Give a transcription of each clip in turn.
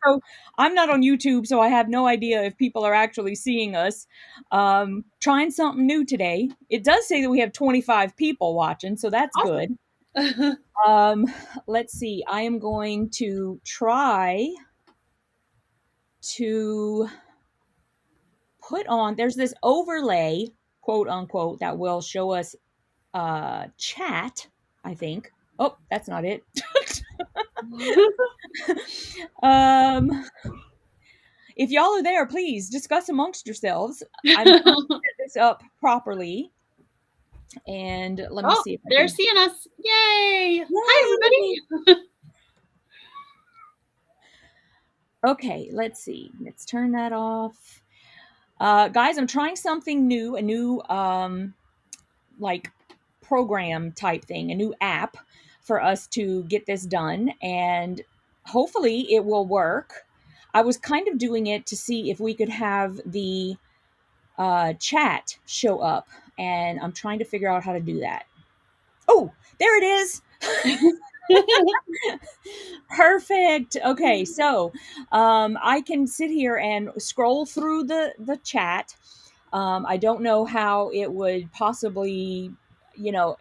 So I'm not on YouTube, so I have no idea if people are actually seeing us. Trying something new today. It does say that we have 25 people watching, so that's good. Awesome. Um, let's see. I am going to try to put on, there's this overlay, quote unquote, that will show us chat, I think. Oh, that's not it. um, if y'all are there, please discuss amongst yourselves. I'm trying to set this up properly. And let me Oh, see if I they're can. seeing us. Yay. Hi, Yay! everybody. Okay, let's see. Let's turn that off. Guys, I'm trying something new, a new like program type thing, a new app for us to get this done, and hopefully it will work. I was kind of doing it to see if we could have the chat show up, and I'm trying to figure out how to do that. Oh, there it is. Perfect. Okay, so I can sit here and scroll through the chat. I don't know how it would possibly, you know,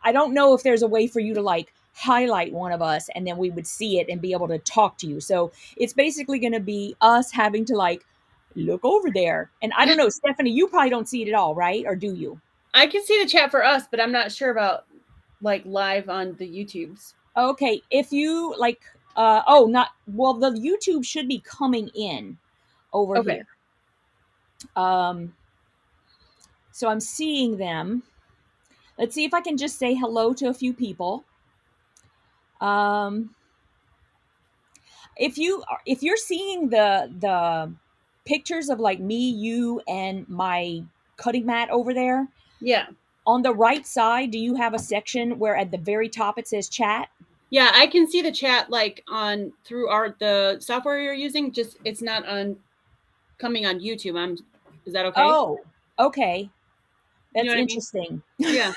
I don't know if there's a way for you to like highlight one of us and then we would see it and be able to talk to you. So it's basically going to be us having to like look over there. And I don't know, Stephanie, you probably don't see it at all, right? Or do you? I can see the chat for us, but I'm not sure about like live on the YouTubes. Okay, if you like, oh, not well, the YouTube should be coming in over Okay. here. Um, so I'm seeing them. Let's see if I can just say hello to a few people. Um, if you're seeing the pictures of like me, you, and my cutting mat over there Yeah. on the right side, do you have a section where at the very top it says chat? Yeah, I can see the chat like on through the software you're using. Just it's not on coming on YouTube. Is that okay? Oh, okay, You know that's what I mean? interesting. Yeah.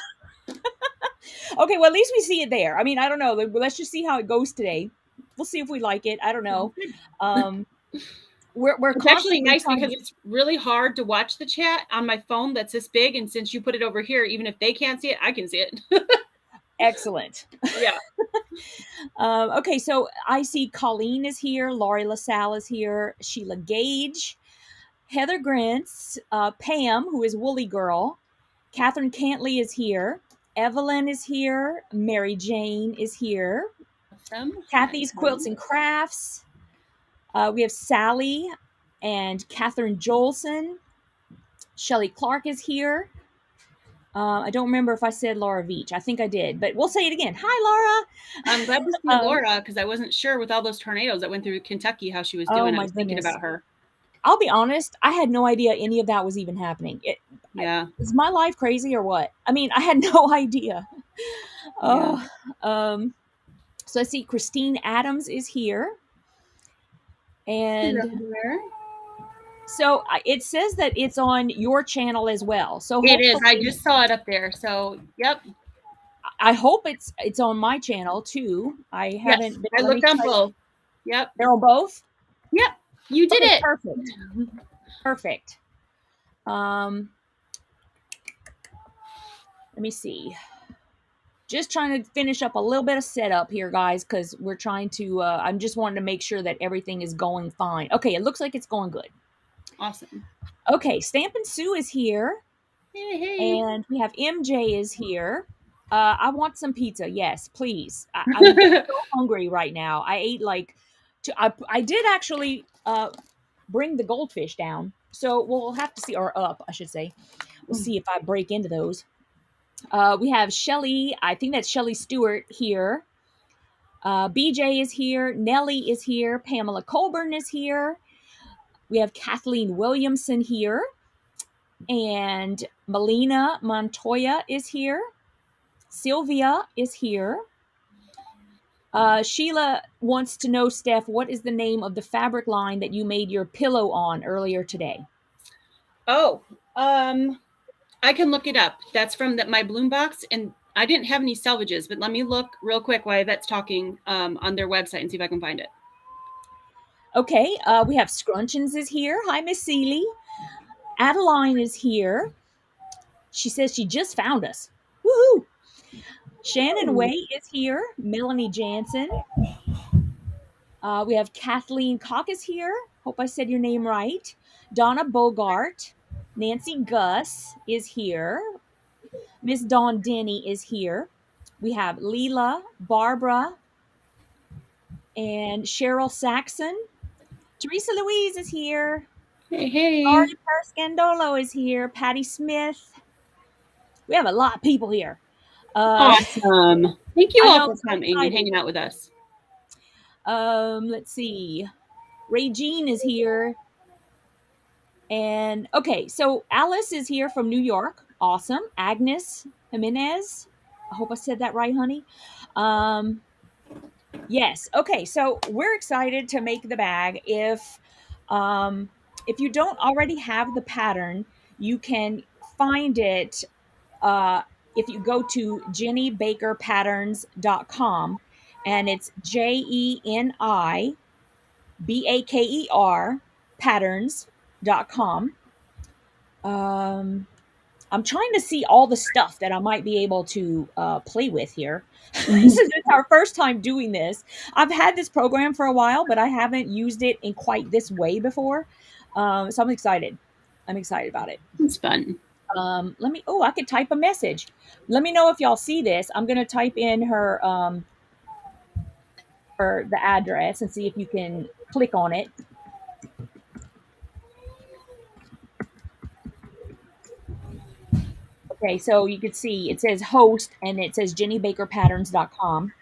Okay, well, at least we see it there. I mean, I don't know. Let's just see how it goes today. We'll see if we like it. I don't know. Um, we're It's actually constantly nice trying because to. it's really hard to watch the chat on my phone that's this big. And since you put it over here, even if they can't see it, I can see it. Excellent. Yeah. Okay, so I see Colleen is here, Laurie LaSalle is here, Sheila Gage, Heather Grants, Pam, who is Woolly Girl, Catherine Cantley is here, Evelyn is here, Mary Jane is here, Awesome. Hi. Kathy's Quilts and Crafts. We have Sally and Catherine Jolson. Shelley Clark is here. I don't remember if I said Laura Veach. I think I did, but we'll say it again. Hi, Laura. I'm glad to see Laura because I wasn't sure with all those tornadoes that went through Kentucky how she was Oh doing. I my was thinking goodness. about her. I'll be honest, I had no idea any of that was even happening. Yeah. Is my life crazy or what? I mean, I had no idea. Yeah. Oh, so I see Christine Adams is here. Hello And there. so it says that it's on your channel as well. So It is. I hopefully, just saw it up there. So, yep. I hope it's on my channel too. I Yes. haven't been, I let me looked on try. both. Yep. They're on both? Yep. You did Okay, it. perfect. Perfect. Let me see. Just trying to finish up a little bit of setup here, guys, because we're trying to, I'm just wanting to make sure that everything is going fine. Okay, it looks like it's going good. Awesome. Okay, Stampin' Sue is here, Hey, hey. and we have MJ is here. I want some pizza. Yes, please. I'm so hungry right now. I ate like, I did actually bring the goldfish down, so we'll have to see, or up, I should say. We'll see if I break into those. We have Shelly, I think that's Shelly Stewart here. BJ is here. Nellie is here. Pamela Colburn is here. We have Kathleen Williamson here. And Melina Montoya is here. Sylvia is here. Sheila wants to know, Steph, what is the name of the fabric line that you made your pillow on earlier today? Oh, I can look it up. That's from my bloom box, and I didn't have any salvages, but let me look real quick while Yvette's talking on their website and see if I can find it. Okay, we have Scrunchins is here. Hi, Miss Seeley. Adeline is here. She says she just found us. Woohoo! Shannon Way is here. Melanie Jansen. We have Kathleen Caucus here. Hope I said your name right. Donna Bogart. Nancy Gus is here. Miss Dawn Denny is here. We have Leela, Barbara, and Cheryl Saxon. Teresa Louise is here. Hey. Artie Scandolo is here. Patty Smith. We have a lot of people here. Awesome. Thank you all for coming excited. and hanging out with us. Let's see. Ray Jean is here. And okay, so Alice is here from New York. Awesome. Agnes Jimenez. I hope I said that right, honey. Yes. Okay, so we're excited to make the bag. If you don't already have the pattern, you can find it if you go to jennybakerpatterns.com, and it's JENIBAKER patterns.com. I'm trying to see all the stuff that I might be able to play with here. This is our first time doing this. I've had this program for a while, but I haven't used it in quite this way before. So I'm excited. I'm excited about it. It's fun. I could type a message. Let me know if y'all see this. I'm going to type in her the address and see if you can click on it. Okay, so you can see it says host and it says jennybakerpatterns.com.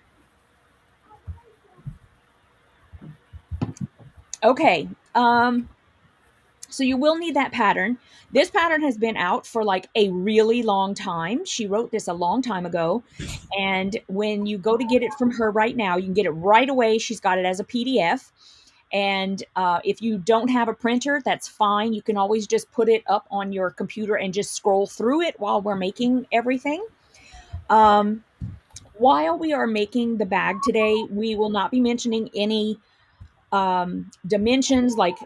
Okay, so you will need that pattern. This pattern has been out for like a really long time. She wrote this a long time ago. And when you go to get it from her right now, you can get it right away. She's got it as a PDF. And if you don't have a printer, that's fine. You can always just put it up on your computer and just scroll through it while we're making everything. While we are making the bag today, we will not be mentioning any dimensions, like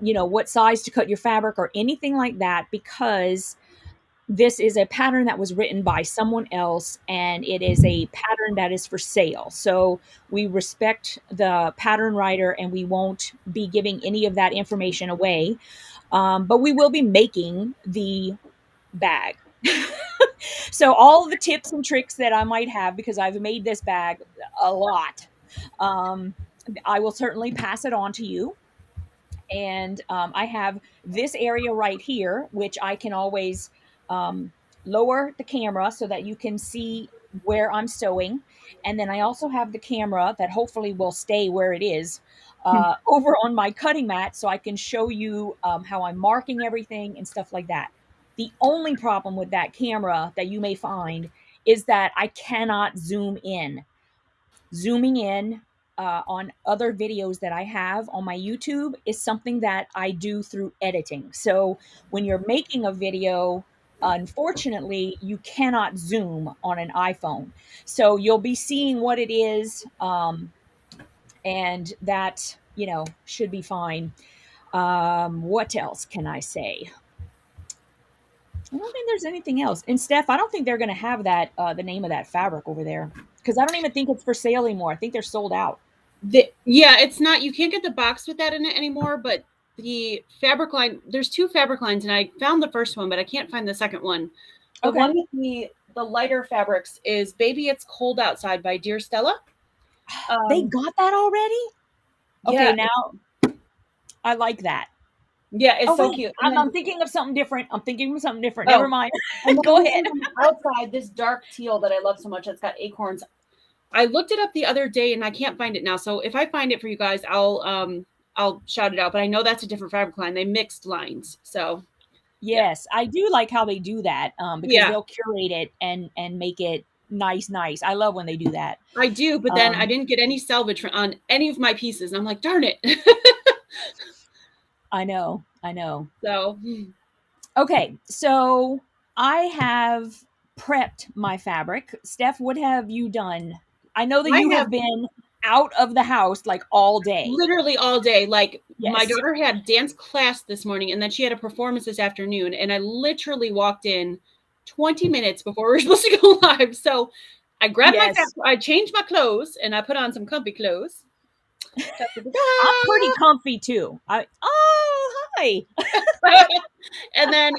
what size to cut your fabric or anything like that, because this is a pattern that was written by someone else and it is a pattern that is for sale. So we respect the pattern writer and we won't be giving any of that information away. But we will be making the bag. So all of the tips and tricks that I might have, because I've made this bag a lot, I will certainly pass it on to you. And I have this area right here, which I can always lower the camera so that you can see where I'm sewing. And then I also have the camera that hopefully will stay where it is over on my cutting mat, so I can show you how I'm marking everything and stuff like that. The only problem with that camera that you may find is that I cannot zoom in. Zooming in on other videos that I have on my YouTube is something that I do through editing. So when you're making a video, unfortunately, you cannot zoom on an iPhone. So you'll be seeing what it is, and that, should be fine. What else can I say? I don't think there's anything else. And Steph, I don't think they're going to have that, the name of that fabric over there, because I don't even think it's for sale anymore. I think they're sold out. It's not. You can't get the box with that in it anymore, but the fabric line, there's two fabric lines, and I found the first one, but I can't find the second one. The one with the lighter fabrics is Baby It's Cold Outside by Dear Stella. They got that already? Okay, now I like that. Yeah, it's so cute. I'm thinking of something different. Never mind. Go ahead. Outside, this dark teal that I love so much, it's got acorns. I looked it up the other day and I can't find it now. So if I find it for you guys, I'll shout it out. But I know that's a different fabric line. They mixed lines. So yes, I do like how they do that, because they'll curate it and make it nice. I love when they do that. I do, but then I didn't get any salvage on any of my pieces. And I'm like, darn it. I know. So okay, so I have prepped my fabric. Steph, what have you done? I know that you have been out of the house like all day. Literally all day. Like my Yes. daughter had dance class this morning and then she had a performance this afternoon. And I literally walked in 20 minutes before we were supposed to go live. So I grabbed I changed my clothes and I put on some comfy clothes. I'm pretty comfy too. Hi. And then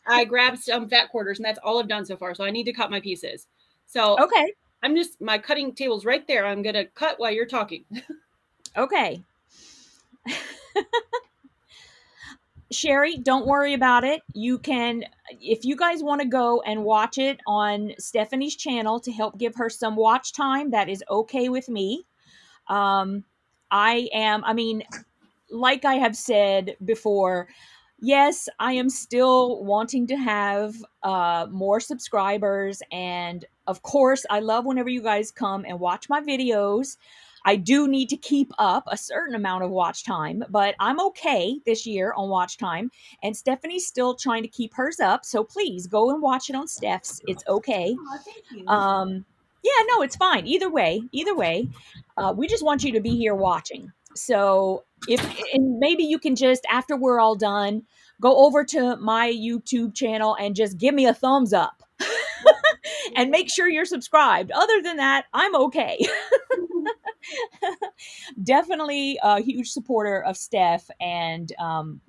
I grabbed some fat quarters and that's all I've done so far. So I need to cut my pieces. So okay. My cutting table's right there. I'm going to cut while you're talking. Okay. Sherry, don't worry about it. You can, if you guys want to go and watch it on Stephanie's channel to help give her some watch time, that is okay with me. I mean, like I have said before, yes, I am still wanting to have more subscribers. And of course, I love whenever you guys come and watch my videos. I do need to keep up a certain amount of watch time, but I'm okay this year on watch time. And Stephanie's still trying to keep hers up. So please go and watch it on Steph's. It's okay. Oh, thank you. Yeah, no, it's fine. Either way, we just want you to be here watching. So and maybe you can just, after we're all done, go over to my YouTube channel and just give me a thumbs up and make sure you're subscribed. Other than that, I'm okay. Definitely a huge supporter of Steph, and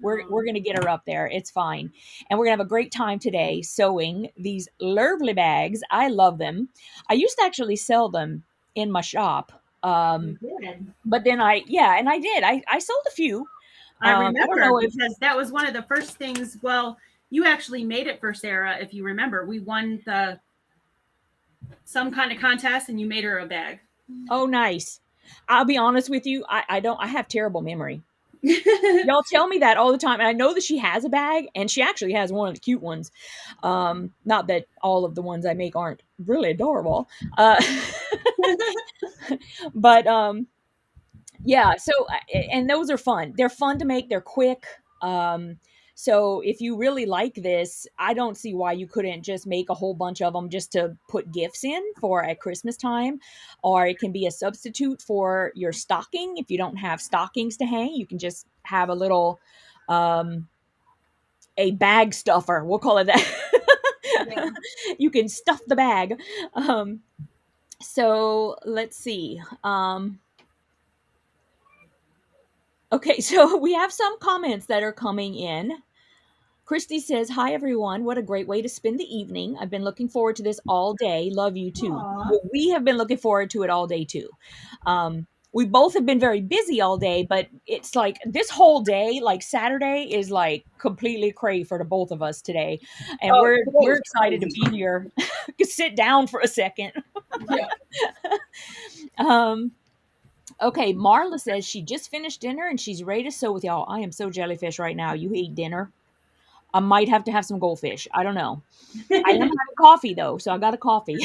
we're going to get her up there. It's fine. And we're going to have a great time today sewing these lovely bags. I love them. I used to actually sell them in my shop. But then I did. I sold a few. I remember because that was one of the first things. Well, you actually made it for Sarah, if you remember. We won some kind of contest and you made her a bag. Oh, nice. I'll be honest with you. I have terrible memory. Y'all tell me that all the time. And I know that she has a bag, and she actually has one of the cute ones. Not that all of the ones I make aren't really adorable. But yeah, so, and those are fun. They're fun to make. They're quick. So if you really like this, I don't see why you couldn't just make a whole bunch of them just to put gifts in for at Christmas time, or it can be a substitute for your stocking. If you don't have stockings to hang, you can just have a little, a bag stuffer. We'll call it that. Yeah. You can stuff the bag. So let's see. Okay, so we have some comments that are coming in. Christy says, hi, everyone. What a great way to spend the evening. I've been looking forward to this all day. Love you, too. Well, we have been looking forward to it all day, too. We both have been very busy all day, but it's like this whole day, like Saturday, is like completely cray for the both of us today. And we're excited to be here. Sit down for a second. Yeah. Okay, Marla says she just finished dinner and she's ready to sew with y'all. I am so jellyfish right now. You eat dinner? I might have to have some goldfish. I don't know. I am having coffee, though, so I got a coffee.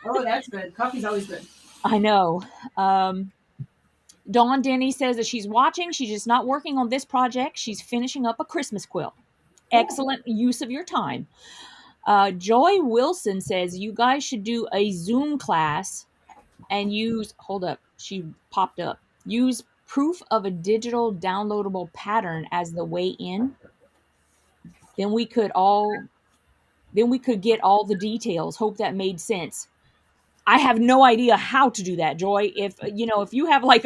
Oh, that's good. Coffee's always good. I know. Dawn Denny says that she's watching. She's just not working on this project. She's finishing up a Christmas quilt. Excellent use of your time. Joy Wilson says you guys should do a Zoom class and use, hold up, she popped up. Use proof of a digital downloadable pattern as the way in. Then we could get all the details. Hope that made sense. I have no idea how to do that, Joy. If you have like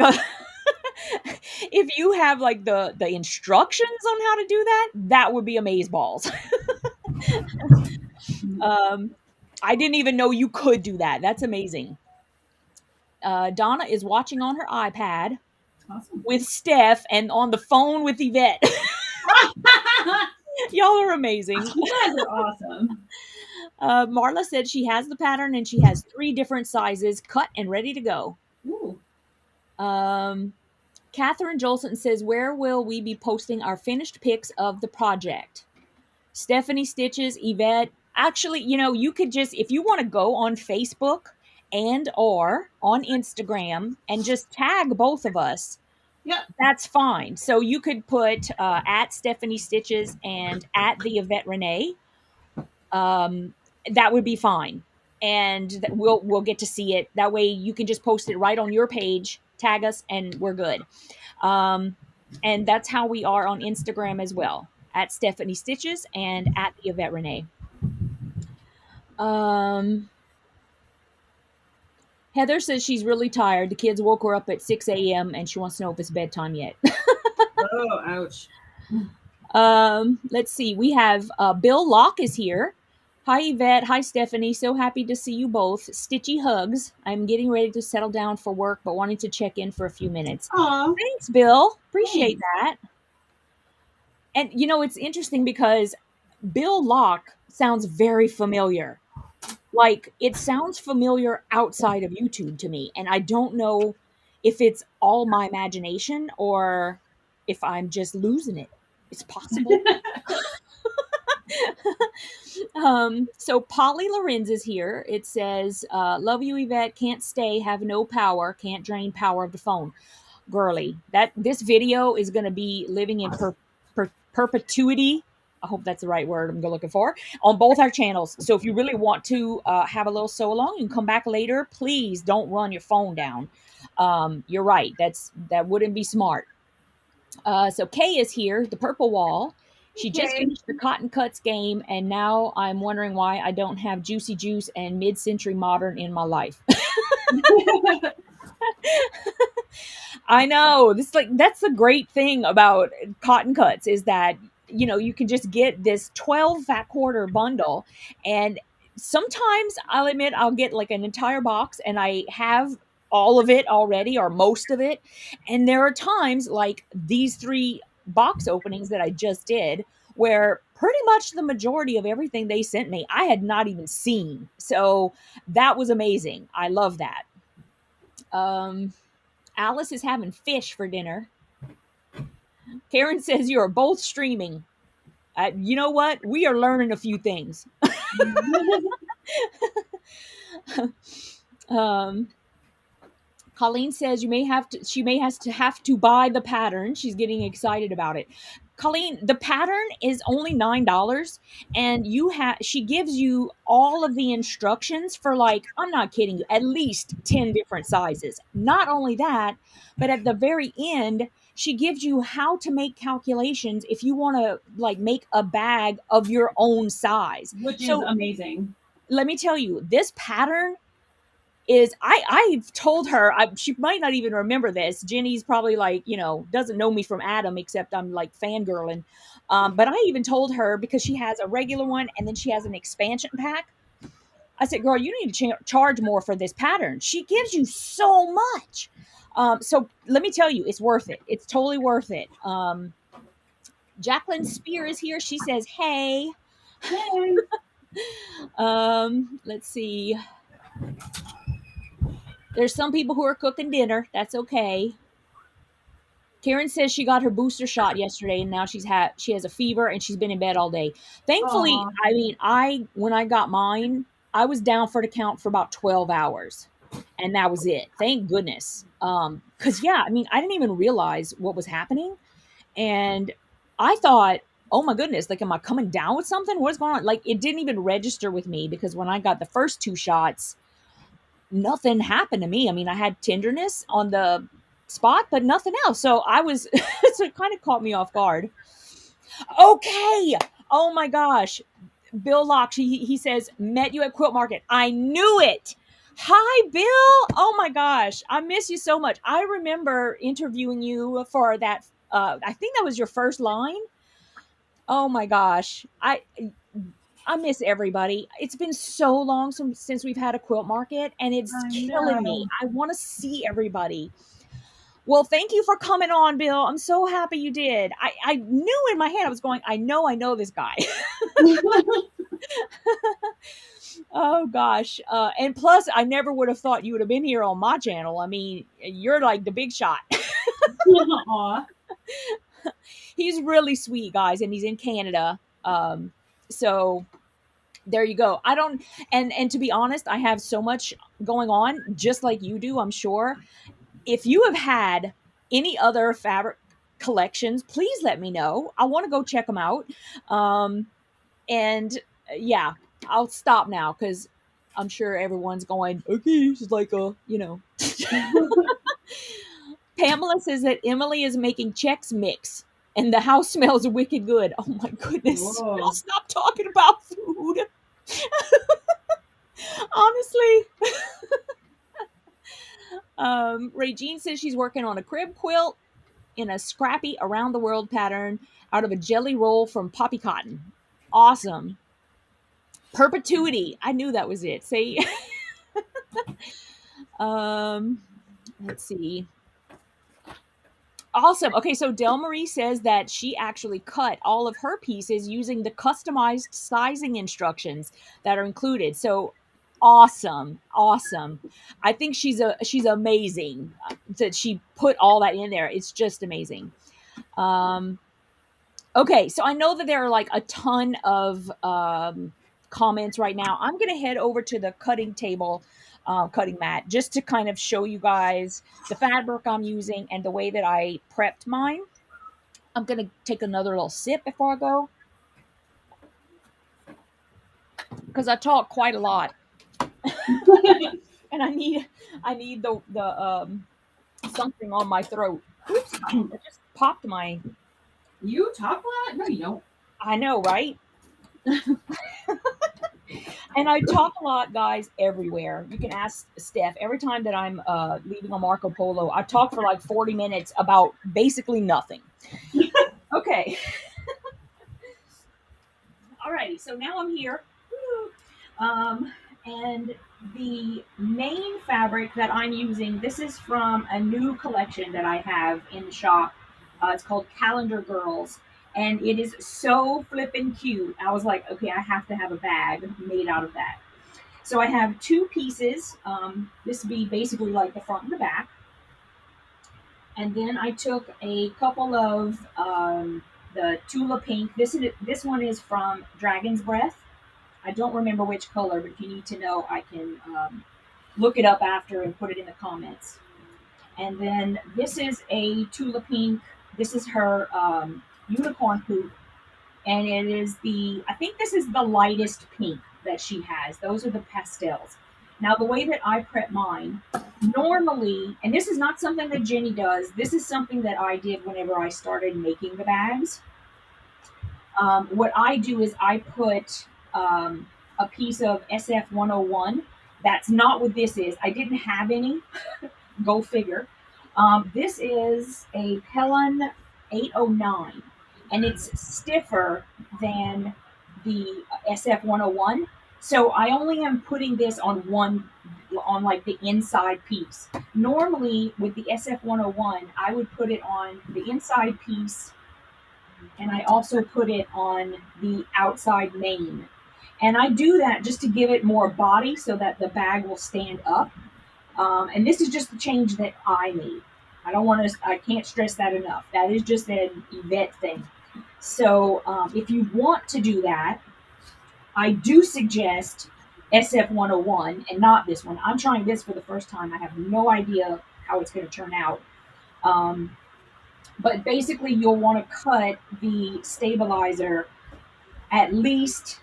if you have like the instructions on how to do that, that would be amazeballs. I didn't even know you could do that. That's amazing. Donna is watching on her iPad. Awesome. With Steph and on the phone with Yvette. Y'all are amazing. You guys are awesome. Marla said she has the pattern and she has 3 different sizes cut and ready to go. Ooh. Catherine Jolson says, where will we be posting our finished pics of the project? Stephanie Stitches, Yvette. Actually, you could just, if you want to go on Facebook and or on Instagram and just tag both of us. Yeah, that's fine. So you could put at Stephanie Stitches and at the Yvette Renee. that would be fine. And we'll get to see it. That way you can just post it right on your page, tag us, and we're good. Um, and that's how we are on Instagram as well, at Stephanie Stitches and at the Yvette Renee. Heather says she's really tired. The kids woke her up at 6 a.m. and she wants to know if it's bedtime yet. Oh, ouch. Let's see. We have Bill Locke is here. Hi, Yvette. Hi, Stephanie. So happy to see you both. Stitchy hugs. I'm getting ready to settle down for work, but wanting to check in for a few minutes. Aw. Thanks, Bill. Appreciate Thanks. that. And, it's interesting because Bill Locke sounds very familiar. Like, it sounds familiar outside of YouTube to me. And I don't know if it's all my imagination or if I'm just losing it. It's possible. So Polly Lorenz is here. It says, love you, Yvette. Can't stay, have no power, can't drain power of the phone. Girly, this video is going to be living in perpetuity. I hope that's the right word I'm looking for, on both our channels. So if you really want to have a little sew along, you can come back later. Please don't run your phone down. You're right. That wouldn't be smart. So Kay is here, the purple wall. She just finished the Cotton Cuts game, and now I'm wondering why I don't have Juicy Juice and Mid-Century Modern in my life. I know. That's the great thing about Cotton Cuts is that, you can just get this 12 fat quarter bundle, and sometimes I'll admit I'll get like an entire box and I have all of it already or most of it. And there are times like these 3 box openings that I just did where pretty much the majority of everything they sent me I had not even seen. So that was amazing. I love that. Alice is having fish for dinner. Karen says you are both streaming. You know what? We are learning a few things. Colleen says she may have to buy the pattern. She's getting excited about it. Colleen, the pattern is only $9, and she gives you all of the instructions for, like, I'm not kidding you, at least 10 different sizes. Not only that, but at the very end, she gives you how to make calculations if you want to, like, make a bag of your own size. Which is amazing. Let me tell you, this pattern is, I've told her, she might not even remember this. Jenny's probably like, doesn't know me from Adam, except I'm like fangirling. But I even told her, because she has a regular one and then she has an expansion pack. I said, girl, you need to charge more for this pattern. She gives you so much. So let me tell you, it's worth it. It's totally worth it. Jacqueline Spear is here. She says, hey. Hey. Let's see. There's some people who are cooking dinner. That's okay. Karen says she got her booster shot yesterday, and now she has a fever and she's been in bed all day. Thankfully, Aww. I mean, when I got mine, I was down for the count for about 12 hours, and that was it. Thank goodness. Because I mean, I didn't even realize what was happening, and I thought, oh my goodness, like, am I coming down with something? What's going on? Like, it didn't even register with me, because when I got the first 2 shots, nothing happened to me. I mean, I had tenderness on the spot, but nothing else. So so it kind of caught me off guard. Okay. Oh my gosh. Bill Locke, he says, met you at Quilt Market. I knew it. Hi, Bill. Oh my gosh. I miss you so much. I remember interviewing you for that. I think that was your first line. Oh my gosh. I miss everybody. It's been so long since we've had a Quilt Market, and it's killing me. I want to see everybody. Well, thank you for coming on, Bill. I'm so happy you did. I knew in my head, I was going, I know this guy. Oh gosh. And plus, I never would have thought you would have been here on my channel. I mean, you're like the big shot. Aww. He's really sweet, guys, and he's in Canada. So there you go. And to be honest, I have so much going on, just like you do, I'm sure. If you have had any other fabric collections, please let me know. I want to go check them out. And yeah, I'll stop now because I'm sure everyone's going, okay, this is like a, Pamela says that Emily is making Chex Mix and the house smells wicked good. Oh my goodness. Whoa. I'll stop talking about food. Honestly. Regine says she's working on a crib quilt in a scrappy around the world pattern out of a jelly roll from poppy cotton. Awesome. Perpetuity. I knew that was it. See? Let's see. Awesome. Okay, so Del Marie says that she actually cut all of her pieces using the customized sizing instructions that are included. So awesome. I think she's amazing that she put all that in there. It's just amazing. Okay, so I know that there are like a ton of comments right now. I'm going to head over to the cutting table, cutting mat, just to kind of show you guys the fabric I'm using and the way that I prepped mine. I'm going to take another little sip before I go because I talk quite a lot. And I need the something on my throat. Oops, I just popped my. You talk a lot? No, you don't. I know, right? And I talk a lot, guys, everywhere. You can ask Steph. Every time that I'm leaving a Marco Polo, I talk for like 40 minutes about basically nothing. Okay. Alrighty, so now I'm here. And the main fabric that I'm using, this is from a new collection that I have in the shop. It's called Calendar Girls. And it is so flippin' cute. I was like, okay, I have to have a bag made out of that. So I have two pieces. This would be basically like the front and the back. And then I took a couple of the Tula Pink. This one is from Dragon's Breath. I don't remember which color, but if you need to know, I can look it up after and put it in the comments. And then this is a Tula Pink. This is her unicorn poop. And it is I think this is the lightest pink that she has. Those are the pastels. Now, the way that I prep mine, normally, and this is not something that Jenny does, this is something that I did whenever I started making the bags. What I do is I put a piece of SF101. That's not what this is. I didn't have any. Go figure. This is a Pellon 809, and it's stiffer than the SF101. So I only am putting this on like the inside piece. Normally with the SF101, I would put it on the inside piece, and I also put it on the outside main. And I do that just to give it more body so that the bag will stand up. And this is just the change that I made. I can't stress that enough. That is just an Yvette thing. So if you want to do that, I do suggest SF101 and not this one. I'm trying this for the first time. I have no idea how it's going to turn out. But basically, you'll want to cut the stabilizer at least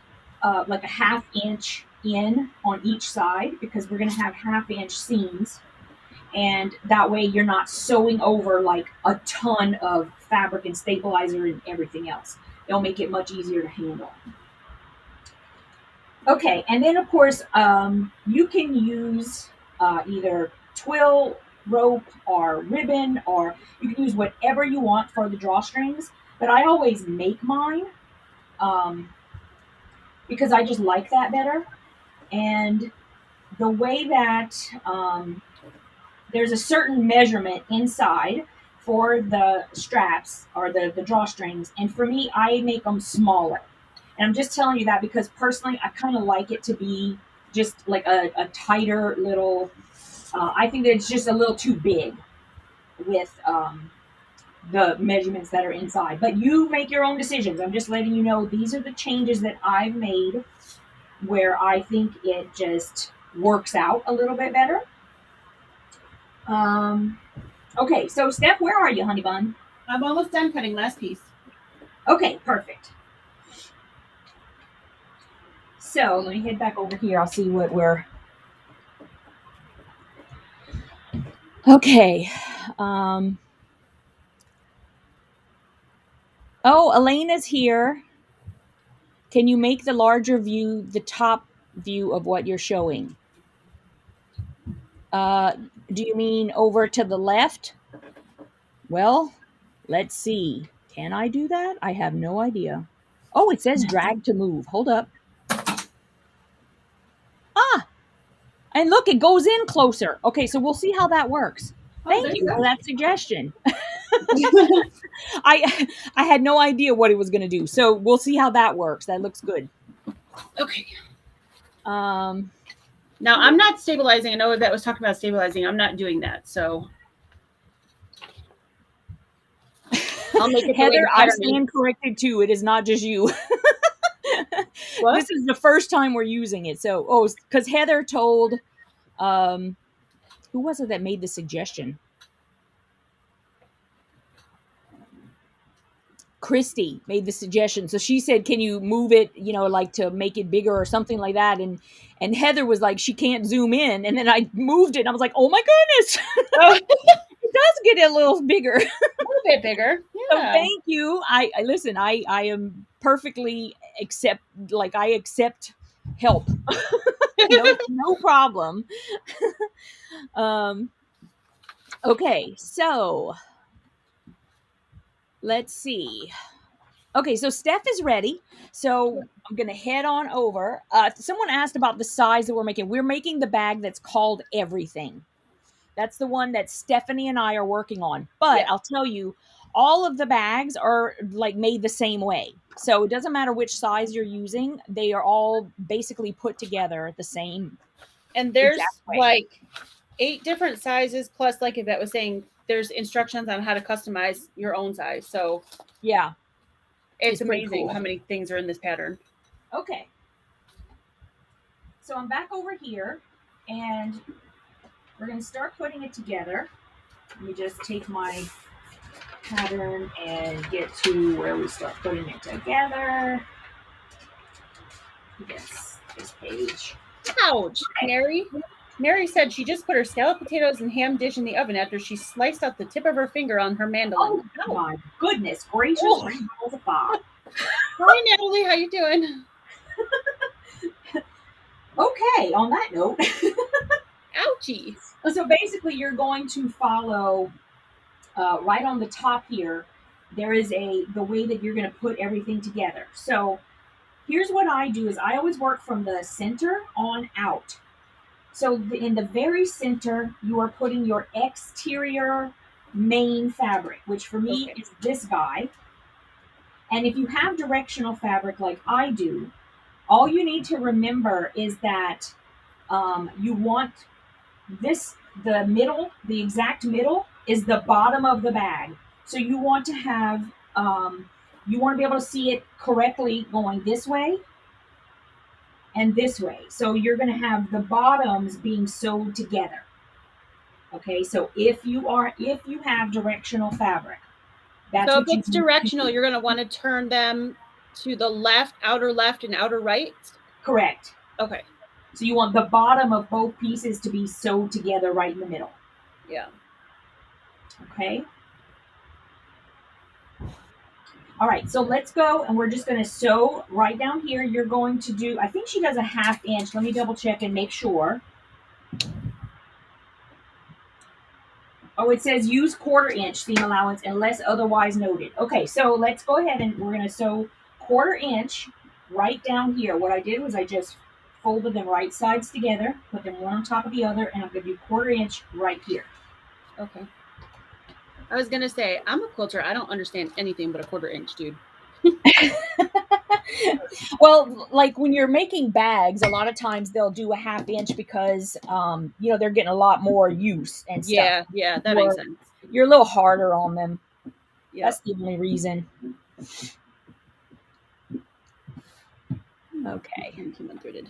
like a ½ inch in on each side, because we're going to have ½ inch seams. And that way you're not sewing over like a ton of fabric and stabilizer and everything else. It'll make it much easier to handle. Okay, and then of course, you can use either twill rope or ribbon, or you can use whatever you want for the drawstrings. But I always make mine because I just like that better. And the way that there's a certain measurement inside for the straps or the drawstrings, and for me, I make them smaller. And I'm just telling you that because personally, I kind of like it to be just like a tighter little. I think that it's just a little too big with the measurements that are inside. But you make your own decisions. I'm just letting you know these are the changes that I've made where I think it just works out a little bit better. Okay, so Steph, where are you, honey bun? I'm almost done cutting last piece. Okay, perfect. So let me head back over here. I'll see what we're. Okay. Oh, Elena's here. Can you make the larger view the top view of what you're showing? Uh, do you mean over to the left? Well, let's see. Can I do that? I have no idea. Oh, it says drag to move. Hold up. Ah, and look, it goes in closer. Okay, so we'll see how that works. Thank you for that suggestion. I had no idea what it was going to do. So we'll see how that works. That looks good. Okay. Um, Now I'm not stabilizing. I know Yvette was talking about stabilizing. I'm not doing that. So I'll make it Heather, I pattern. stand corrected too. It is not just you. What? This is the first time we're using it. So, because Heather told, who was it that made the suggestion? Christy made the suggestion. So she said, "Can you move it? Like to make it bigger or something like that." And Heather was like, "She can't zoom in." And then I moved it. And I was like, "Oh my goodness!" Oh. It does get a little bigger. A little bit bigger. So Yeah. thank you. I listen. I am perfectly I accept help. No problem. Okay, so let's see. Okay, so Steph is ready. So I'm gonna head on over. Someone asked about the size that we're making. We're making the bag that's called Everything. That's the one that Stephanie and I are working on. But I'll tell you, all of the bags are like made the same way. So it doesn't matter which size you're using. They are all basically put together the same. And there's like 8 different sizes. Plus, like Yvette was saying, there's instructions on how to customize your own size. So yeah, it's amazing cool how many things are in this pattern. Okay. So I'm back over here and we're going to start putting it together. Let me just take my pattern and get to where we start putting it together. Yes, this page. Ouch, okay. Mary said she just put her scalloped potatoes and ham dish in the oven after she sliced out the tip of her finger on her mandolin. Oh my goodness gracious! Hi, Natalie, how you doing? Okay, on that note. Ouchie. So basically you're going to follow right on the top here. There is the way that you're going to put everything together. So here's what I do is I always work from the center on out. So in the very center, you are putting your exterior main fabric, which for me is this guy. And if you have directional fabric like I do, all you need to remember is that you want the middle, the exact middle is the bottom of the bag. So you want to have, you want to be able to see it correctly going this way and this way. So you're going to have the bottoms being sewed together. Okay, so if you have directional fabric, that's so if it's directional, you're going to want to turn them to the left, outer left, and outer right. Correct. Okay. So you want the bottom of both pieces to be sewed together right in the middle. Yeah. Okay. All right, so let's go, and we're just going to sew right down here. You're going to do, I think she does a 1/2 inch. Let me double check and make sure. Oh, it says use 1/4 inch seam allowance unless otherwise noted. Okay, so let's go ahead and we're going to sew 1/4 inch right down here. What I did was I just folded them right sides together, put them one on top of the other, and I'm going to do 1/4 inch right here. Okay. I was going to say, I'm a quilter. I don't understand anything but a 1/4 inch, dude. Well, like when you're making bags, a lot of times they'll do a 1/2 inch because, they're getting a lot more use and stuff. Yeah, that makes sense. You're a little harder on them. Yep. That's the only reason. Okay. Human threaded.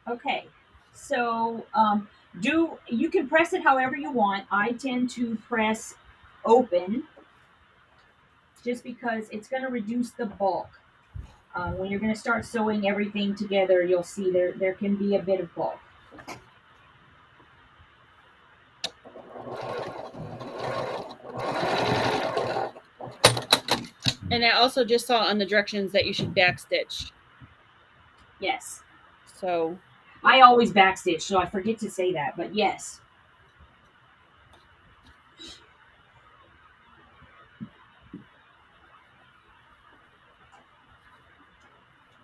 Okay, so do you can press it however you want. I tend to press open just because it's going to reduce the bulk. When you're going to start sewing everything together, you'll see there can be a bit of bulk. And I also just saw on the directions that you should backstitch. Yes. So I always backstitch, so I forget to say that, but yes.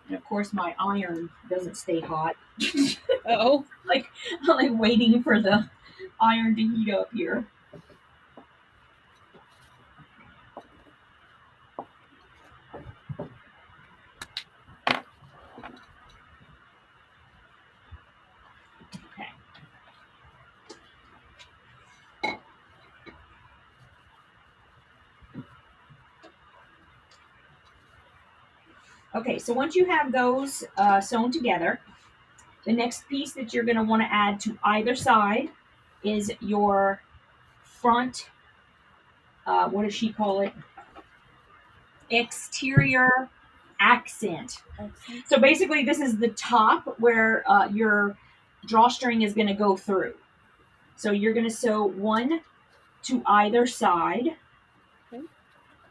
And of course, my iron doesn't stay hot. oh. I'm like waiting for the iron to heat up here. Okay. Okay, so once you have those sewn together, the next piece that you're going to want to add to either side is your front, what does she call it? Exterior accent. So basically, this is the top where your drawstring is going to go through. So you're going to sew one to either side. Okay.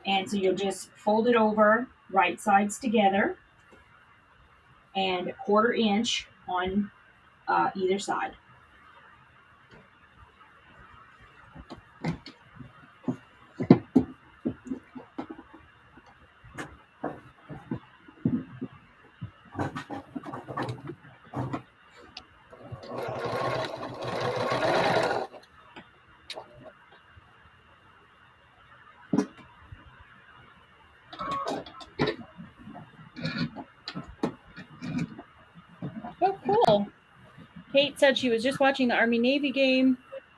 And so you'll just fold it over, right sides together, and a 1/4 inch on either side. Oh, cool. Kate said she was just watching the Army-Navy game.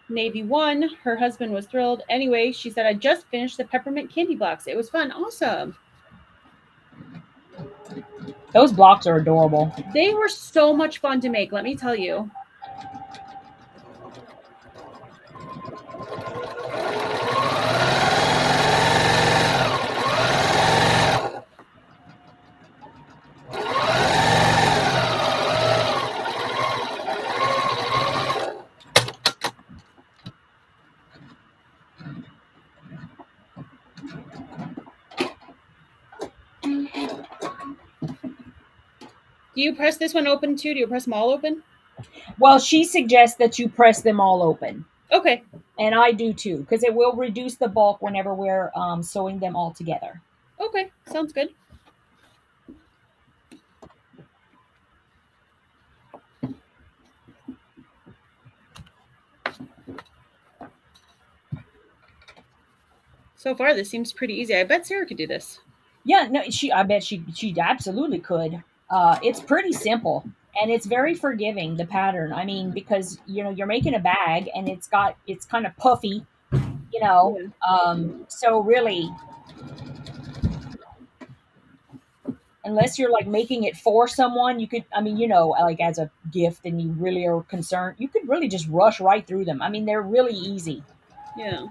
Navy won. Her husband was thrilled. Anyway, she said, I just finished the peppermint candy blocks. It was fun. Awesome. Those blocks are adorable. They were so much fun to make, let me tell you. Do you press this one open too? Do you press them all open? Well, she suggests that you press them all open. Okay. And I do too, because it will reduce the bulk whenever we're sewing them all together. Okay, sounds good. So far, this seems pretty easy. I bet Sarah could do this. Yeah, no, I bet she absolutely could. It's pretty simple and it's very forgiving, the pattern. I mean, because you're making a bag and it's kind of puffy, Yeah. so really, unless you're like making it for someone, you could, I mean, like as a gift and you really are concerned, you could really just rush right through them. I mean, they're really easy. Yeah.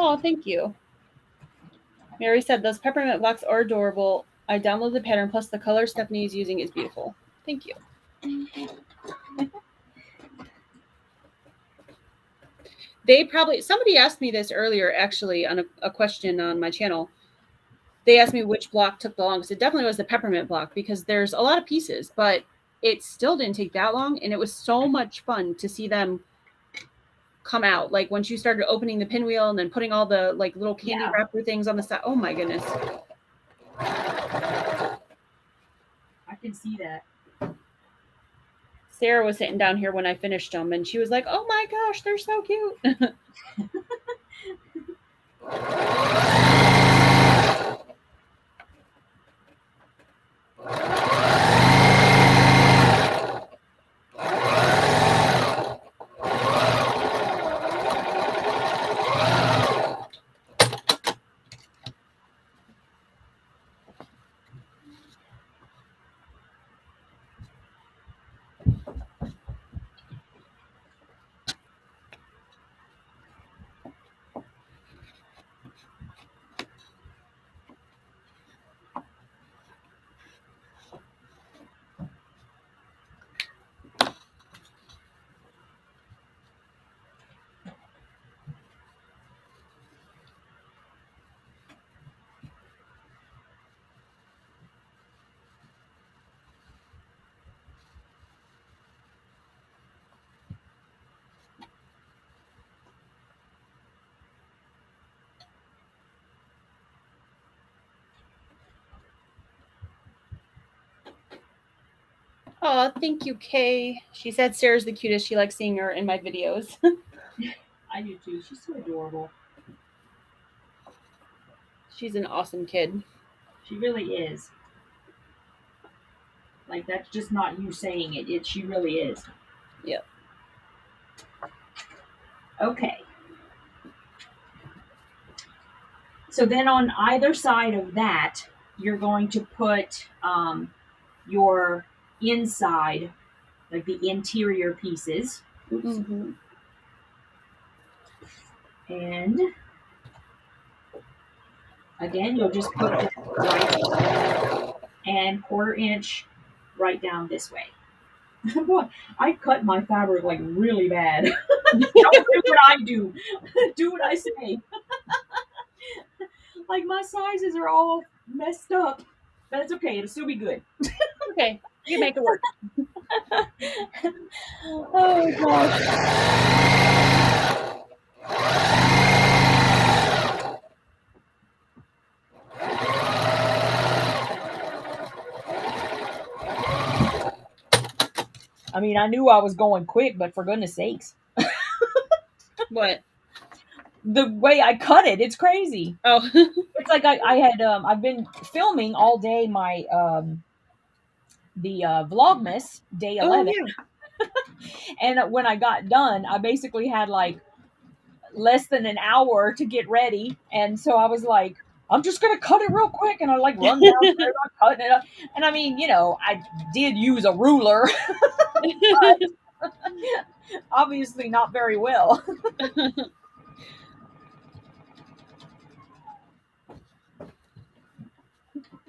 Oh, thank you. Mary said those peppermint blocks are adorable. I downloaded the pattern, plus the color Stephanie is using is beautiful. Thank you. Somebody asked me this earlier, actually, on a question on my channel. They asked me which block took the longest. It definitely was the peppermint block because there's a lot of pieces, but it still didn't take that long. And it was so much fun to see them come out. Like once you started opening the pinwheel and then putting all the like little candy wrapper things on the side. Oh my goodness. I can see that. Sarah was sitting down here when I finished them and she was like, oh my gosh, they're so cute. Oh, thank you, Kay. She said Sarah's the cutest. She likes seeing her in my videos. I do too. She's so adorable. She's an awesome kid. She really is. Like, that's just not you saying it. She really is. Yep. Okay. So then on either side of that, you're going to put your inside, like the interior pieces. Oops. Mm-hmm. And again, you'll just put it right and 1/4 inch right down this way. Boy, I cut my fabric like really bad. Don't do what I do. Do what I say. Like my sizes are all messed up. But it's okay. It'll still be good. Okay, you can make it work. Oh gosh. I mean, I knew I was going quick, but for goodness sakes. What? The way I cut it, it's crazy. Oh. It's like I've been filming all day my the Vlogmas day 11. Oh, yeah. And when I got done, I basically had like less than an hour to get ready. And so I was like, I'm just going to cut it real quick. And I like run downstairs, I'm cutting it up. And I mean, I did use a ruler, but obviously not very well.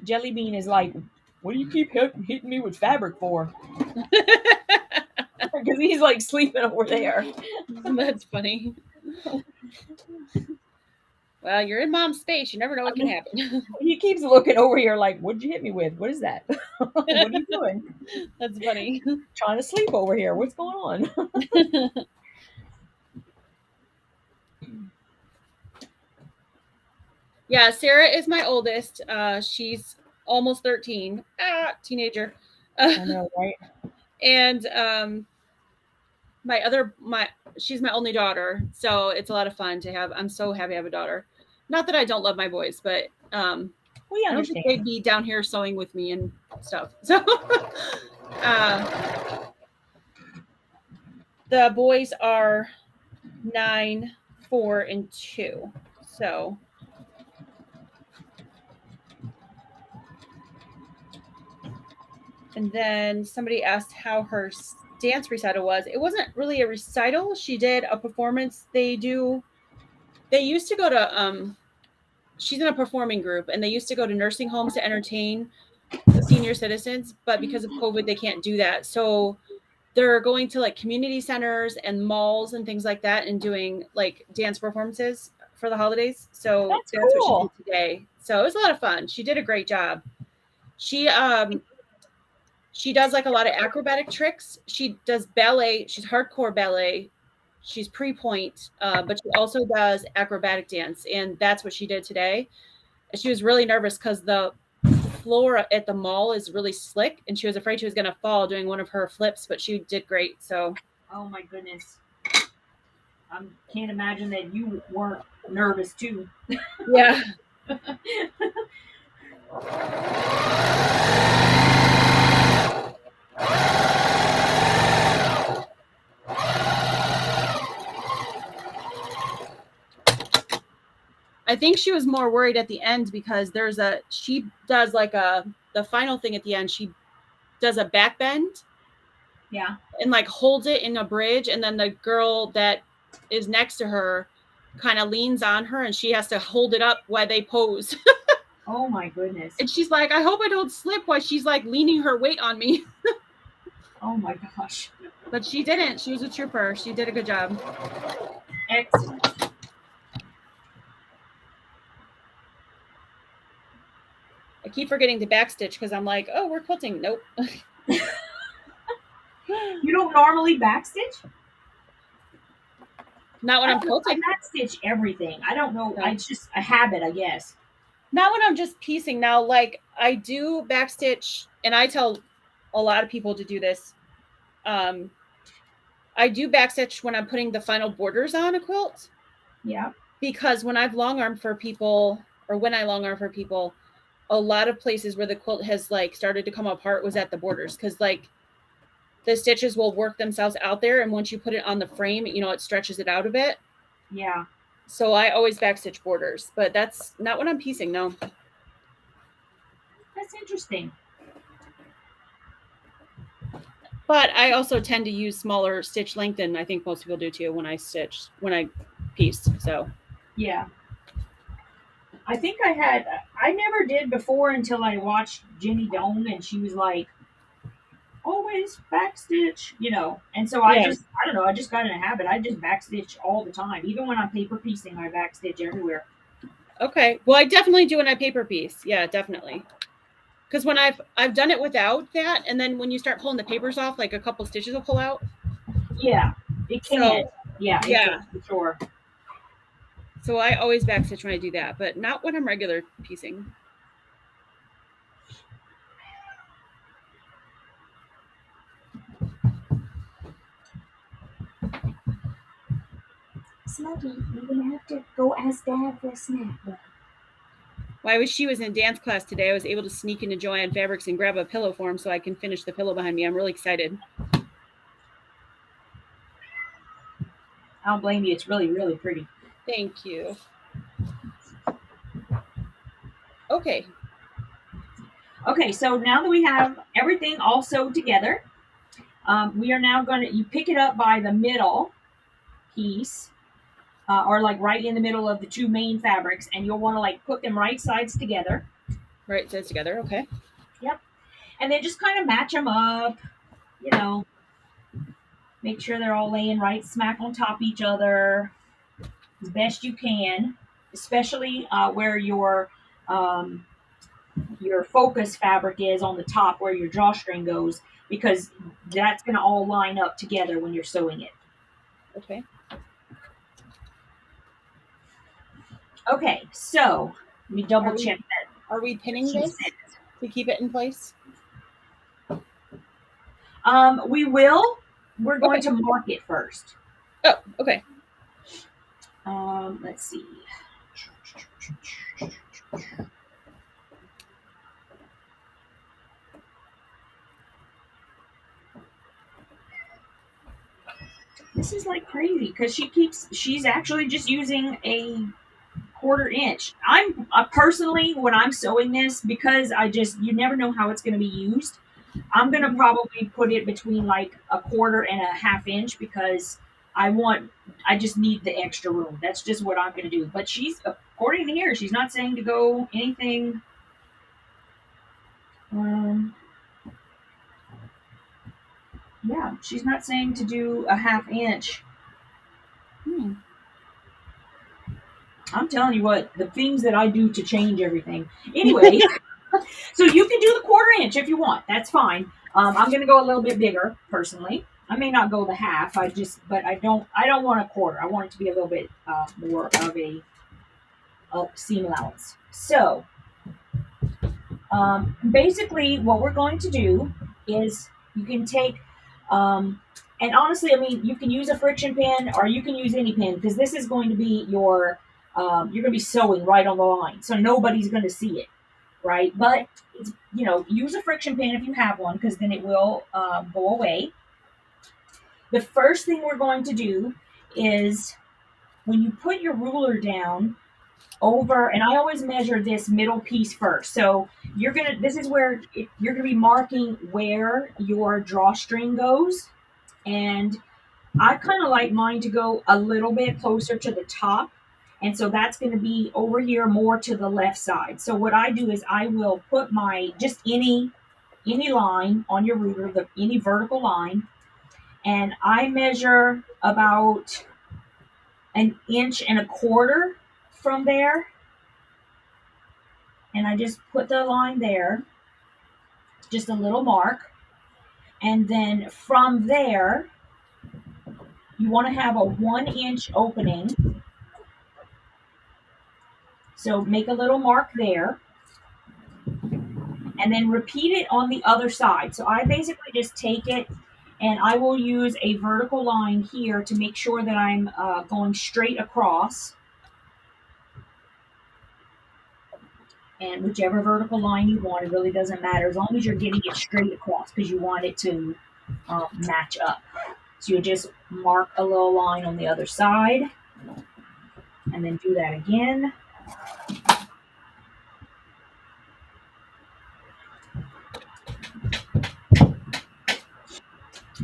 Jelly Bean is like, what do you keep hitting me with fabric for? Because he's like sleeping over there. That's funny. Well, you're in mom's space. You never know what can happen. He keeps looking over here like, what'd you hit me with? What is that? What are you doing? That's funny. Trying to sleep over here. What's going on? Yeah, Sarah is my oldest. She's almost 13. Teenager. I know, right? And she's my only daughter, so it's a lot of fun to have. I'm so happy I have a daughter. Not that I don't love my boys, but we I don't think understand. they'd be down here sewing with me and stuff. So the boys are 9, 4, and 2. So and then somebody asked how her dance recital was. It wasn't really a recital. She did a performance. They used to go to she's in a performing group, and they used to go to nursing homes to entertain the senior citizens, but because of COVID they can't do that. So they're going to like community centers and malls and things like that and doing like dance performances for the holidays. So that's cool. What she did today. So it was a lot of fun. She did a great job. She does like a lot of acrobatic tricks. She does ballet. She's hardcore ballet. She's pre-point, but she also does acrobatic dance. And that's what she did today. She was really nervous because the floor at the mall is really slick. And she was afraid she was going to fall doing one of her flips, but she did great. So. Oh my goodness. I can't imagine that you weren't nervous too. Yeah. I think she was more worried at the end because she does like the final thing at the end. She does a back bend. Yeah. And like holds it in a bridge. And then the girl that is next to her kind of leans on her and she has to hold it up while they pose. Oh my goodness. And she's like, I hope I don't slip while she's like leaning her weight on me. Oh my gosh. But she didn't. She was a trooper. She did a good job. Excellent. I keep forgetting to backstitch because I'm like, oh, we're quilting. Nope. You don't normally backstitch? Not when I'm quilting. I backstitch everything. I don't know. No. It's just a habit, I guess. Not when I'm just piecing. Now, like I do backstitch, and I tell a lot of people to do this. I do backstitch when I'm putting the final borders on a quilt. Yeah. Because when I've long armed for people, or when I long arm for people, a lot of places where the quilt has like started to come apart was at the borders, because like the stitches will work themselves out there, and once you put it on the frame, you know, it stretches it out a bit. Yeah. So I always backstitch borders, but that's not what I'm piecing. No. That's interesting. But I also tend to use smaller stitch length than I think most people do too when I piece. So yeah. I think I never did before until I watched Jenny Doan, and she was like, always backstitch, you know. And so I don't know, I just got in a habit. I just backstitch all the time. Even when I'm paper piecing, I backstitch everywhere. Okay. Well, I definitely do when I paper piece. Yeah, definitely. Because when I've done it without that, and then when you start pulling the papers off, like a couple stitches will pull out. Yeah, it can. So, yeah, it can, for sure. So I always backstitch when I do that, but not when I'm regular piecing. Sluggy, you're gonna have to go ask Dad for a snack. Well, I wish she was in dance class today. I was able to sneak into Joanne Fabrics and grab a pillow for him so I can finish the pillow behind me. I'm really excited. I don't blame you. It's really, really pretty. Thank you. Okay. Okay, so now that we have everything all sewed together, we are now going to, you pick it up by the middle piece, or like right in the middle of the two main fabrics, and you'll want to like put them right sides together. Right sides together, okay. Yep. And then just kind of match them up, you know, make sure they're all laying right smack on top of each other as best you can, especially where your focus fabric is on the top where your drawstring goes, because that's going to all line up together when you're sewing it. Okay. Okay, so let me double check that. Are we pinning this to keep it in place? We will. We're going to mark it first. Oh, okay. Let's see. This is like crazy because she's actually just using a 1/4 inch. I'm personally, when I'm sewing this, because you never know how it's going to be used, I'm going to probably put it between like a 1/4 and a 1/2 inch, because I just need the extra room. That's just what I'm going to do. But she's, according to here, she's not saying to go anything. Yeah, she's not saying to do a 1/2 inch. I'm telling you what, the things that I do to change everything. Anyway, so you can do the 1/4 inch if you want. That's fine. I'm going to go a little bit bigger personally. I may not go the 1/2. But I don't want a 1/4. I want it to be a little bit more of a seam allowance. So basically, what we're going to do is you can take, and honestly, I mean, you can use a friction pin or you can use any pin, because this is going to be you're going to be sewing right on the line, so nobody's going to see it, right? But it's, use a friction pin if you have one, because then it will go away. The first thing we're going to do is, when you put your ruler down over, and I always measure this middle piece first. So this is where you're gonna be marking where your drawstring goes, and I kind of like mine to go a little bit closer to the top, and so that's going to be over here more to the left side. So what I do is I will put just any line on your ruler, any vertical line, and I measure about 1.25 inches from there, and I just put the line there, just a little mark, and then from there you want to have a 1-inch opening, so make a little mark there, and then repeat it on the other side. So I basically just take it and I will use a vertical line here to make sure that I'm going straight across. And whichever vertical line you want, it really doesn't matter as long as you're getting it straight across because you want it to match up. So you just mark a little line on the other side and then do that again.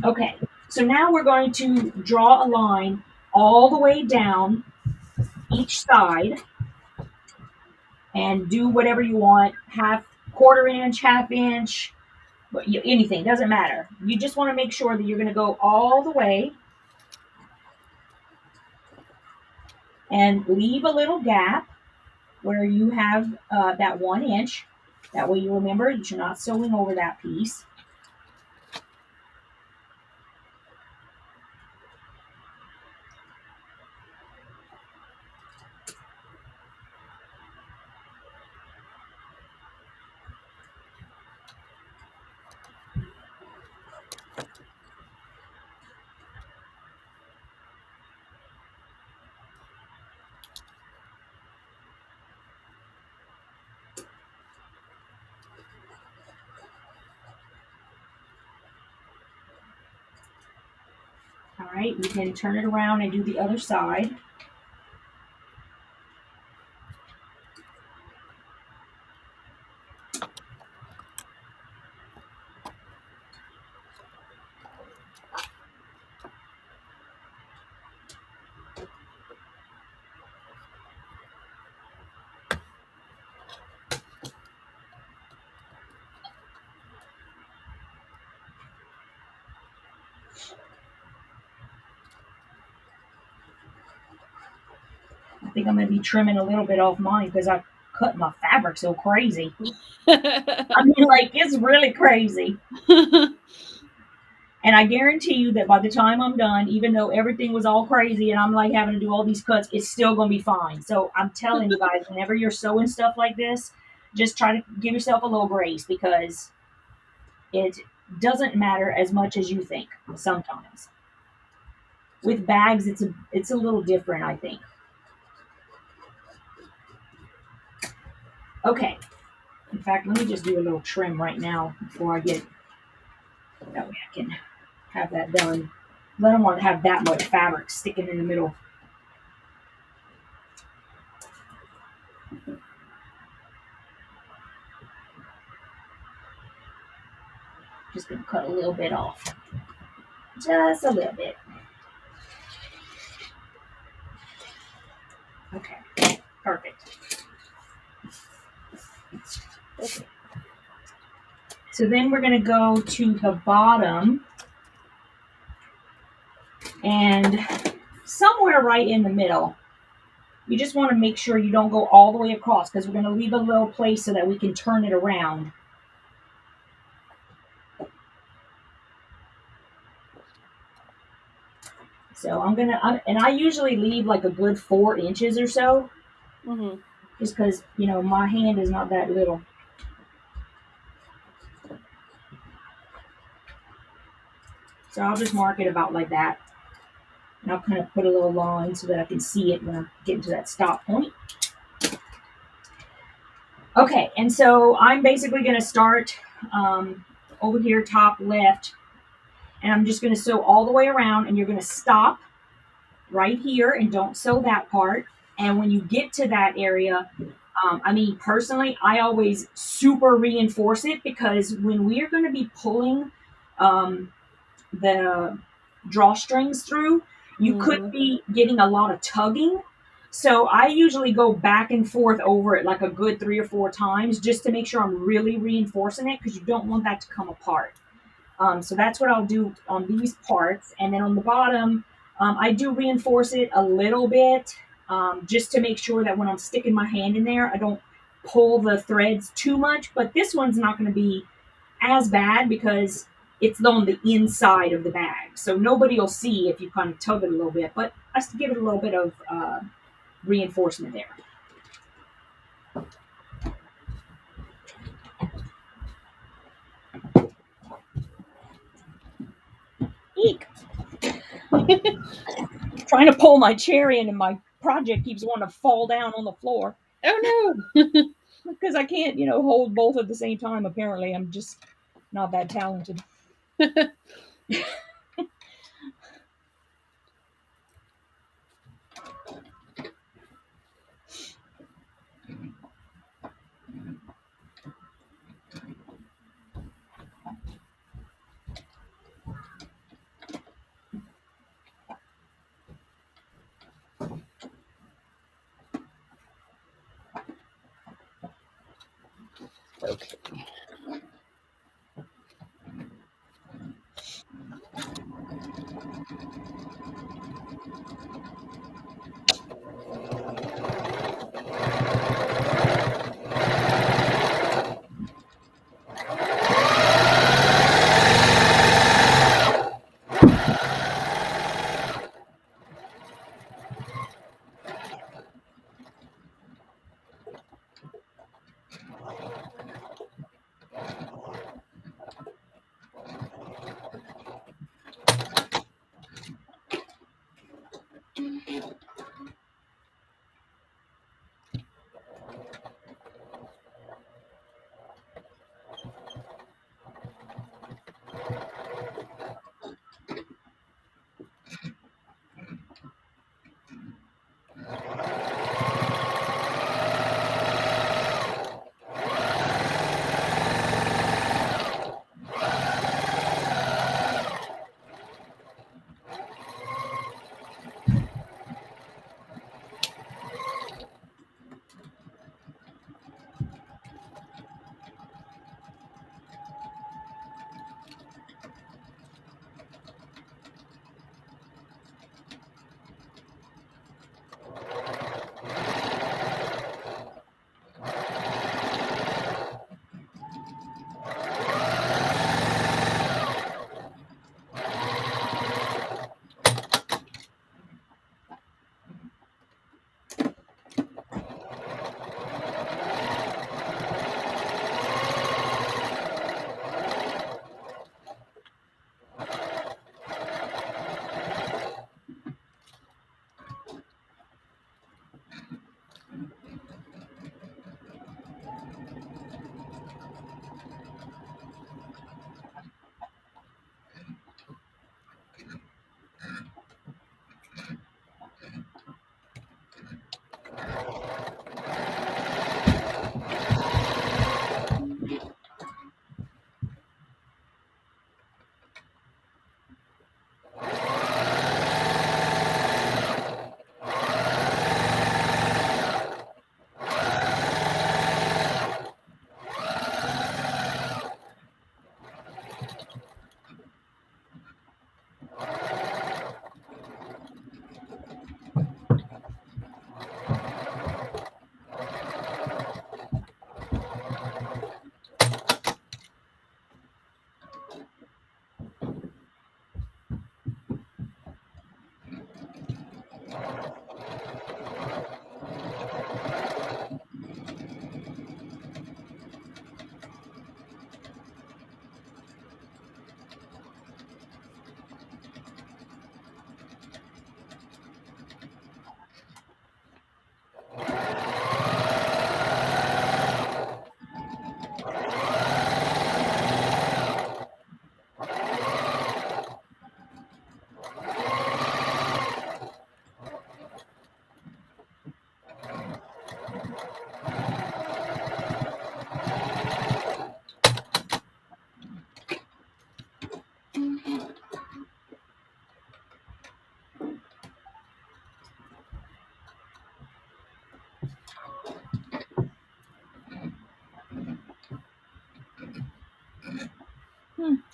Okay, so now we're going to draw a line all the way down each side and do whatever you want, quarter inch, half inch, anything, doesn't matter. You just want to make sure that you're going to go all the way and leave a little gap where you have that 1 inch. That way you remember that you're not sewing over that piece. All right, you can turn it around and do the other side. I think I'm going to be trimming a little bit off mine because I cut my fabric so crazy. I mean, like, it's really crazy. And I guarantee you that by the time I'm done, even though everything was all crazy and I'm like having to do all these cuts, it's still going to be fine. So I'm telling you guys, whenever you're sewing stuff like this, just try to give yourself a little grace because it doesn't matter as much as you think sometimes. With bags, it's a little different, I think. Okay. In fact, let me just do a little trim right now before I get, that way I can have that done. I don't want to have that much fabric sticking in the middle. Just going to cut a little bit off. Just a little bit. Okay, perfect. Okay. So then we're going to go to the bottom and somewhere right in the middle. You just want to make sure you don't go all the way across because we're going to leave a little place so that we can turn it around. So I'm going to, and I usually leave like a good 4 inches or so. Mm-hmm. Just because, you know, my hand is not that little. So I'll just mark it about like that. And I'll kind of put a little line so that I can see it when I'm getting to that stop point. Okay, and so I'm basically going to start over here, top left. And I'm just going to sew all the way around. And you're going to stop right here and don't sew that part. And when you get to that area, I mean, personally, I always super reinforce it because when we are going to be pulling the drawstrings through, you could be getting a lot of tugging. So I usually go back and forth over it like a good 3 or 4 times just to make sure I'm really reinforcing it because you don't want that to come apart. So that's what I'll do on these parts. And then on the bottom, I do reinforce it a little bit just to make sure that when I'm sticking my hand in there, I don't pull the threads too much. But this one's not going to be as bad because it's on the inside of the bag. So nobody will see if you kind of tug it a little bit. But I have to give it a little bit of reinforcement there. Trying to pull my chair in, and my project keeps wanting to fall down on the floor. Oh no. Because I can't, hold both at the same time. Apparently, I'm just not that talented. Okay.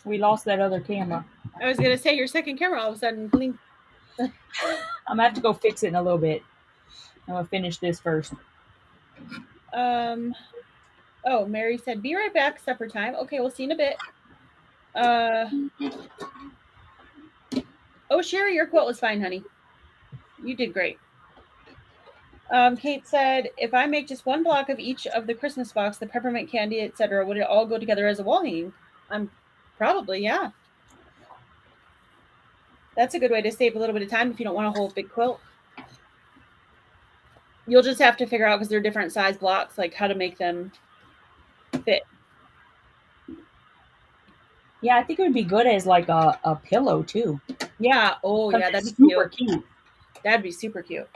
We lost that other camera. I was gonna say your second camera all of a sudden blinked. I'm gonna have to go fix it in a little bit. I'm gonna finish this first. Oh, Mary said, "Be right back. Supper time." Okay, we'll see you in a bit. Oh, Sherry, your quote was fine, honey. You did great. Kate said, "If I make just one block of each of the Christmas box, the peppermint candy, etc., would it all go together as a wall hanging?" Probably, yeah. That's a good way to save a little bit of time if you don't want a whole big quilt. You'll just have to figure out, because they're different size blocks, like how to make them fit. Yeah, I think it would be good as like a pillow too. Yeah. Oh, yeah. Something That'd be super cute. cute. That'd be super cute.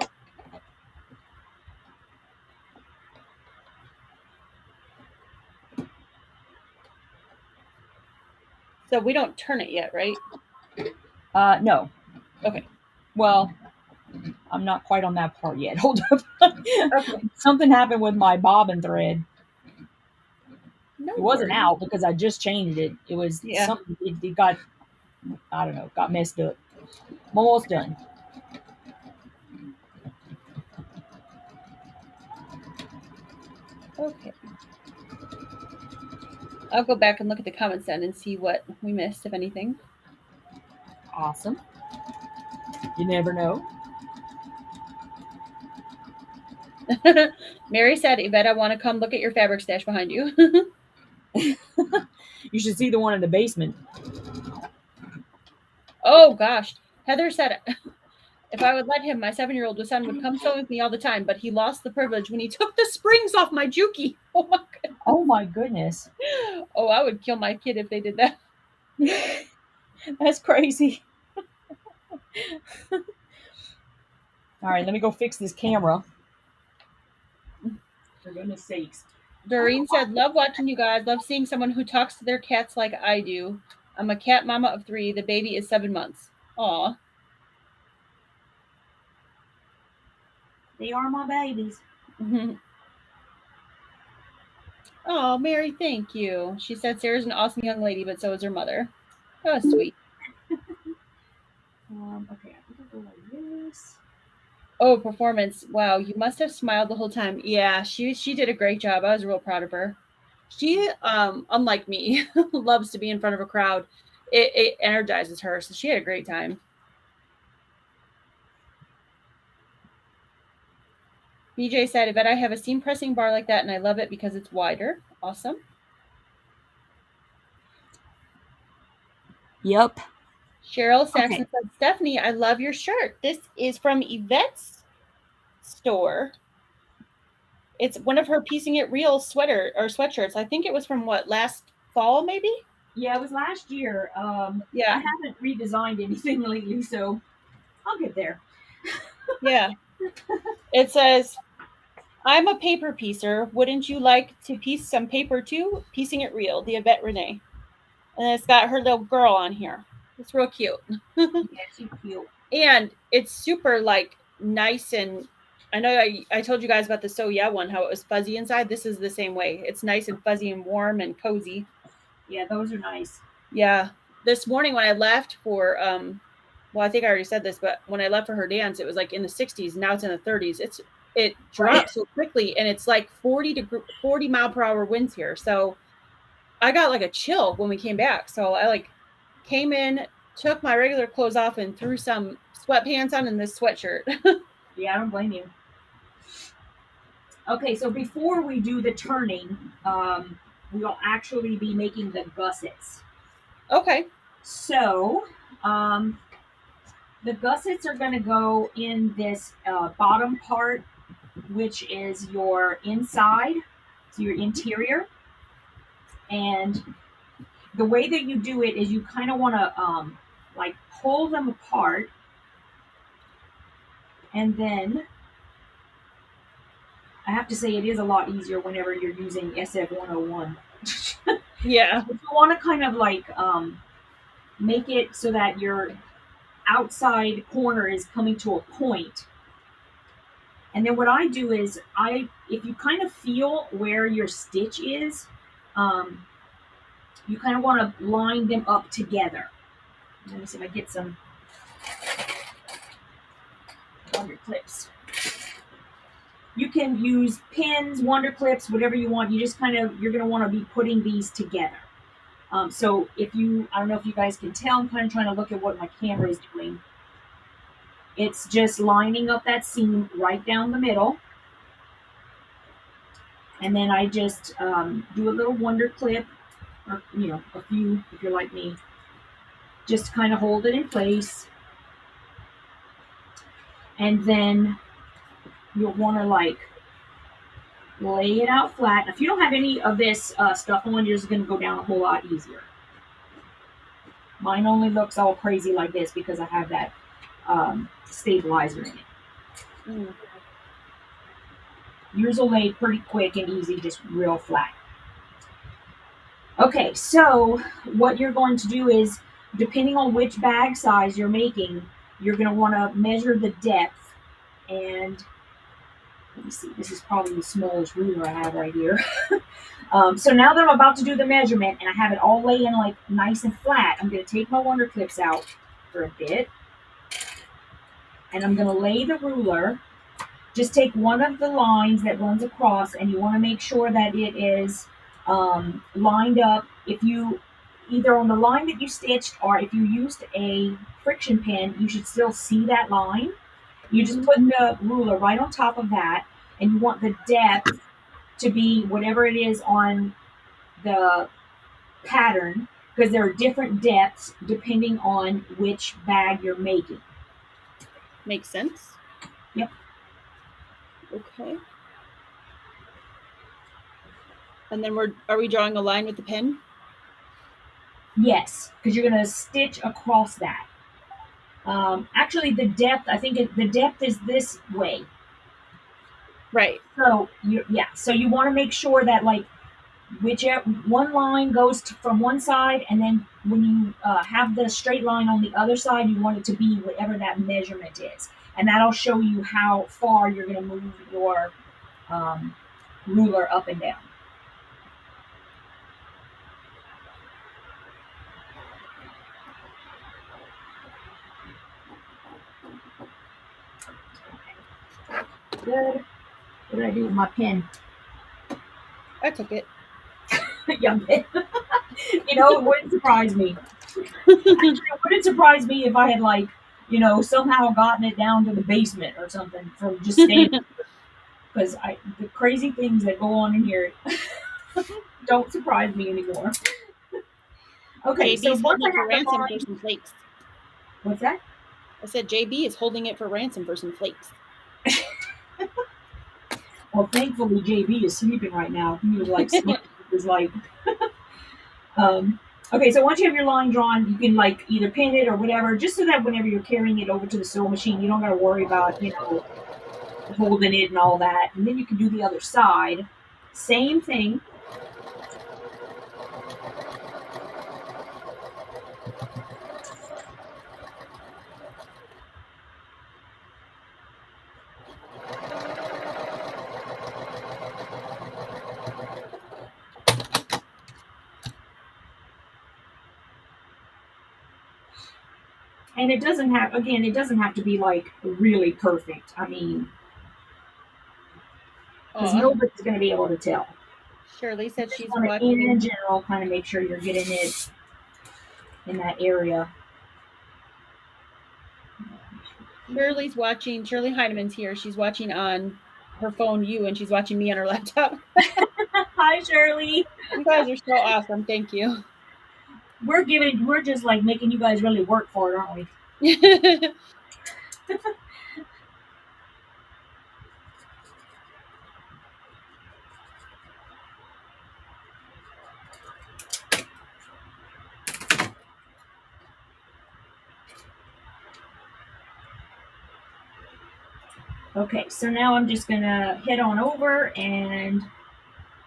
So we don't turn it yet, right? No. Okay. Well, I'm not quite on that part yet. Hold up. Okay. Something happened with my bobbin thread. No It wasn't worries. out because I just changed it. It was something. It got, I don't know, got messed up. I'm almost done. Okay. I'll go back and look at the comments then and see what we missed, if anything. Awesome. You never know. Mary said, Yvette, I want to come look at your fabric stash behind you. You should see the one in the basement. Oh, gosh. Heather said, if I would let him, my 7-year-old son would come sew with me all the time, but he lost the privilege when he took the springs off my Juki. Oh, my goodness. Oh, my goodness. Oh, I would kill my kid if they did that. That's crazy. All right, let me go fix this camera. For goodness sakes. Doreen said, love watching you guys. Love seeing someone who talks to their cats like I do. I'm a cat mama of 3. The baby is 7 months. Aw. They are my babies. Oh, Mary, thank you. She said Sarah's an awesome young lady, but so is her mother. Oh, sweet. Okay, I think I'll go like this. Oh, performance. Wow, you must have smiled the whole time. Yeah, she did a great job. I was real proud of her. She, unlike me, loves to be in front of a crowd. It energizes her, so she had a great time. BJ said, I bet I have a seam pressing bar like that, and I love it because it's wider. Awesome. Yep. Cheryl Saxon said, Stephanie, I love your shirt. This is from Yvette's store. It's one of her piecing it real sweatshirts. I think it was from last fall, maybe? Yeah, it was last year. Yeah. I haven't redesigned anything lately, so I'll get there. Yeah. It says, I'm a paper piecer. Wouldn't you like to piece some paper too? Piecing it real, the Yvette Renee. And it's got her little girl on here. It's real cute. Yeah, she's cute. And it's super nice, and I know I told you guys about the So Yeah one, how it was fuzzy inside. This is the same way. It's nice and fuzzy and warm and cozy. Yeah, those are nice. Yeah. This morning when I left for well, I think I already said this, but when I left for her dance, it was in the 60s. Now it's in the 30s. It dropped so quickly, and it's 40 mile per hour winds here. So I got a chill when we came back. So I came in, took my regular clothes off, and threw some sweatpants on and this sweatshirt. Yeah, I don't blame you. Okay, so before we do the turning, we'll actually be making the gussets. Okay. So, the gussets are going to go in this bottom part, which is your inside, so your interior. And the way that you do it is you kind of want to pull them apart, and then I have to say it is a lot easier whenever you're using SF101. Yeah. But you want to kind of make it so that your outside corner is coming to a point. And then what I do is if you kind of feel where your stitch is, you kind of want to line them up together. Let me see if I get some wonder clips. You can use pins, wonder clips, whatever you want. You just you're going to want to be putting these together. So I don't know if you guys can tell, I'm kind of trying to look at what my camera is doing. It's just lining up that seam right down the middle. And then I just do a little wonder clip, or a few if you're like me. Just kind of hold it in place. And then you'll want to like lay it out flat. If you don't have any of this stuff on, you're just going to go down a whole lot easier. Mine only looks all crazy like this because I have that stabilizer in it. Mm. Yours will lay pretty quick and easy, just real flat. Okay, so what you're going to do is, depending on which bag size you're making, you're going to want to measure the depth. And let me see, this is probably the smallest ruler I have right here. So now that I'm about to do the measurement and I have it all laying like nice and flat, I'm going to take my wonder clips out for a bit. And I'm going to lay the ruler. Just take one of the lines that runs across, and you want to make sure that it is lined up. If you, either on the line that you stitched, or if you used a friction pin, you should still see that line. You just put the ruler right on top of that, and you want the depth to be whatever it is on the pattern, because there are different depths depending on which bag you're making. Makes sense. Yep. Okay. And then are we drawing a line with the pen? Yes, because you're going to stitch across that. Actually, the depth, I think the depth is this way. Right. So so you want to make sure that like whichever one line goes from one side, and then when you have the straight line on the other side, you want it to be whatever that measurement is, and that'll show you how far you're going to move your ruler up and down. Good. What did I do with my pen? I took it. Young pen. You know, it wouldn't surprise me. Actually, it wouldn't surprise me if I had like, you know, somehow gotten it down to the basement or something from just staying. Because the crazy things that go on in here don't surprise me anymore. Okay, JB's so once holding I it for have the ransom line, for some flakes. What's that? I said JB is holding it for ransom for some flakes. Well, thankfully JB is sleeping right now. He was like sleeping. It was like okay, so once you have your line drawn, you can like either pin it or whatever, just so that whenever you're carrying it over to the sewing machine, you don't got to worry about, you know, holding it and all that. And then you can do the other side. Same thing. And it doesn't have, again, it doesn't have to be like really perfect. I mean, because nobody's going to be able to tell. Shirley said she's watching. In general, kind of make sure you're getting it in that area. Shirley's watching. Shirley Heinemann's here. She's watching on her phone, and she's watching me on her laptop. Hi, Shirley. You guys are so awesome. Thank you. We're just like making you guys really work for it, aren't we? Okay, so now I'm just gonna head on over and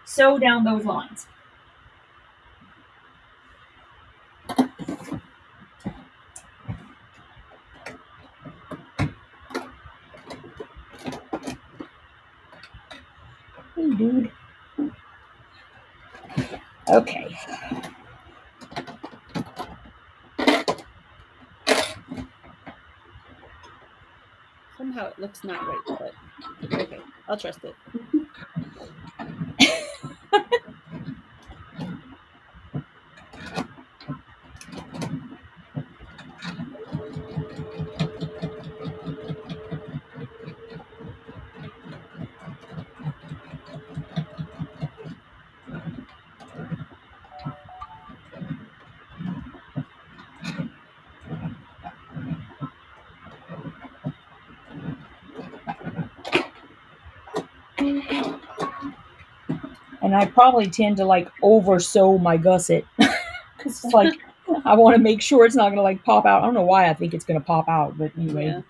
sew down those lines. Hey, dude. Okay. Somehow it looks not right, but okay, I'll trust it. and I probably tend to like over sew my gusset. It's like I want to make sure it's not going to like pop out. I don't know why I think it's going to pop out, but anyway.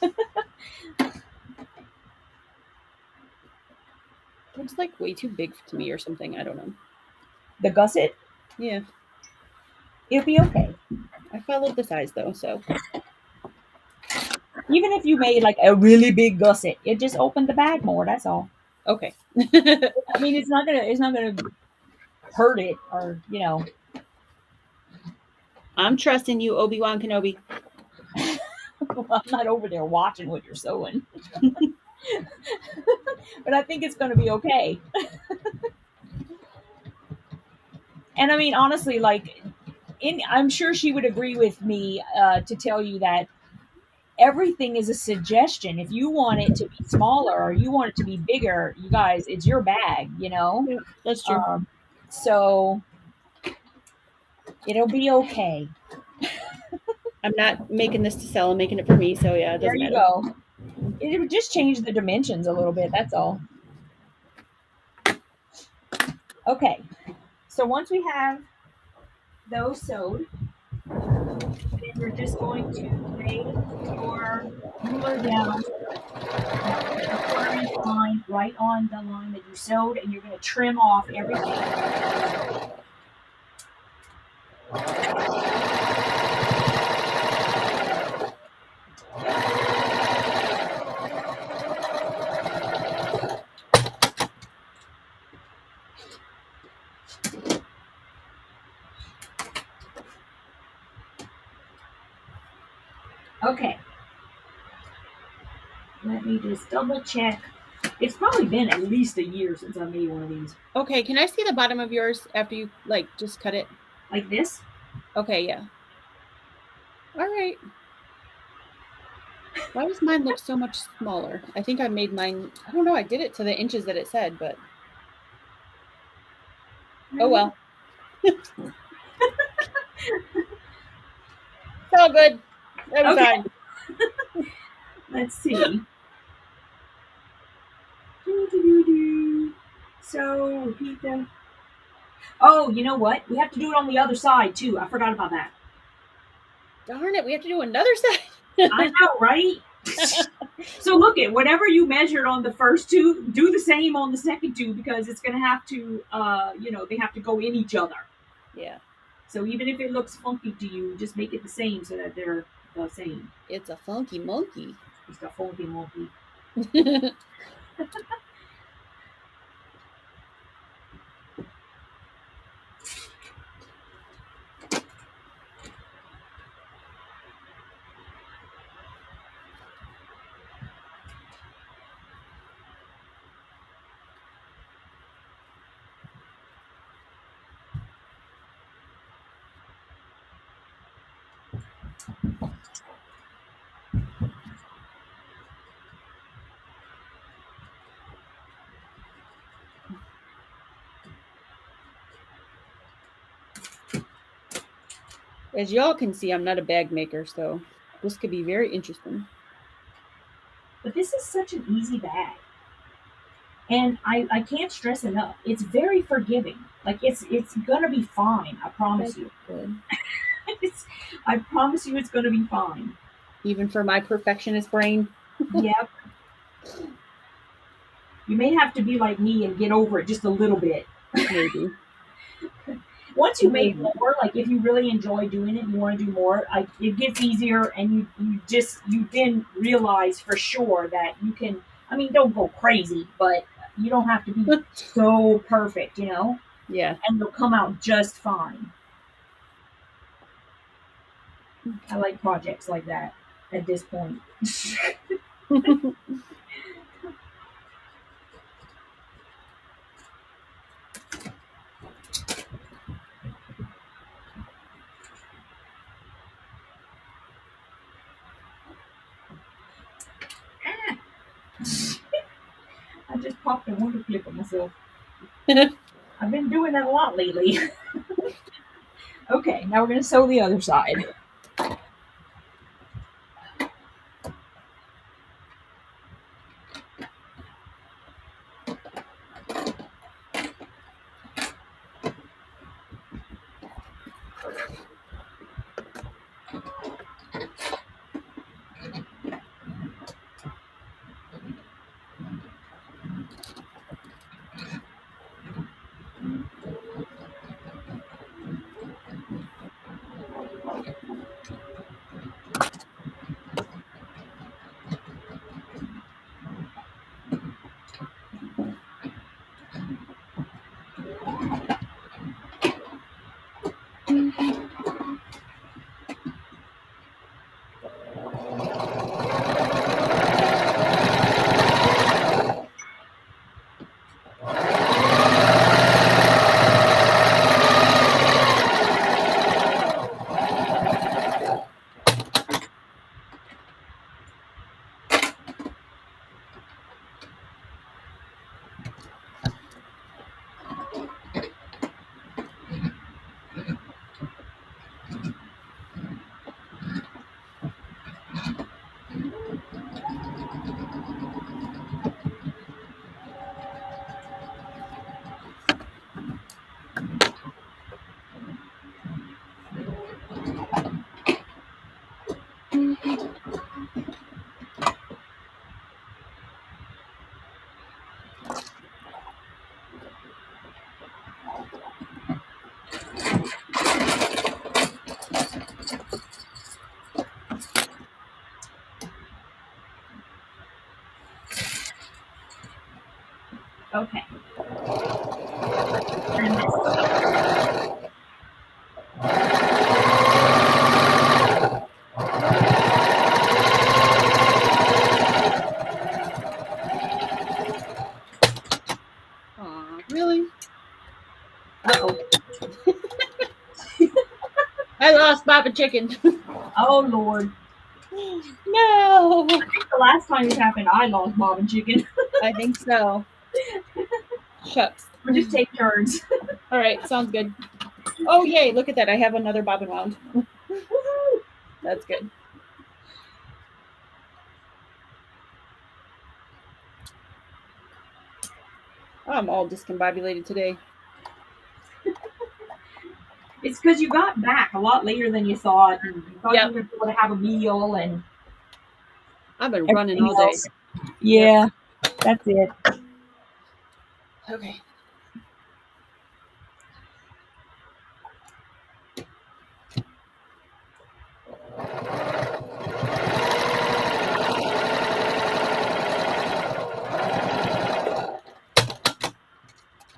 Yeah. Looks like way too big to me or something. I don't know. The gusset, Yeah. it'll be okay. I followed the size though, so. Even if you made like a really big gusset, it just opened the bag more. That's all. Okay. I mean, it's not gonna hurt it, or I'm trusting you, Obi-Wan Kenobi. I'm not over there watching what you're sewing. But I think it's going to be okay. And I mean, honestly, like, I'm sure she would agree with me to tell you that everything is a suggestion. If you want it to be smaller or you want it to be bigger, you guys, it's your bag, Yeah, that's true. So it'll be okay. I'm not making this to sell. I'm making it for me, so yeah, it There doesn't you matter. go. It would just change the dimensions a little bit. That's all. Okay. So once we have those sewed, then you're just going to lay your ruler down a quarter-inch line right on the line that you sewed, and you're going to trim off everything. Okay. Let me just double check. It's probably been at least a year since I made one of these. Okay, can I see the bottom of yours after you like just cut it? Like this? Okay, yeah. All right. Why does mine look so much smaller? I think I made mine, I don't know, I did it to the inches that it said, but oh well. It's all good. That'll be fine. Let's see. So, repeat the. Oh, you know what? We have to do it on the other side too. I forgot about that. Darn it, we have to do another side. I know, right? So look at whatever you measured on the first two, do the same on the second two, because it's going to have to, they have to go in each other. Yeah. So even if it looks funky to you, just make it the same so that they're the same. It's a funky monkey. It's a funky monkey. As y'all can see, I'm not a bag maker, so this could be very interesting. But this is such an easy bag. And I can't stress enough. It's very forgiving. Like it's gonna be fine. I promise you. Good. I promise you, it's gonna be fine. Even for my perfectionist brain. Yep. You may have to be like me and get over it just a little bit. Maybe. Once you make more, like if you really enjoy doing it and you want to do more, it gets easier, and you then realize for sure that you can. I mean, don't go crazy, but you don't have to be so perfect, Yeah. And they'll come out just fine. I like projects like that at this point. I just popped a wonder clip on myself. I've been doing that a lot lately. Okay, now we're going to sew the other side. Okay. Turn this. Aw, really? Uh-oh. I lost Papa Chicken. Oh, Lord. No. I think the last time this happened, I lost Bob and Chicken. I think so. Shucks. We'll just take turns. All right, sounds good. Oh, yay, look at that. I have another bobbin wound. Woohoo! That's good. I'm all discombobulated today. It's because you got back a lot later than you thought, and you thought Yep. you were going to be able to have a meal, and I've been running all day. else. Yeah, that's it. Okay.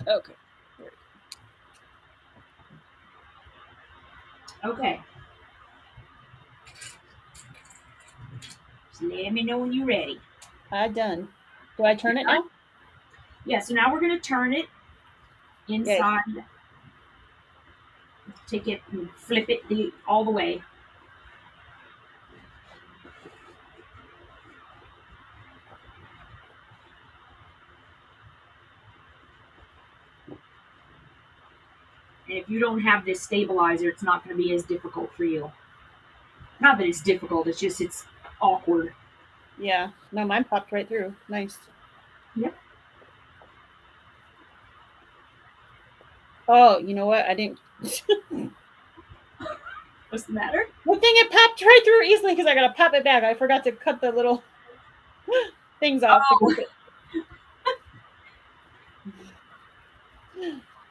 Okay. Okay. So let me know when you're ready. I'm done. Do I turn it now? Yeah, so now we're going to turn it inside. Yay. Take it and flip it all the way. And if you don't have this stabilizer, it's not going to be as difficult for you. Not that it's difficult, it's just it's awkward. Yeah. No, mine popped right through. Nice. Yep. Oh, you know what? I didn't. What's the matter? Good thing it popped right through easily because I got to pop it back. I forgot to cut the little things off. Oh.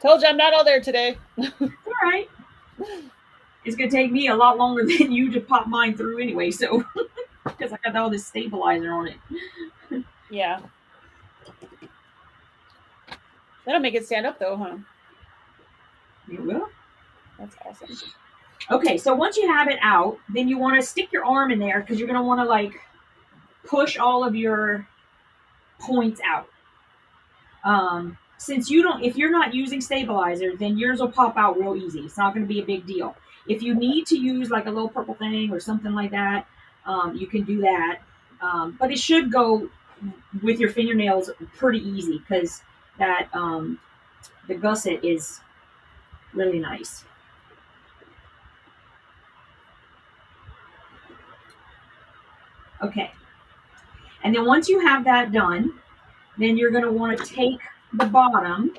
Told you I'm not all there today. All right. It's going to take me a lot longer than you to pop mine through anyway, so because I got all this stabilizer on it. Yeah. That'll make it stand up though, huh? You will. That's awesome. Okay, so once you have it out, then you want to stick your arm in there because you're going to want to like push all of your points out. Since you don't, if you're not using stabilizer, then yours will pop out real easy. It's not going to be a big deal. If you need to use like a little purple thing or something like that, you can do that. But it should go with your fingernails pretty easy because that the gusset is really nice. Okay. And then once you have that done, then you're going to want to take the bottom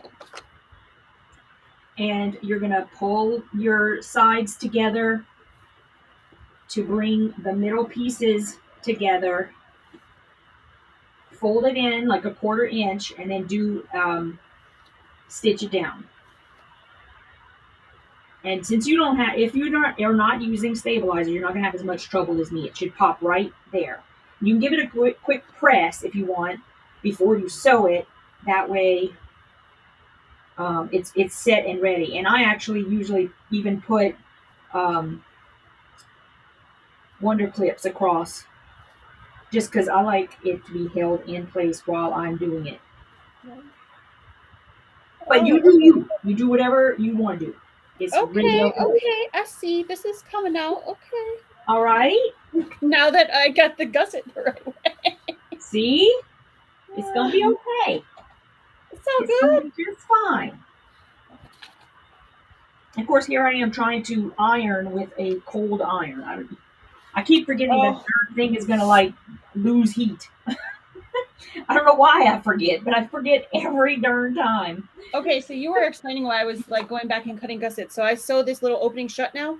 And you're going to pull your sides together to bring the middle pieces together. Fold it in like a 1/4 inch, and then do stitch it down. And since you don't have, if you are not using stabilizer, you're not going to have as much trouble as me. It should pop right there. You can give it a quick press if you want before you sew it. That way, it's set and ready. And I actually usually even put wonder clips across, just because I like it to be held in place while I'm doing it. But you do whatever you want to do. It's okay. I see. This is coming out. Okay. All right. Now that I got the gusset the right way. See? It's going to be okay. It's all good. It's fine. Of course, here I am trying to iron with a cold iron. I keep forgetting that the thing is going to like lose heat. I don't know why I forget, but I forget every darn time. Okay, so you were explaining why I was like going back and cutting gussets. So I sew this little opening shut now?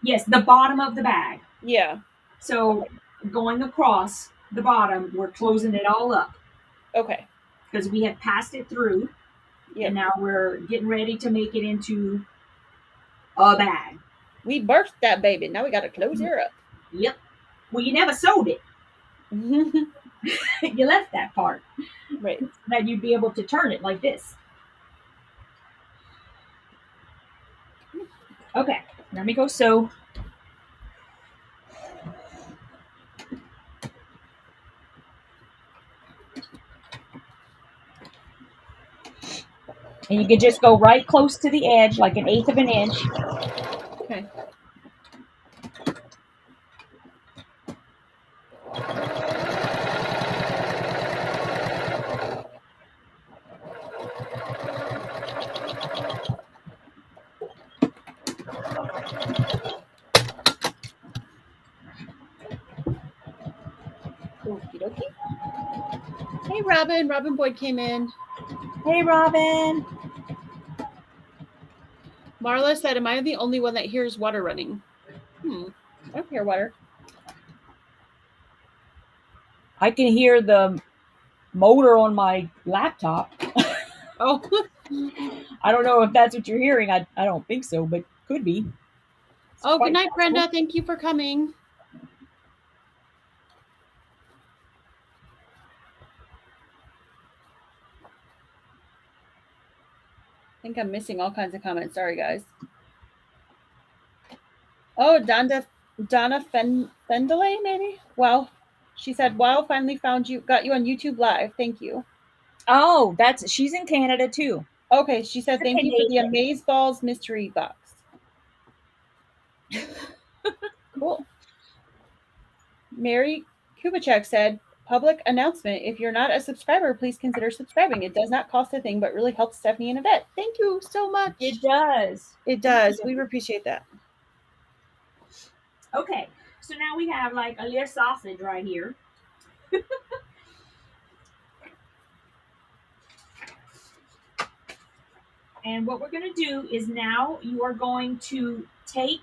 Yes, the bottom of the bag. Yeah. So going across the bottom, we're closing it all up. Okay. Because we have passed it through. Yep. And now we're getting ready to make it into a bag. We birthed that baby. Now we got to close her up. Yep. Well, you never sewed it. You left that part. Right. That you'd be able to turn it like this. Okay. Let me go sew. And you can just go right close to the edge, like 1/8 of an inch. Okay. Okie dokie. Hey, Robin. Robin Boyd came in. Hey, Robin. Marla said, am I the only one that hears water running? I don't hear water. I can hear the motor on my laptop. Oh. I don't know if that's what you're hearing. I don't think so, but could be. Oh, good night, Brenda. Thank you for coming. I think I'm missing all kinds of comments. Sorry, guys. Oh, Donna Fendelay, maybe? Wow. She said, wow, finally got you on YouTube Live. Thank you. Oh, she's in Canada too. Okay, she said, thank you for the Amazeballs mystery box. Cool. Mary Kubachek said, public announcement. If you're not a subscriber, please consider subscribing. It does not cost a thing, but really helps Stephanie and Yvette. Thank you so much. It does. It does. We appreciate that. Okay, so now we have like a little sausage right here. And what we're going to do is now you are going to take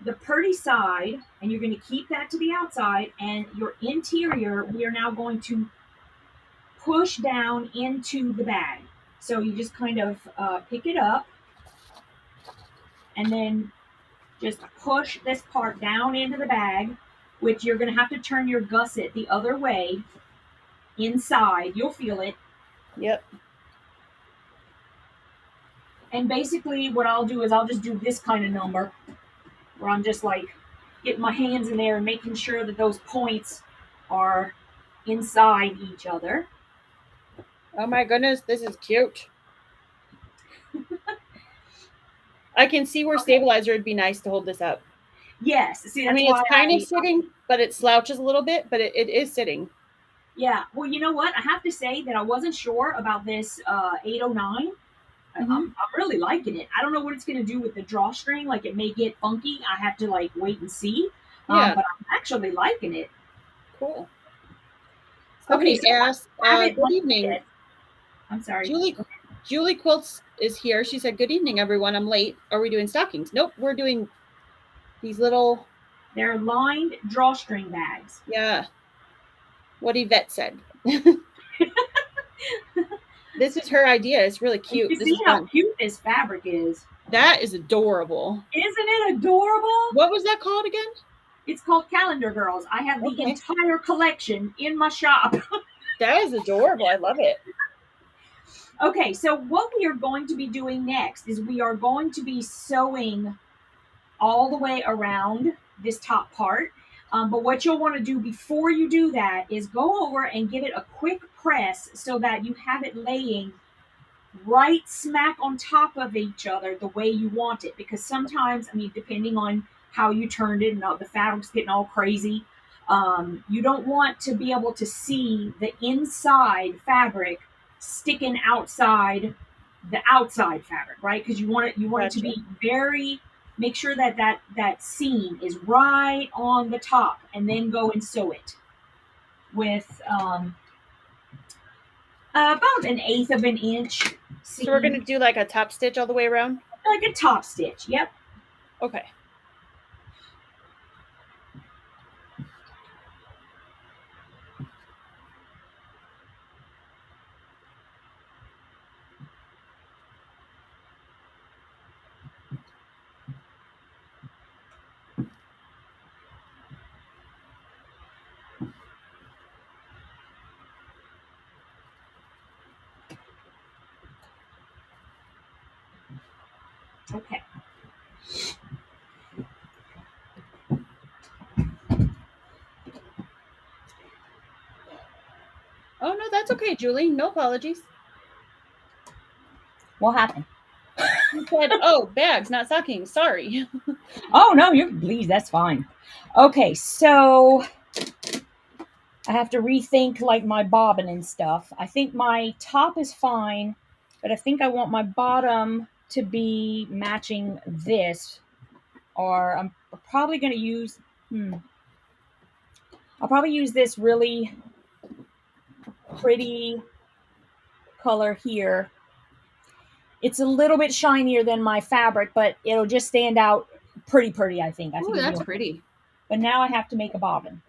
the purdy side and you're going to keep that to the outside, and your interior we are now going to push down into the bag. So you just kind of pick it up and then just push this part down into the bag, which you're going to have to turn your gusset the other way inside. You'll feel it. Yep. And basically what I'll do is I'll just do this kind of number where I'm just like getting my hands in there and making sure that those points are inside each other. Oh my goodness, this is cute. I can see where stabilizer would be nice to hold this up. Yes. See, that's it's kind of sitting, but it slouches a little bit, but it is sitting. Yeah. Well, you know what? I have to say that I wasn't sure about this 809. I'm really liking it. I don't know what it's going to do with the drawstring. Like, it may get funky. I have to like wait and see. Yeah. But I'm actually liking it. Cool. Okay. So good evening. I'm sorry. Julie Quilts is here. She said, "Good evening, everyone. I'm late. Are we doing stockings?" Nope, we're doing these little... They're lined drawstring bags. Yeah. What Yvette said. This is her idea. It's really cute. You this see is how fun. cute this fabric is. That is adorable. Isn't it adorable? What was that called again? It's called Calendar Girls. I have the entire collection in my shop. That is adorable. I love it. Okay, so what we are going to be doing next is we are going to be sewing all the way around this top part. But what you'll want to do before you do that is go over and give it a quick press so that you have it laying right smack on top of each other the way you want it. Because sometimes, I mean, depending on how you turned it and the fabric's getting all crazy, you don't want to be able to see the inside fabric sticking outside the outside fabric, right? Because you want it to be very... Make sure that seam is right on the top, and then go and sew it with about 1/8 of an inch. Seam. So we're going to do like a top stitch all the way around? Like a top stitch, yep. Okay. Okay. Oh, no, that's okay, Julie. No apologies. What happened? You said, oh, bags, not stockings. Sorry. Oh, no, please, that's fine. Okay, so I have to rethink like my bobbin and stuff. I think my top is fine, but I think I want my bottom to be matching this, or I'm probably going to use, I'll probably use this really pretty color here. It's a little bit shinier than my fabric, but it'll just stand out pretty, I think. Oh, that's pretty. But now I have to make a bobbin.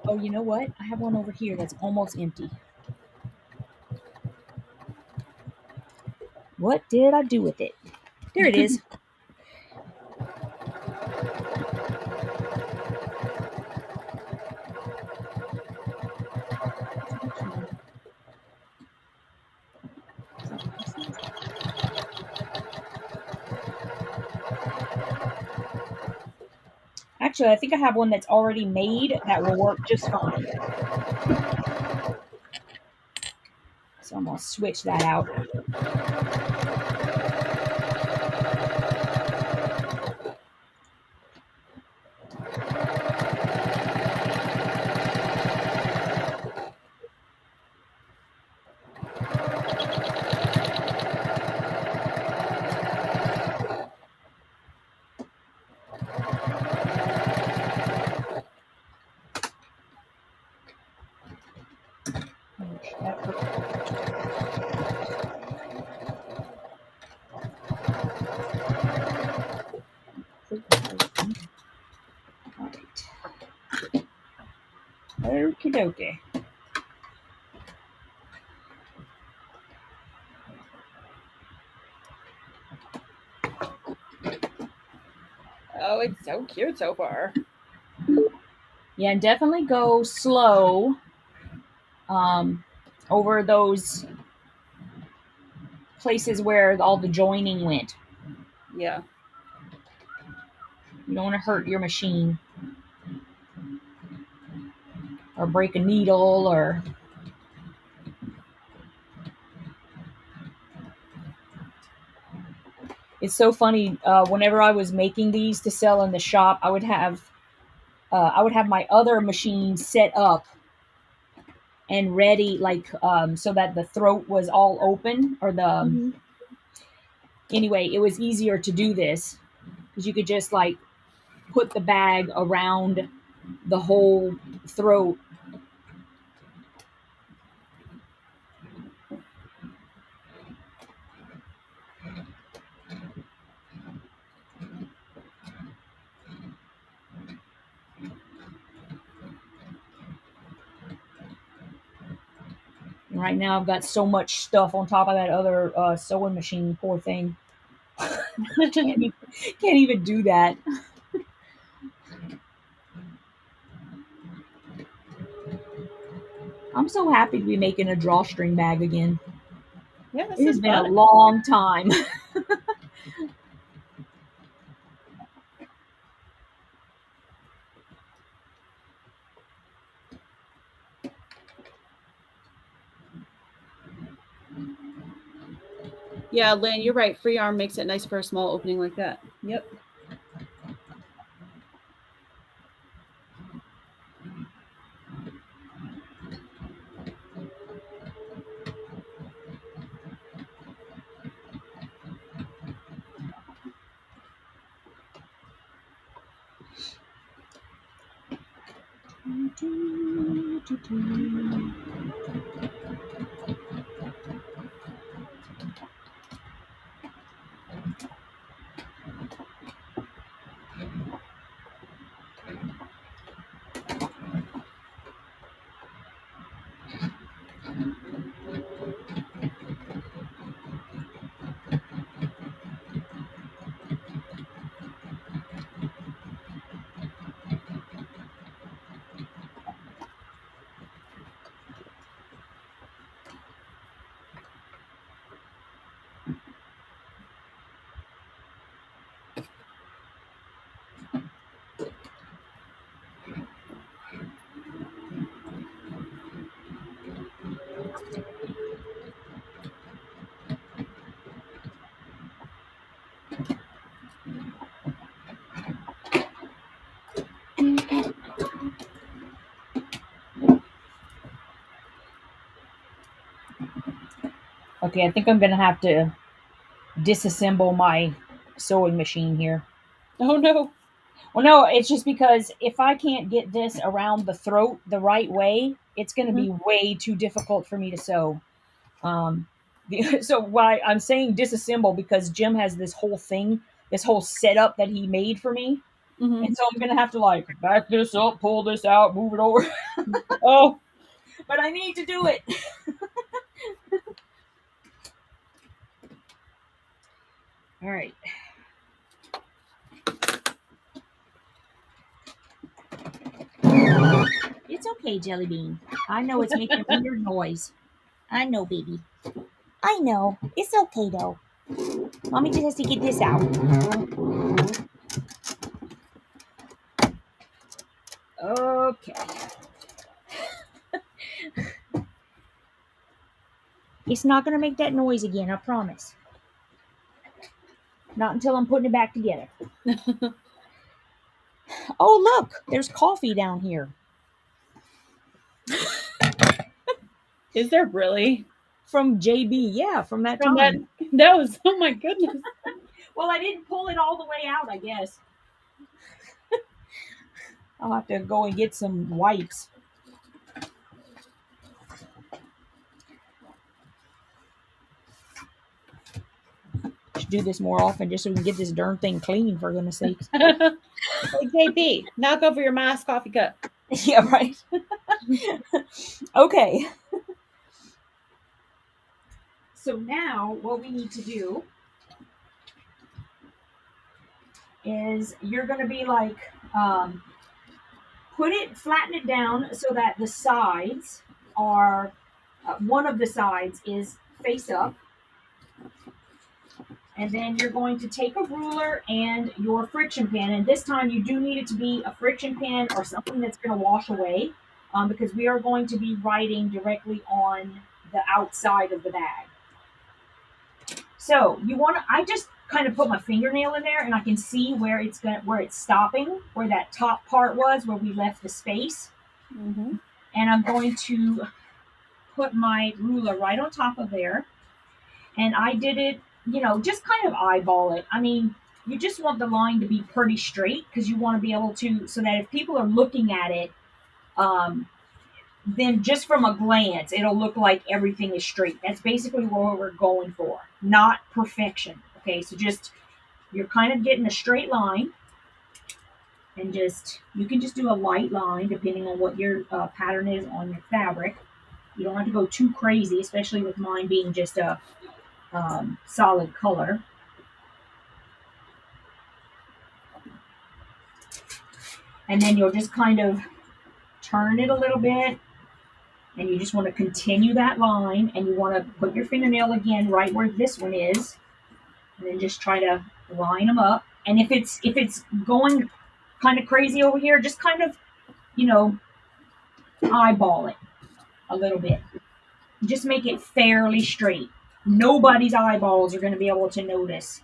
Oh, you know what? I have one over here that's almost empty. What did I do with it? There it is. Actually, I think I have one that's already made that will work just fine. So I'm going to switch that out. Okie dokie. Oh, it's so cute so far. Yeah, and definitely go slow over those places where all the joining went. Yeah. You don't want to hurt your machine or break a needle or... It's so funny. Whenever I was making these to sell in the shop, I would have my other machine set up and ready, like so that the throat was all open, or the anyway, it was easier to do this because you could just like put the bag around the whole throat Right now, I've got so much stuff on top of that other sewing machine. Poor thing. Can't even do that. I'm so happy to be making a drawstring bag again. Yeah, this It has is been a fun. long time. Yeah, Lynn, you're right. Free arm makes it nice for a small opening like that. Yep. Okay, I think I'm gonna have to disassemble my sewing machine here. Oh no. Well, no, it's just because if I can't get this around the throat the right way, it's going to Mhm. be way too difficult for me to sew. Um, so why I'm saying disassemble because Jim has this whole thing, this whole setup that he made for me, Mhm. and so I'm going to have to like back this up, pull this out, move it over. Oh, But I need to do it. All right. It's okay, Jelly Bean. I know it's making a weird noise. I know, baby. I know. It's okay, though. Mommy just has to get this out. Okay. It's not going to make that noise again, I promise. Not until I'm putting it back together. Oh, look, there's coffee down here. is there really? From JB, yeah, from that From that time. nose. Oh my goodness. Well, I didn't pull it all the way out, I guess. I'll have to go and get some wipes. Should do this more often just so we can get this darn thing clean, for goodness sakes. Hey, JP, knock over your Mass coffee cup. Yeah, right. Okay. So now what we need to do is you're going to be like, flatten it down so that the sides are, one of the sides is face up. And then you're going to take a ruler and your friction pan. And this time you do need it to be a friction pan or something that's going to wash away because we are going to be writing directly on the outside of the bag. So you want to, I just kind of put my fingernail in there and I can see where it's stopping, where that top part was, where we left the space. Mm-hmm. And I'm going to put my ruler right on top of there. And I did it, just kind of eyeball it. I mean, you just want the line to be pretty straight because you want to be able to, so that if people are looking at it, then just from a glance, it'll look like everything is straight. That's basically what we're going for, not perfection. Okay, so just you're kind of getting a straight line, and you can just do a light line depending on what your pattern is on your fabric. You don't have to go too crazy, especially with mine being just a solid color. And then you'll just kind of turn it a little bit, and you just want to continue that line, and you want to put your fingernail again right where this one is, and then just try to line them up. And if it's going kind of crazy over here, just kind of, you know, eyeball it a little bit. Just make it fairly straight. Nobody's eyeballs are going to be able to notice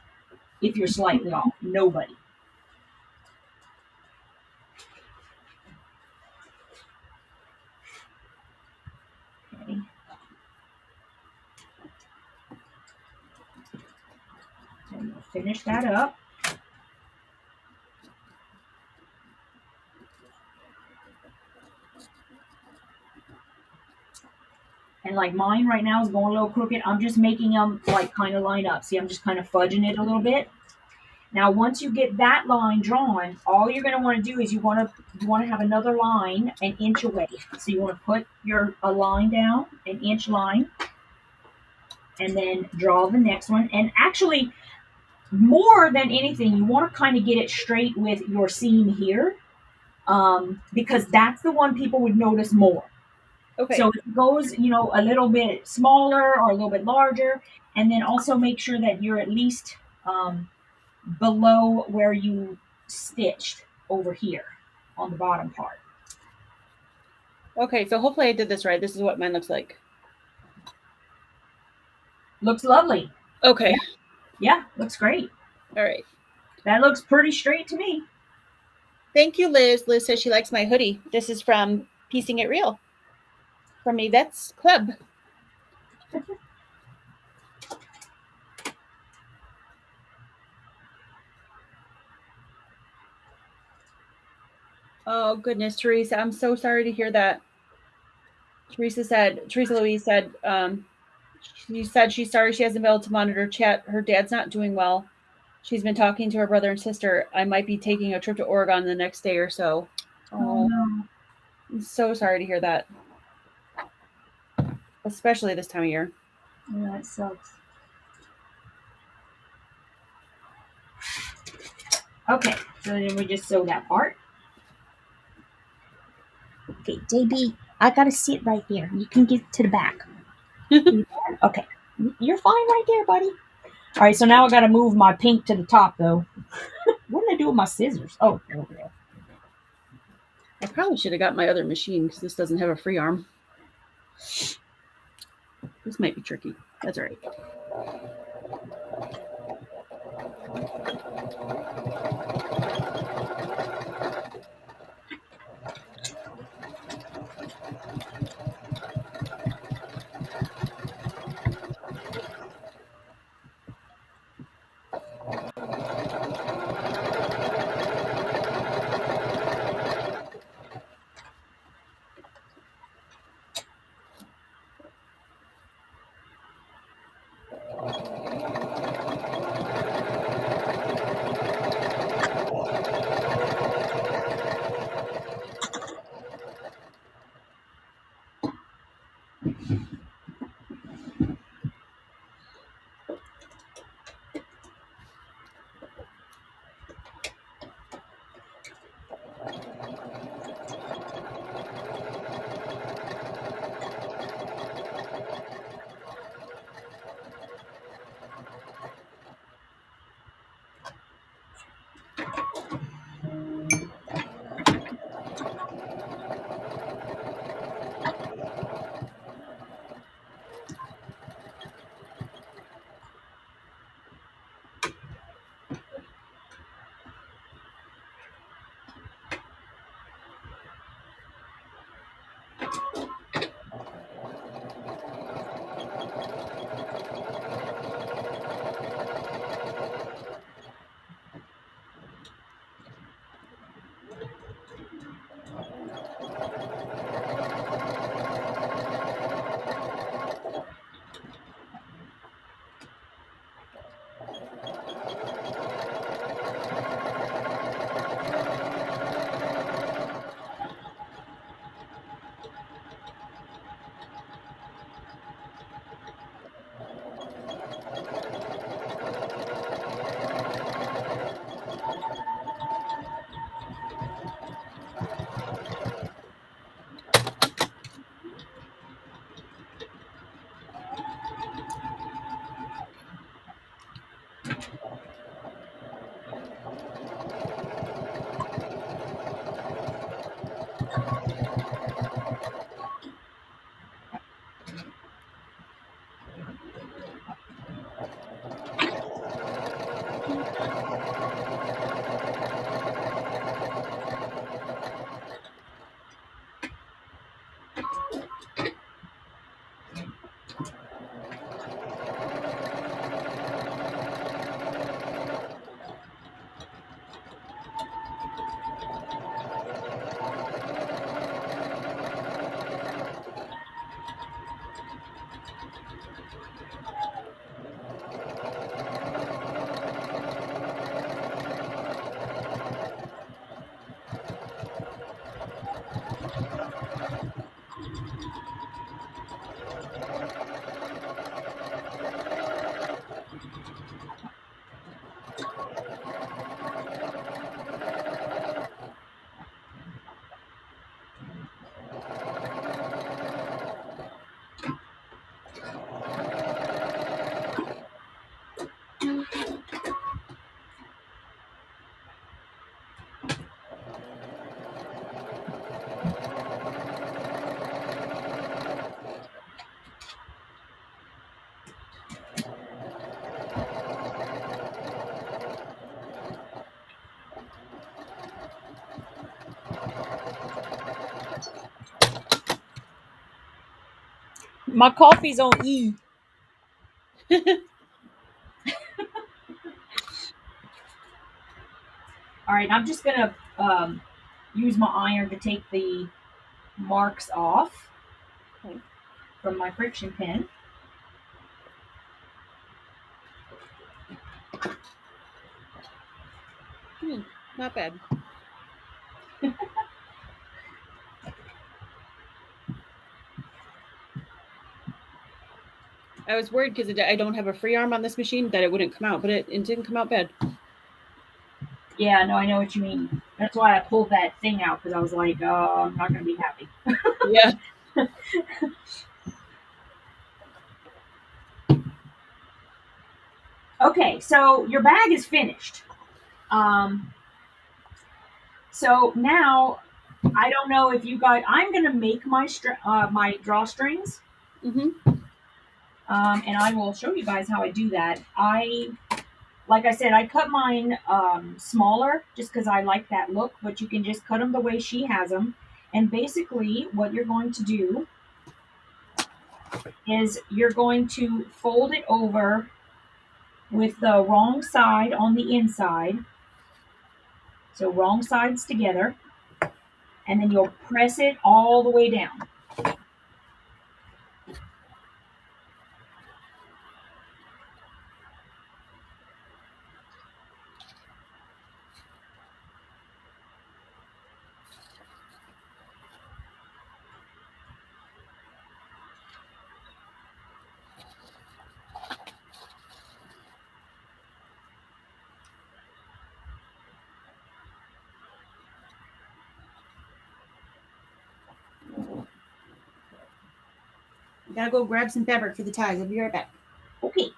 if you're slightly off. Nobody. Okay. So we'll finish that up. And like mine right now is going a little crooked. I'm just making them like kind of line up. See, I'm just kind of fudging it a little bit. Now, once you get that line drawn, all you're going to want to do is you want to have another line an inch away. So you want to put a line down, an inch line, and then draw the next one. And actually, more than anything, you want to kind of get it straight with your seam here, because that's the one people would notice more. Okay. So it goes, a little bit smaller or a little bit larger, and then also make sure that you're at least below where you stitched over here on the bottom part. Okay, so hopefully I did this right. This is what mine looks like. Looks lovely. Okay. Yeah, looks great. All right. That looks pretty straight to me. Thank you, Liz. Liz says she likes my hoodie. This is from Piecing It Real, from Yvette's Club. Oh, goodness, Teresa. I'm so sorry to hear that. Teresa Louise said, she said she's sorry she hasn't been able to monitor chat. Her dad's not doing well. She's been talking to her brother and sister. I might be taking a trip to Oregon the next day or so. Oh no. I'm so sorry to hear that. Especially this time of year. Yeah, it sucks. Okay, so then we just sew that part. Okay, JB, I gotta sit right there. You can get to the back. Okay, you're fine right there, buddy. All right, so now I gotta move my pink to the top, though. What did I do with my scissors? Oh, there we go. I probably should have got my other machine because this doesn't have a free arm. This might be tricky. That's all right. My coffee's on E. All right, I'm just gonna use my iron to take the marks off from my friction pin. Not bad. I was worried because I don't have a free arm on this machine that it wouldn't come out, but it didn't come out bad. Yeah, no, I know what you mean. That's why I pulled that thing out, because I was like, I'm not going to be happy. Yeah. Okay, so your bag is finished. So now, I don't know if you guys, I'm going to make my my drawstrings. And I will show you guys how I do that. Like I said, I cut mine smaller just because I like that look, but you can just cut them the way she has them. And basically, what you're going to do is you're going to fold it over with the wrong side on the inside. So wrong sides together. And then you'll press it all the way down. I gotta go grab some fabric for the ties. I'll be right back. Okay.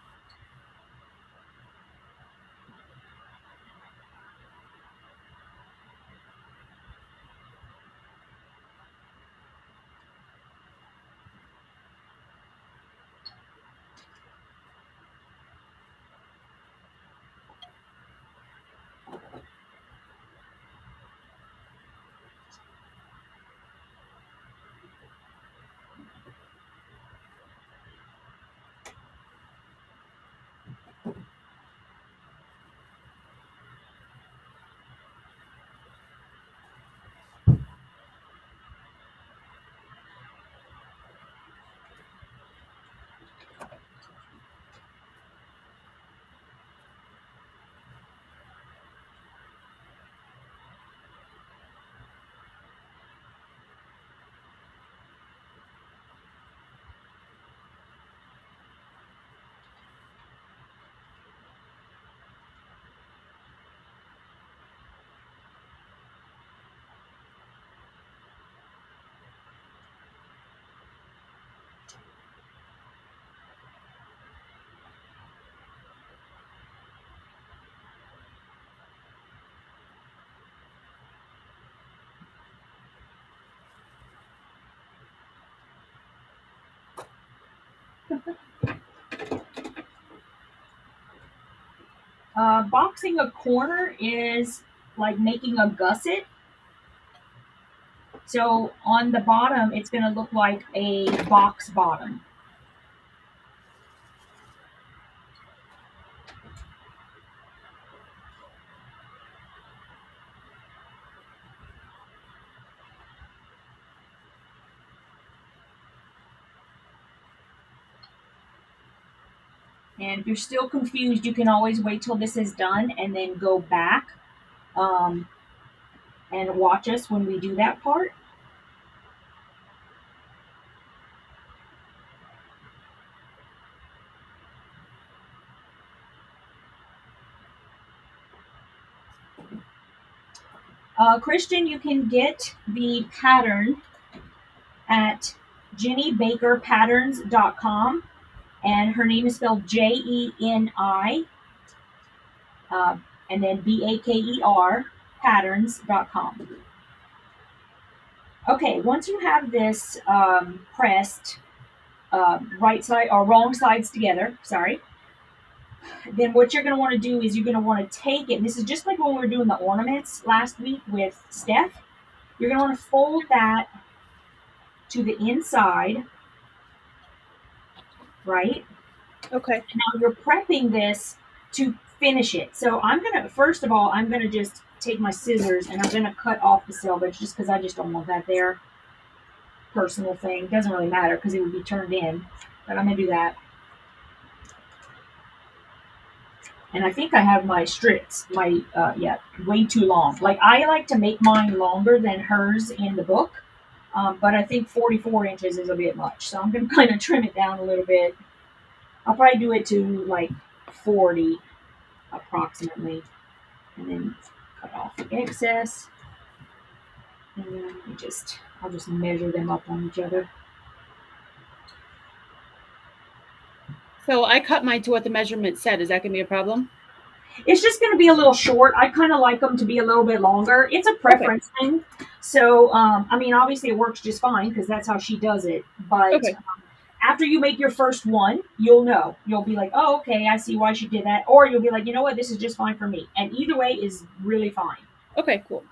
Boxing a corner is like making a gusset. So on the bottom, it's going to look like a box bottom. And if you're still confused, you can always wait till this is done and then go back and watch us when we do that part. Christian, you can get the pattern at jennybakerpatterns.com, and her name is spelled Jeni, and then Baker patterns.com. Okay, once you have this pressed right side or wrong sides together, sorry, then what you're going to want to do is you're going to want to take it. And this is just like when we were doing the ornaments last week with Steph. You're going to want to fold that to the inside right? Okay. And now you're prepping this to finish it. So I'm gonna, first of all, I'm gonna just take my scissors and I'm gonna cut off the selvage just because I just don't want that there. Personal thing, doesn't really matter because it would be turned in, but I'm gonna do that. And I think I have my strips, yeah, way too long. Like I like to make mine longer than hers in the book, but I think 44 inches is a bit much. So I'm going to kind of trim it down a little bit. I'll probably do it to like 40 approximately, and then cut off the excess. And then I'll just measure them up on each other. So I cut mine to what the measurement said. Is that going to be a problem? It's just going to be a little short. I kind of like them to be a little bit longer. It's a preference thing. So, I mean, obviously it works just fine because that's how she does it. But Okay. After you make your first one, you'll know. You'll be like, oh, okay, I see why she did that. Or you'll be like, you know what, this is just fine for me. And either way is really fine. Okay, cool.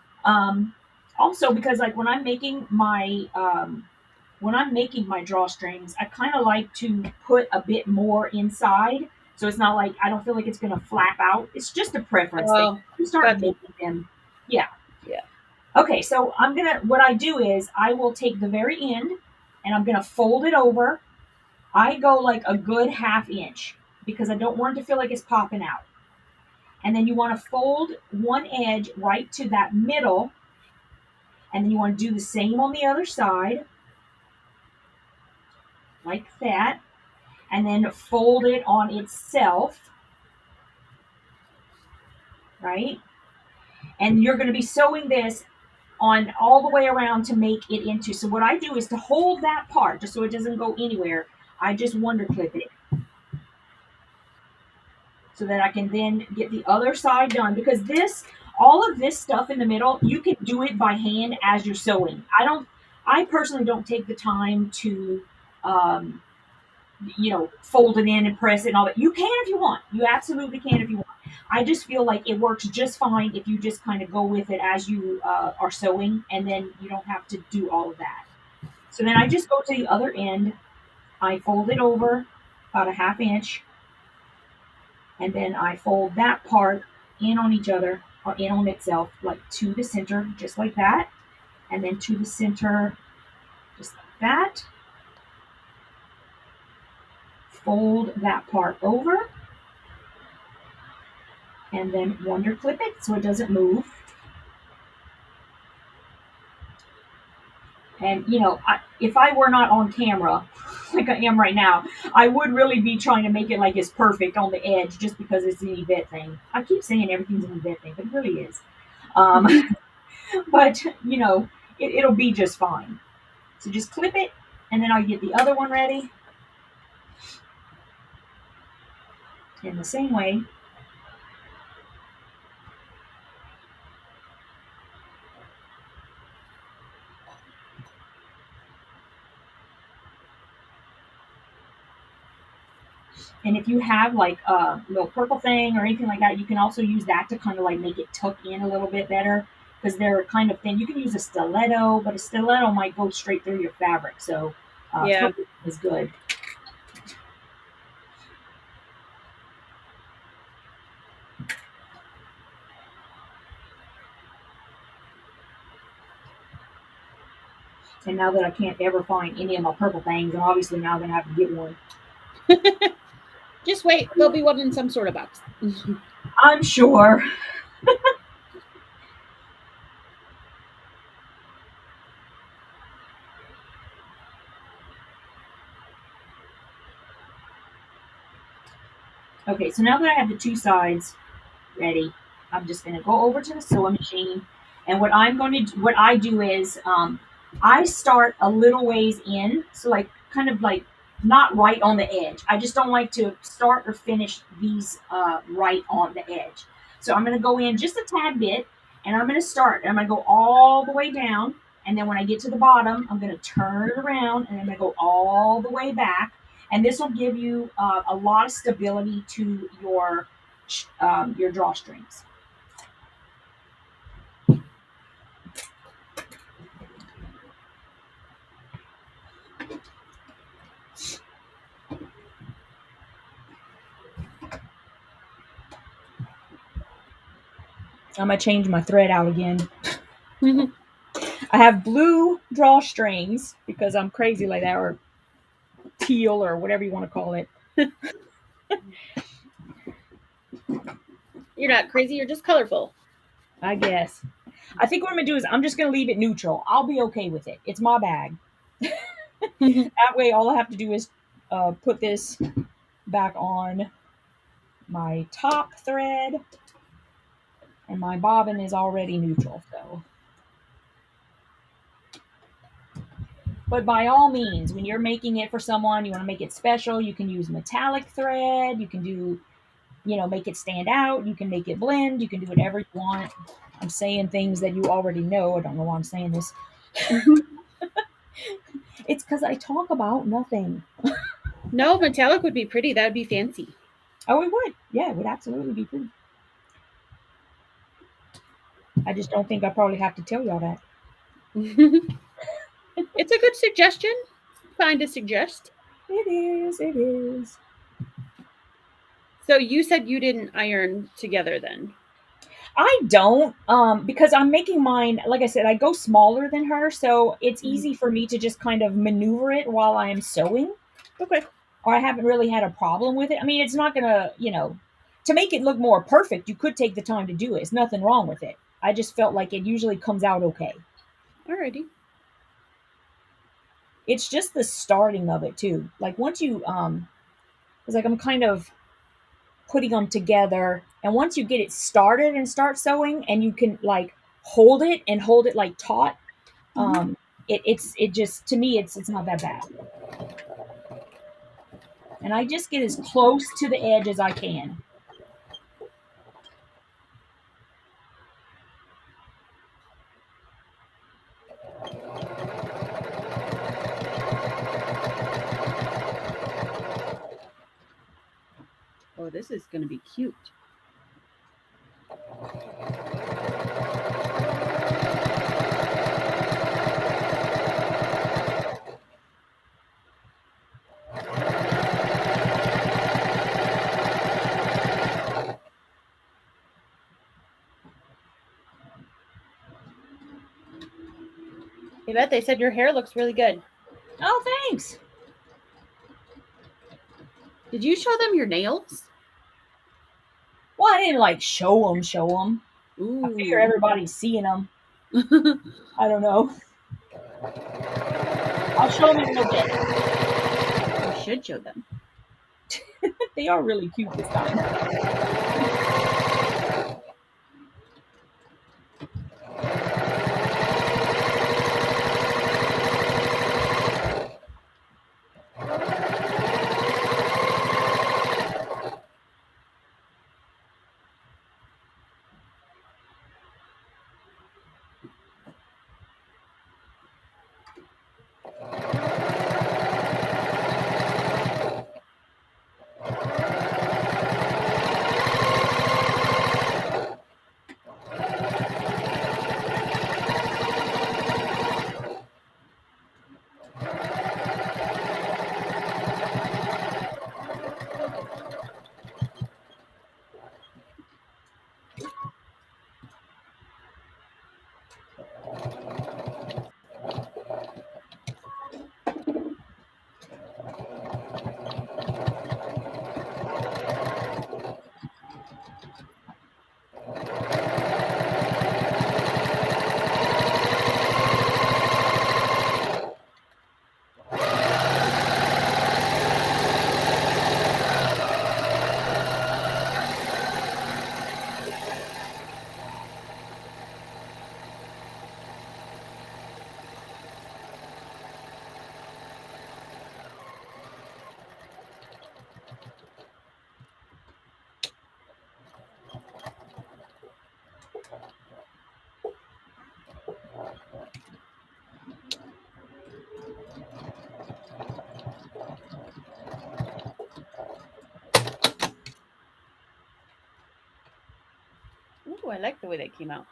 Also, because like when I'm making my drawstrings, I kind of like to put a bit more inside, so it's not like I don't feel like it's going to flap out. It's just a preference thing. You start making them, yeah. Okay, so what I do is I will take the very end and I'm gonna fold it over. I go like a good half inch because I don't want it to feel like it's popping out. And then you want to fold one edge right to that middle, and then you want to do the same on the other side, like that, and then fold it on itself, right? And you're going to be sewing this on all the way around to make it into. So what I do is to hold that part, just so it doesn't go anywhere, I just wonder clip it so that I can then get the other side done. Because all of this stuff in the middle, you can do it by hand as you're sewing. I personally don't take the time to, um, fold it in and press it and all that. You can if you want. You absolutely can if you want. I just feel like it works just fine if you just kind of go with it as you are sewing, and then you don't have to do all of that. So then I just go to the other end. I fold it over about a half inch, and then I fold that part in on each other or in on itself, like to the center, just like that, and then to the center, just like that. Fold that part over, and then wonder clip it so it doesn't move. And if I were not on camera, like I am right now, I would really be trying to make it like it's perfect on the edge, just because it's an Yvette thing. I keep saying everything's an Yvette thing, but it really is. But it'll be just fine. So just clip it, and then I'll get the other one ready in the same way. And if you have like a little purple thing or anything like that, you can also use that to kind of like make it tuck in a little bit better, because they're kind of thin. You can use a stiletto, but a stiletto might go straight through your fabric. So purple is good. And now that I can't ever find any of my purple things, I'm obviously now going to have to get one. Just wait. There'll be one in some sort of box. I'm sure. Okay, so now that I have the two sides ready, I'm just going to go over to the sewing machine. And what I do is I start a little ways in, so like kind of like not right on the edge. I just don't like to start or finish these right on the edge. So I'm going to go in just a tad bit, and I'm going to start. I'm going to go all the way down, and then when I get to the bottom, I'm going to turn it around, and I'm going to go all the way back. And this will give you a lot of stability to your drawstrings. I'm gonna change my thread out again. Mhm. I have blue drawstrings because I'm crazy like that, or teal, or whatever you want to call it. You're not crazy. You're just colorful. I guess. I think what I'm gonna do is I'm just gonna leave it neutral. I'll be okay with it. It's my bag. That way, all I have to do is put this back on my top thread, and my bobbin is already neutral. So, but by all means, when you're making it for someone, you want to make it special. You can use metallic thread. You can do, make it stand out. You can make it blend. You can do whatever you want. I'm saying things that you already know. I don't know why I'm saying this. It's because I talk about nothing. No, metallic would be pretty. That would be fancy. Oh, it would. Yeah, it would absolutely be pretty. I just don't think I probably have to tell y'all that. It's a good suggestion. Fine to suggest. It is. It is. So you said you didn't iron together then. I don't, because I'm making mine. Like I said, I go smaller than her, so it's easy for me to just kind of maneuver it while I'm sewing. Okay. Or I haven't really had a problem with it. I mean, it's not gonna, to make it look more perfect. You could take the time to do it. It's nothing wrong with it. I just felt like it usually comes out okay. Alrighty. It's just the starting of it too. Like once you, it's like I'm kind of putting them together, and once you get it started and start sewing, and you can like hold it like taut, it just, to me, it's not that bad, and I just get as close to the edge as I can. Oh, this is going to be cute. Yvette, they said your hair looks really good. Oh, thanks. Did you show them your nails? Well, I didn't like show them. I figure Ooh. everybody's seeing them. I don't know. I'll show them in a little bit. You should show them. They are really cute this time. Ooh, I like the way that came out.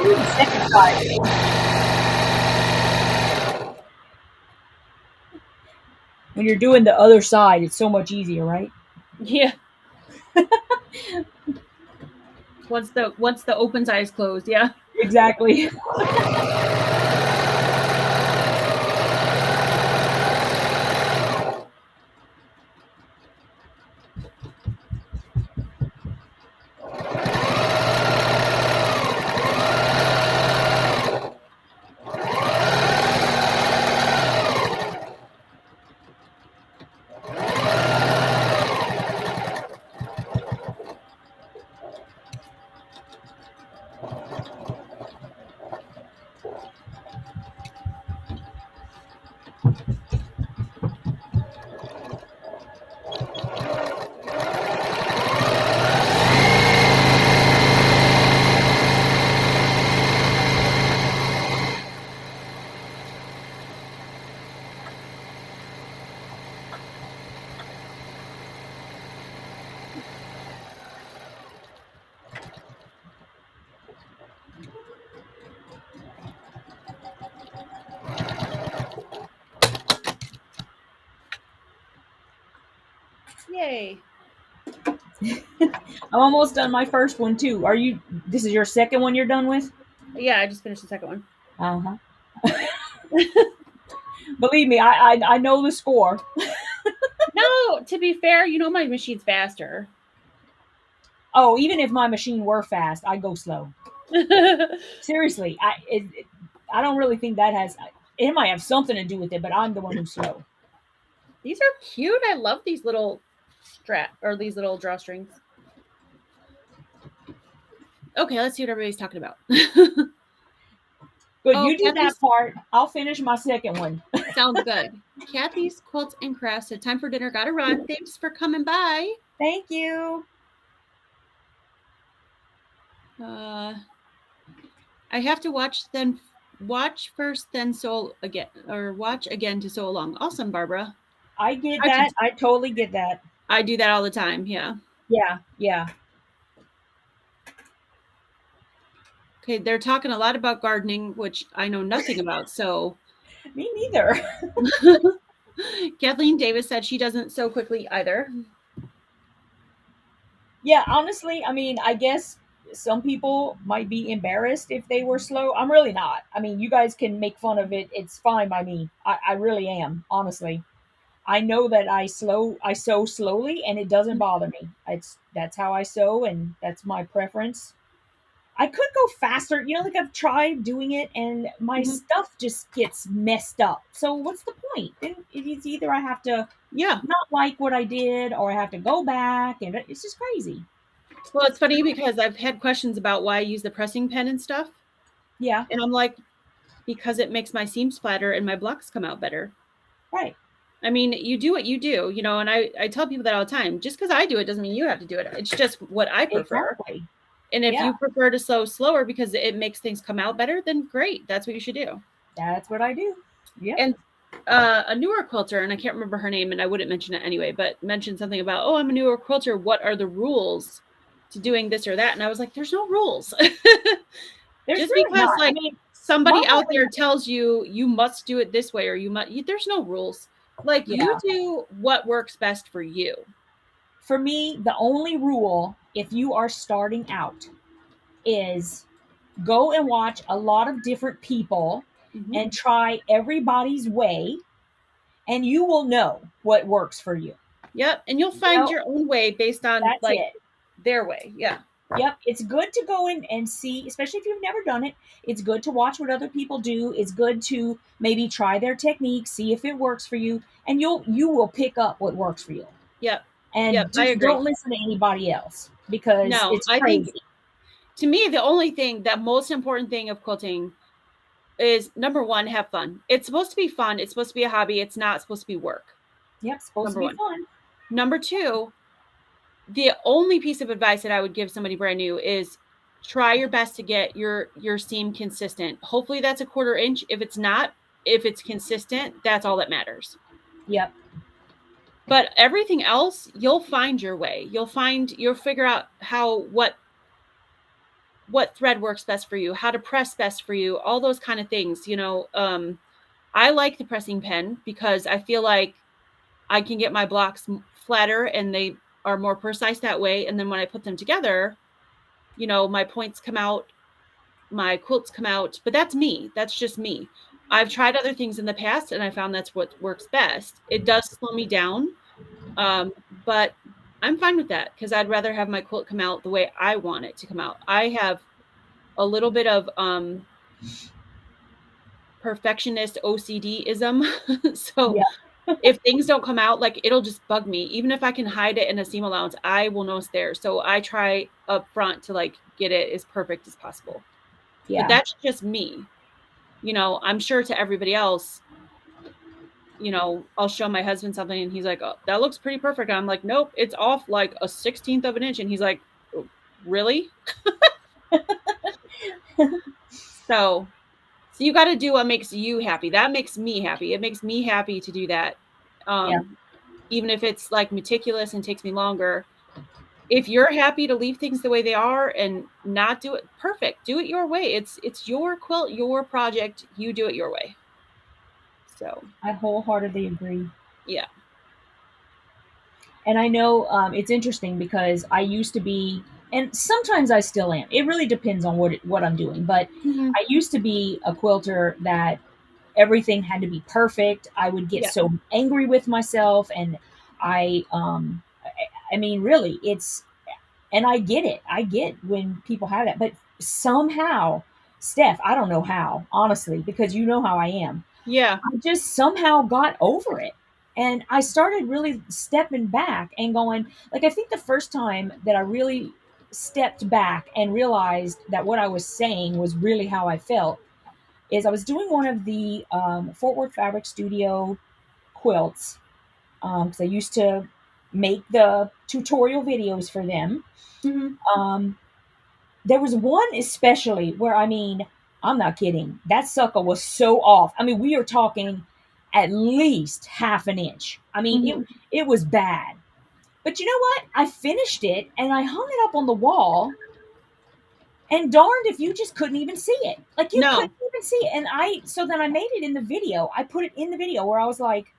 Ooh, the second side. When you're doing the other side, it's so much easier, right? Yeah. Once the open side is closed, yeah. Exactly. Yay. I'm almost done my first one too. This is your second one you're done with? Yeah, I just finished the second one. Uh-huh. Believe me, I know the score. No, to be fair, you know my machine's faster. Oh, even if my machine were fast, I go slow. Seriously, I don't really think that has. It might have something to do with it, but I'm the one who's slow. These are cute. I love these little these little drawstrings. Okay, let's see what everybody's talking about. But Oh, you do that part. I'll finish my second one. Sounds good. Kathy's Quilts and Crafts said, time for dinner, gotta run. Thanks for coming by. Thank you. I have to watch first, then sew again, or watch again to sew along. Awesome, Barbara. I get that. I totally get that. I do that all the time. Yeah. Yeah. Okay, they're talking a lot about gardening, which I know nothing about. So me neither. Kathleen Davis said she doesn't sew quickly either. Yeah, honestly, I mean, I guess some people might be embarrassed if they were slow. I'm really not. I mean, you guys can make fun of it. It's fine by me. I really am, honestly. I know that I sew slowly and it doesn't bother me. That's how I sew and that's my preference. I could go faster, like I've tried doing it and my Mhm. stuff just gets messed up. So what's the point? Then it's either I have to Yeah. not like what I did or I have to go back and it's just crazy. Well, it's funny because I've had questions about why I use the pressing pen and stuff. Yeah, And I'm like, because it makes my seams flatter and my blocks come out better. right. I mean, you do what you do, and I tell people that all the time. Just because I do it doesn't mean you have to do it. It's just what I prefer. Exactly. And if Yeah, you prefer to sew slower because it makes things come out better, then great. That's what you should do. that's what I do. Yep. And a newer quilter, and I can't remember her name, and I wouldn't mention it anyway, but mentioned something about, oh, I'm a newer quilter. What are the rules to doing this or that? And I was like, there's no rules. There's Just really because not. I like mean, my somebody out there only tells you must do it this way or there's no rules. Like you yeah. do what works best for you. For me, the only rule if you are starting out is go and watch a lot of different people Mm-hmm. and try everybody's way and you will know what works for you. Yep. And you'll You find know, your own way based on that's like it. their way. Yeah. Yep, it's good to go in and see, especially if you've never done it. It's good to watch what other people do. It's good to maybe try their technique, see if it works for you, and you will pick up what works for you. Yep. Yep. And I just agree. don't listen to anybody else because No, it's I think crazy. to me, the only thing, that most important thing of quilting is number one, have fun. It's supposed to be fun. It's supposed to be a hobby. It's not supposed to be work. Yep, supposed to Number be one. fun. Number two, the only piece of advice that I would give somebody brand new is try your best to get your seam consistent. Hopefully that's a 1/4 inch. If it's not, if it's consistent, that's all that matters. Yep. But everything else, you'll find your way. You'll figure out what thread works best for you, how to press best for you, all those kind of things. I like the pressing pen because I feel like I can get my blocks flatter and they are more precise that way. And then when I put them together, my points come out, my quilts come out, but that's me. That's just me. I've tried other things in the past and I found that's what works best. It does slow me down, but I'm fine with that because I'd rather have my quilt come out the way I want it to come out. I have a little bit of perfectionist OCD-ism. So Yeah. if things don't come out, like it'll just bug me. Even if I can hide it in a seam allowance, I will know it's there. So I try up front to like get it as perfect as possible. But Yeah. that's just me. I'm sure to everybody else, I'll show my husband something and he's like, oh, that looks pretty perfect. And I'm like, nope, it's off like a 16th of an inch. And he's like, "Oh, really? So you got to do what makes you happy. That makes me happy. It makes me happy to do that. Yeah. Even if it's like meticulous and takes me longer. If you're happy to leave things the way they are and not do it, perfect. Do it your way. It's your quilt, your project. You do it your way. So I wholeheartedly agree. yeah. And I know it's interesting because I used to be, and sometimes I still am. It really depends on what I'm doing. But Mm-hmm. I used to be a quilter that everything had to be perfect. I would get Yeah. so angry with myself, and I mean, really, and I get it. I get when people have that, but somehow, Steph, I don't know how, honestly, because you know how I am. Yeah. I just somehow got over it. And I started really stepping back and going, like, I think the first time that I really stepped back and realized that what I was saying was really how I felt is I was doing one of the Fort Worth Fabric Studio quilts because I used to make the tutorial videos for them. Mm-hmm. Um, there was one especially where, I mean, I'm not kidding. That sucker was so off. I mean, we are talking at least half an inch. I mean, Mm-hmm. it was bad. But you know what? I finished it and I hung it up on the wall. And darned if you just couldn't even see it. Like you No. couldn't even see it. And so then I made it in the video. I put it in the video where I was like,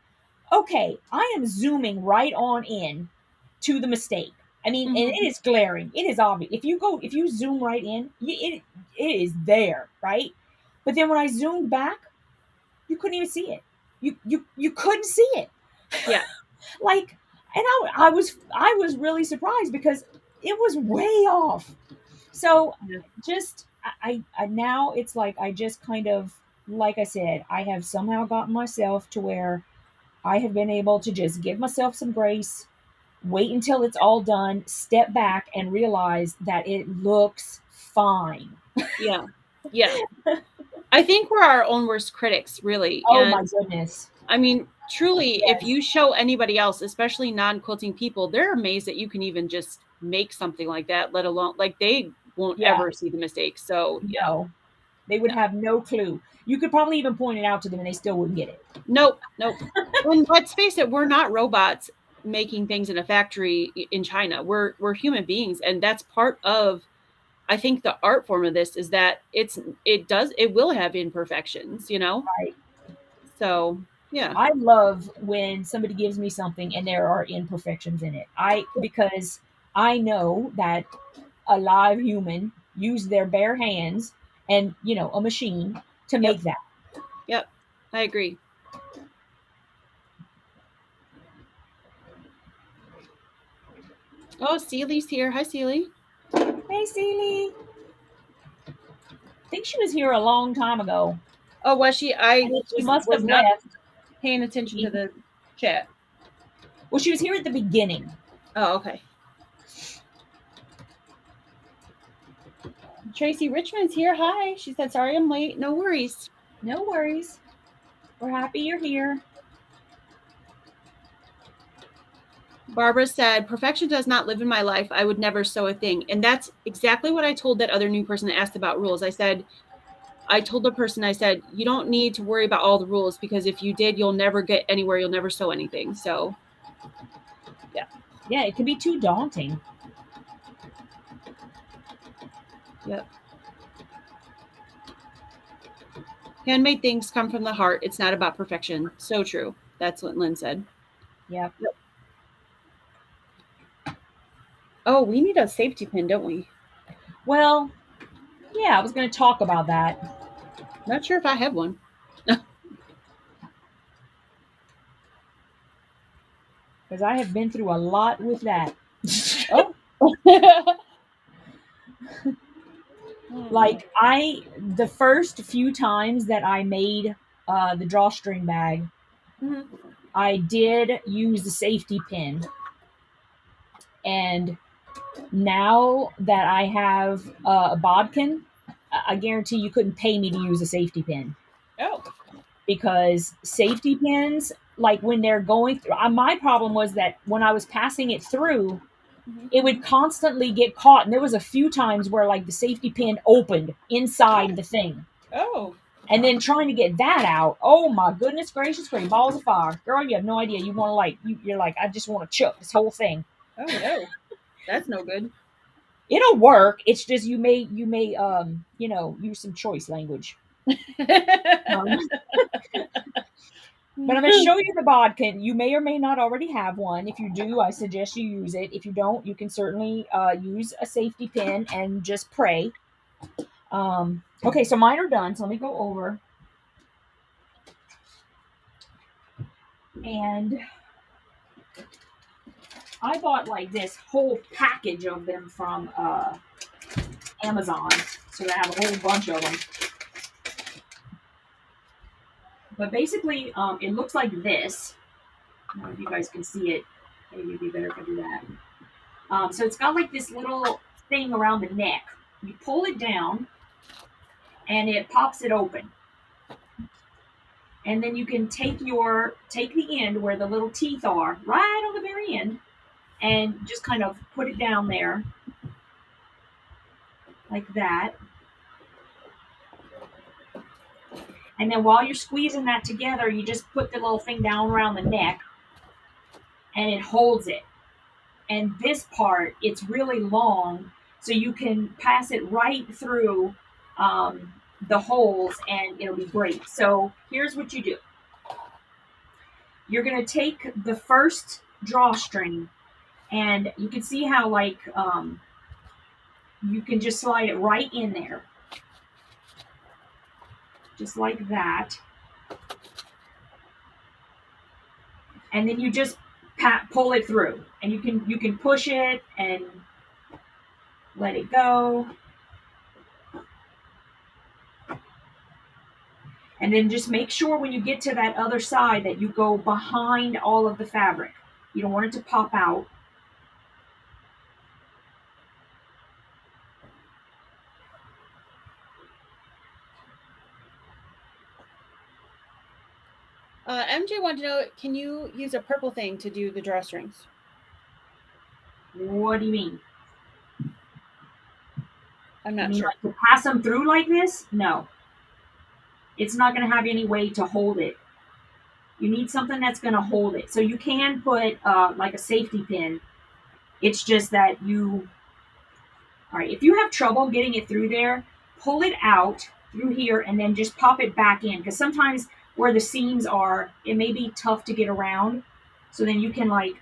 Okay, I am zooming right on in to the mistake. I mean, and it is glaring. It is obvious. If you zoom right in, it is there, right? But then when I zoomed back, you couldn't even see it. You couldn't see it. Yeah. Like, and I was really surprised because it was way off. So Yeah. just I now it's like I just kind of, like I said, I have somehow gotten myself to where I have been able to just give myself some grace, wait until it's all done, step back and realize that it looks fine. Yeah. Yeah. I think we're our own worst critics, really. Oh And my goodness. I mean, truly, if Yes. you show anybody else, especially non-quilting people, they're amazed that you can even just make something like that, let alone like they won't Yeah. ever see the mistakes. So yeah. No. They would have no clue. You could probably even point it out to them and they still wouldn't get it. Nope, nope. And let's face it, we're not robots making things in a factory in China. We're human beings, and that's part of I think the art form of this is that it will have imperfections, you know? Right. So yeah. I love when somebody gives me something and there are imperfections in it. Because I know that a live human used their bare hands and, a machine to Yep. make that. Yep. I agree. Oh, Celie's here. Hi, Celie. Hey, Celie. I think she was here a long time ago. Oh, was she? I I mean, she must was have not left. paying attention to the chat. Well, she was here at the beginning. Oh, okay. Tracy Richmond's here. Hi. She said, sorry I'm late. No worries. No worries. We're happy you're here. Barbara said, perfection does not live in my life. I would never sew a thing. And that's exactly what I told that other new person that asked about rules. I told the person, I said, you don't need to worry about all the rules because if you did, you'll never get anywhere. You'll never sew anything. So, yeah. Yeah, it can be too daunting. Yep. Handmade things come from the heart. It's not about perfection. So true. That's what Lynn said. Yep. Oh, we need a safety pin, don't we? Well, yeah, I was going to talk about that. Not sure if I have one. Because I have been through a lot with that. Oh. Like, the first few times that I made the drawstring bag, I did use the safety pin. And now that I have a bodkin, I guarantee you couldn't pay me to use a safety pin. Oh. Because safety pins, like when they're going through, my problem was that when I was passing it through, it would constantly get caught. And there was a few times where like the safety pin opened inside the thing. Oh. And then trying to get that out, oh my goodness gracious, great balls of fire. Girl, you have no idea. You want to you're like, I just want to choke this whole thing. Oh no. That's no good. It'll work. It's just you may use some choice language. But I'm going to show you the bodkin. You may or may not already have one. If you do, I suggest you use it. If you don't, you can certainly use a safety pin and just pray. Okay, so mine are done. So let me go over. And I bought like this whole package of them from Amazon. So I have a whole bunch of them. But basically, it looks like this. I don't know if you guys can see it. Maybe it'd be better if I do that. So it's got like this little thing around the neck. You pull it down, and it pops it open. And then you can take the end where the little teeth are, right on the very end, and just kind of put it down there, like that. And then while you're squeezing that together, you just put the little thing down around the neck, and it holds it. And this part, it's really long, so you can pass it right through the holes, and it'll be great. So here's what you do. you're going to take the first drawstring, and you can see how like you can just slide it right in there, just like that, and then you just pull it through, and you can push it and let it go. And then just make sure when you get to that other side that you go behind all of the fabric. You don't want it to pop out. MJ wanted to know, can you use a purple thing to do the drawstrings? What do you mean? I'm not sure. Like to pass them through like this? No. It's not going to have any way to hold it. You need something that's going to hold it. So you can put like a safety pin. It's just that you, all right, if you have trouble getting it through there, pull it out through here and then just pop it back in. Because sometimes where the seams are, it may be tough to get around. So then you can like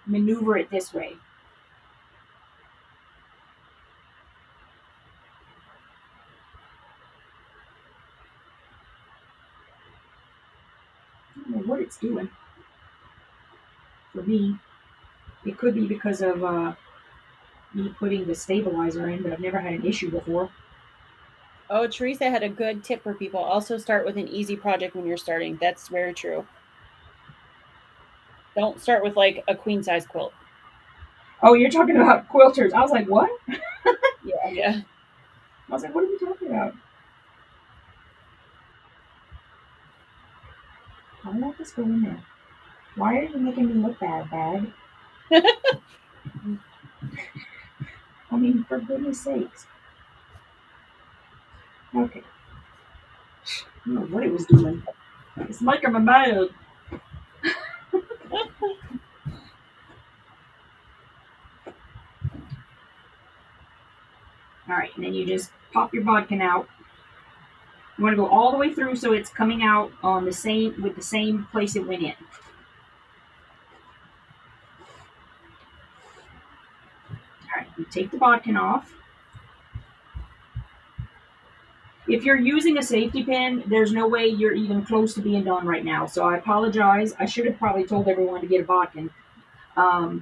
maneuver it this way. I don't know what it's doing. For me, it could be because of me putting the stabilizer in, but I've never had an issue before. Oh, Teresa had a good tip for people. Also start with an easy project when you're starting. That's very true. Don't start with like a queen size quilt. Oh, you're talking about quilters. I was like, what? Yeah. I was like, what are we talking about? How did I just go in there? Why are you making me look bad, bag? I mean, for goodness sakes. Okay. I don't know what it was doing. It's making me mad. All right, and then you just pop your bodkin out. You want to go all the way through so it's coming out on the same with the same place it went in. All right, you take the bodkin off. If you're using a safety pin, there's no way you're even close to being done right now. So I apologize. I should have probably told everyone to get a bodkin. But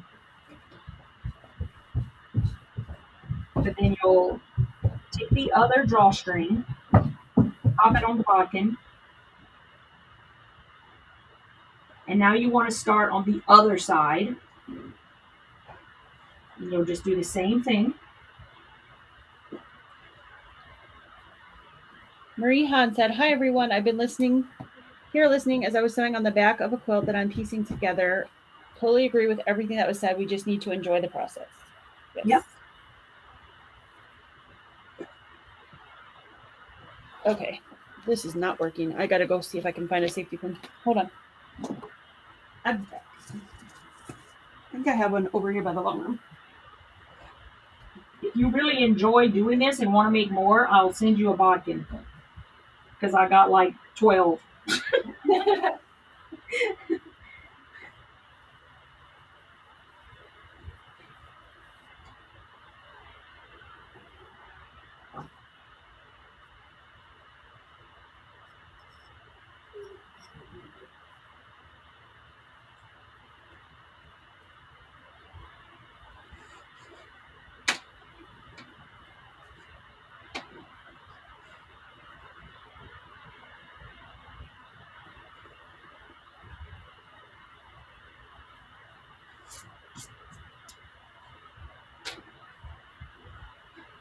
then you'll take the other drawstring, pop it on the bodkin, and now you want to start on the other side. And you'll just do the same thing. Marie Hahn said, "Hi everyone. I've been listening as I was sewing on the back of a quilt that I'm piecing together. Totally agree with everything that was said. We just need to enjoy the process." Yes. Yep. Okay. This is not working. I gotta go see if I can find a safety pin. Hold on. I'm back. I think I have one over here by the long room. If you really enjoy doing this and want to make more, I'll send you a bodkin. Because I got like 12.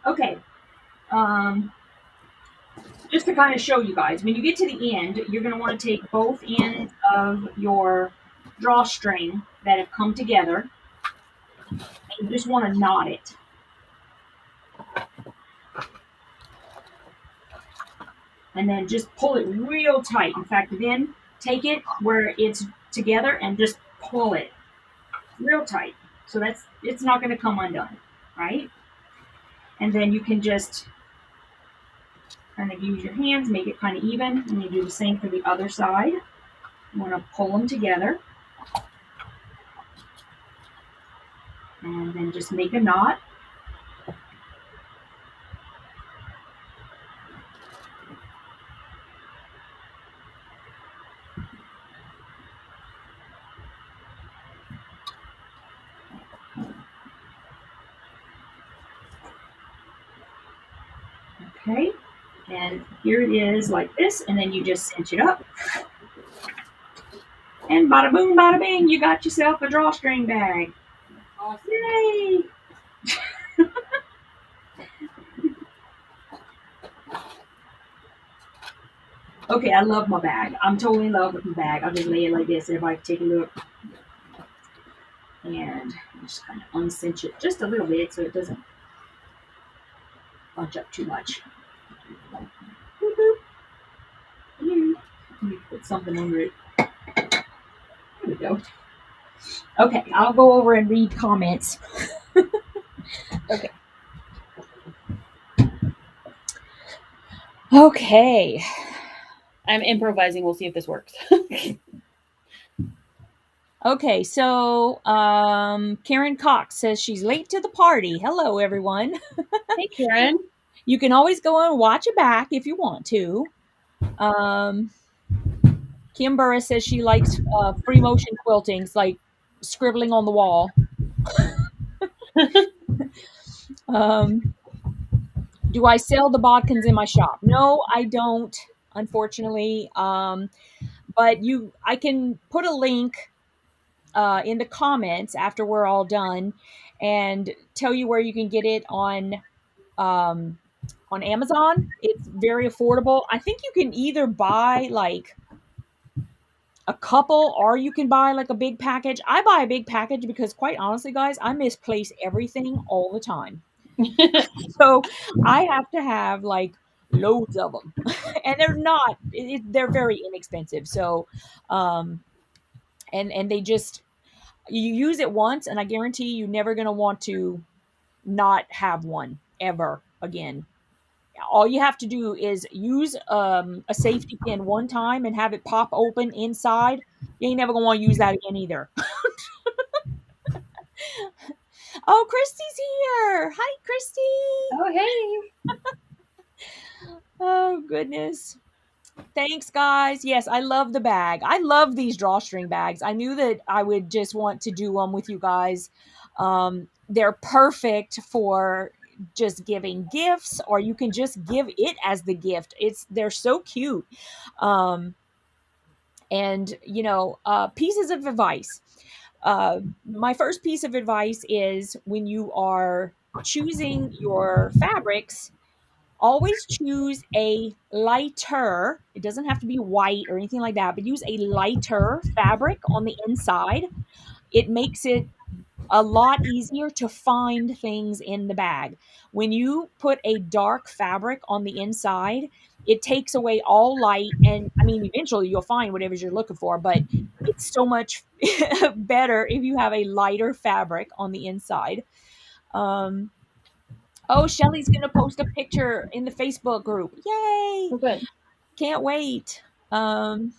Okay. Just to kind of show you guys, when you get to the end, you're going to want to take both ends of your drawstring that have come together, and you just want to knot it. And then just pull it real tight. In fact, then take it where it's together and just pull it real tight. So it's not going to come undone, right? And then you can just kind of use your hands, make it kind of even, and you do the same for the other side. You want to pull them together. And then just make a knot. Okay, and here it is like this, and then you just cinch it up. And bada boom, bada bing, you got yourself a drawstring bag. Awesome. Yay! Okay, I love my bag. I'm totally in love with my bag. I'll just lay it like this. Everybody take a look. And just kind of uncinch it just a little bit so it doesn't bunch up too much. Let me put something under it. There we go. Okay, I'll go over and read comments. Okay. Okay. I'm improvising. We'll see if this works. Okay, so Karen Cox says she's late to the party. Hello, everyone. Hey, Karen. You can always go and watch it back if you want to. Kim Burris says she likes free motion quilting, like scribbling on the wall. Do I sell the bodkins in my shop? No, I don't, unfortunately. But I can put a link in the comments after we're all done, and tell you where you can get it on Amazon. It's very affordable. I think you can either buy like a couple or you can buy like a big package. I buy a big package because quite honestly, guys, I misplace everything all the time. So I have to have like loads of them and they're very inexpensive. So, and they just, you use it once and I guarantee you're never going to want to not have one ever again. All you have to do is use a safety pin one time and have it pop open inside. You ain't never gonna want to use that again either. Oh, Christy's here. Hi, Christy. Oh, hey. Oh, goodness. Thanks, guys. Yes, I love the bag. I love these drawstring bags. I knew that I would just want to do them with you guys. They're perfect for just giving gifts, or you can just give it as the gift. They're so cute. And pieces of advice. My first piece of advice is when you are choosing your fabrics, always choose a lighter. It doesn't have to be white or anything like that, but use a lighter fabric on the inside. It makes it a lot easier to find things in the bag. When you put a dark fabric on the inside, it takes away all light. And I mean, eventually you'll find whatever you're looking for, but it's so much better if you have a lighter fabric on the inside. Oh, Shelly's going to post a picture in the Facebook group. Yay! Oh, good. Can't wait. MJ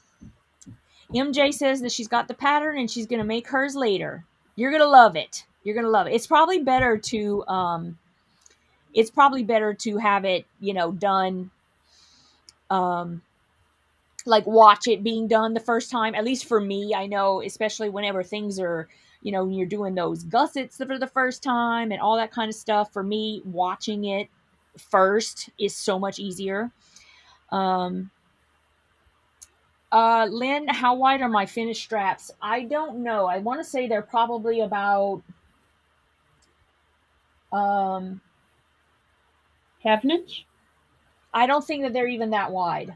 says that she's got the pattern and she's going to make hers later. You're going to love it. You're going to love it. It's probably better to have it, done like watch it being done the first time. At least for me, I know, especially whenever things are, when you're doing those gussets for the first time and all that kind of stuff, for me, watching it first is so much easier. Lynn, how wide are my finished straps? I don't know. I want to say they're probably about half an inch. I don't think that they're even that wide.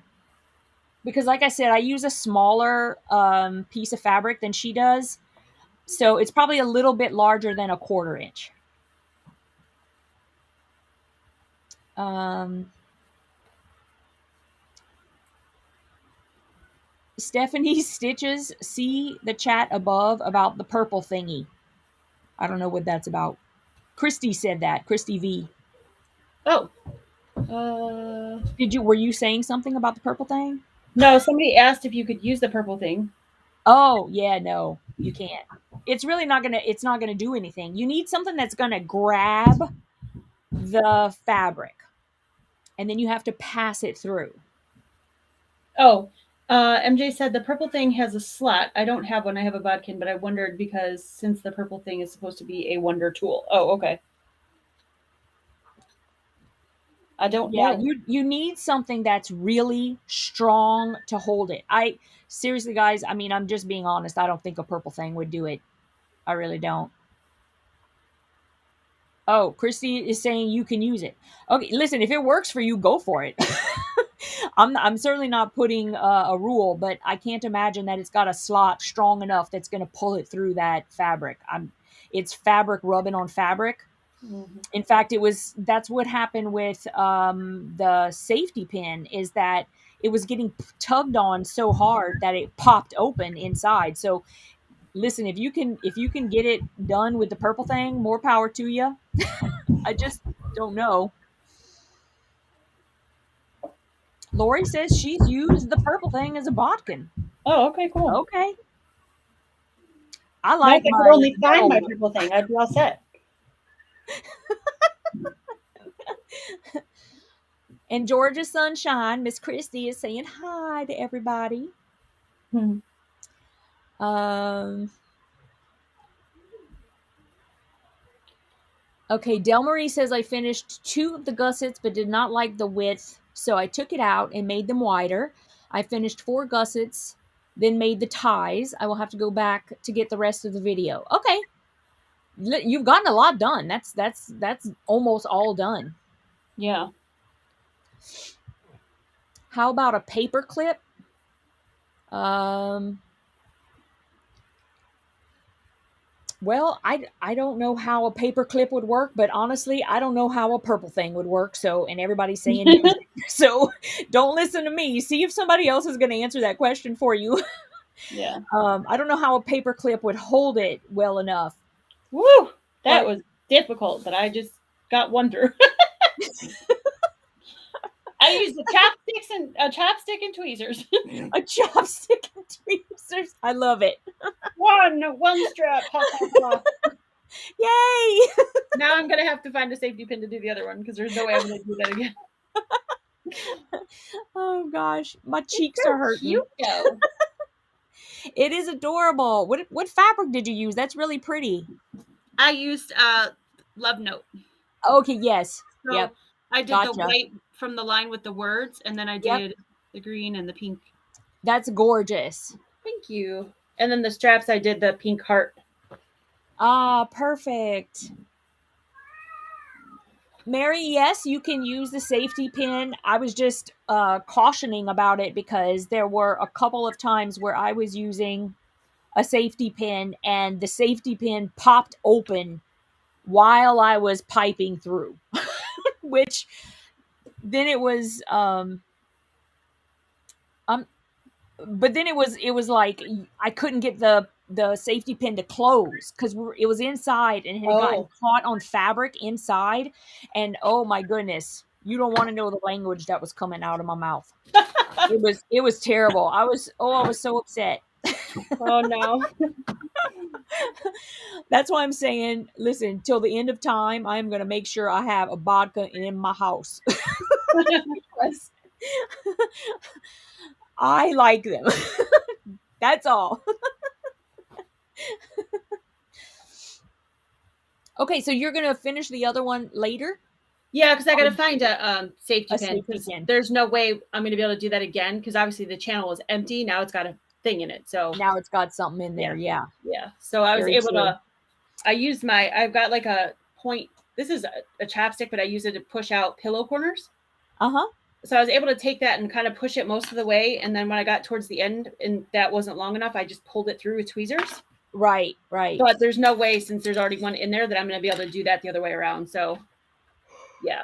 Because like I said, I use a smaller piece of fabric than she does. So it's probably a little bit larger than a 1/4 inch. Stephanie Stitches, see the chat above about the purple thingy. I don't know what that's about. Christy said that. Christy V. Oh. Were you saying something about the purple thing? No, somebody asked if you could use the purple thing. Oh, yeah, no, you can't. It's really not gonna do anything. You need something that's gonna grab the fabric, and then you have to pass it through. Oh, MJ said the purple thing has a slot. I don't have one. I have a bodkin, but I wondered because since the purple thing is supposed to be a wonder tool. Oh, okay. I don't Yeah, know. you need something that's really strong to hold it. I seriously, guys, I mean, I'm just being honest. I don't think a purple thing would do it. I really don't. Oh, Christy is saying you can use it. Okay, listen, if it works for you, go for it. I'm certainly not putting a rule, but I can't imagine that it's got a slot strong enough that's going to pull it through that fabric. It's fabric rubbing on fabric. Mm-hmm. In fact, that's what happened with the safety pin, is that it was getting tugged on so hard that it popped open inside. So listen, if you can get it done with the purple thing, more power to you. I just don't know. Lori says she's used the purple thing as a bodkin. Oh, okay, cool. Okay. I Now, like if I could my only find metal my one. purple thing, I'd be all set. And Georgia Sunshine, Miss Christy is saying hi to everybody. Hmm. Okay, Delmarie says I finished 2 of the gussets but did not like the width, so I took it out and made them wider. I finished 4 gussets, then made the ties. I will have to go back to get the rest of the video. Okay. You've gotten a lot done. That's almost all done. Yeah. How about a paper clip? Well, I don't know how a paper clip would work, but honestly, I don't know how a purple thing would work. So, and everybody's saying use it. So, don't listen to me. See if somebody else is going to answer that question for you. Yeah. I don't know how a paper clip would hold it well enough. Woo! That But was difficult, but I just got wonder. I used a chopstick and tweezers. A chopstick and tweezers. I love it. one strap. Ha, ha, ha. Yay! Now I'm gonna have to find a safety pin to do the other one because there's no way I'm gonna do that again. Oh gosh, my cheeks are hurting. Cute though. It is adorable. What fabric did you use? That's really pretty. I used Love Note. Okay, yes. So yep. I did Gotcha. the white from the line with the words, and then I did the green and the pink. That's gorgeous. Thank you. And then the straps, I did the pink heart. Ah, perfect. Mary, yes, you can use the safety pin. I was just cautioning about it because there were a couple of times where I was using a safety pin and the safety pin popped open while I was piping through, which then it was but then it was like I couldn't get the safety pin to close because it was inside and it had gotten caught on fabric inside, and oh my goodness, you don't want to know the language that was coming out of my mouth. It was terrible. I was so upset. Oh no. That's why I'm saying, listen, till the end of time, I'm going to make sure I have a bodkin in my house. Because I like them. That's all. Okay, so you're going to finish the other one later? Yeah, because I got to find a safety pin. Safety pin. There's no way I'm going to be able to do that again because obviously the channel was empty. Now it's got a thing in it. So now it's got something in there. Yeah. Yeah. So I was able to, I've got like a point. This is a chapstick, but I use it to push out pillow corners. Uh-huh. So I was able to take that and kind of push it most of the way. And then when I got towards the end and that wasn't long enough, I just pulled it through with tweezers. Right. But there's no way, since there's already one in there, that I'm going to be able to do that the other way around. So, yeah.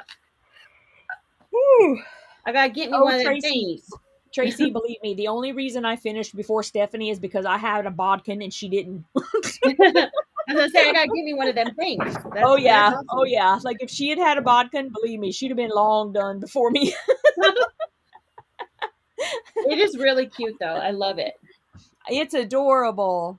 Whew. I got to get me one of them things. Tracy, believe me, the only reason I finished before Stephanie is because I had a bodkin and she didn't. I was going to say, I got to get me one of them things. Oh, yeah. Awesome. Oh, yeah. Like, if she had a bodkin, believe me, she'd have been long done before me. It is really cute, though. I love it. It's adorable.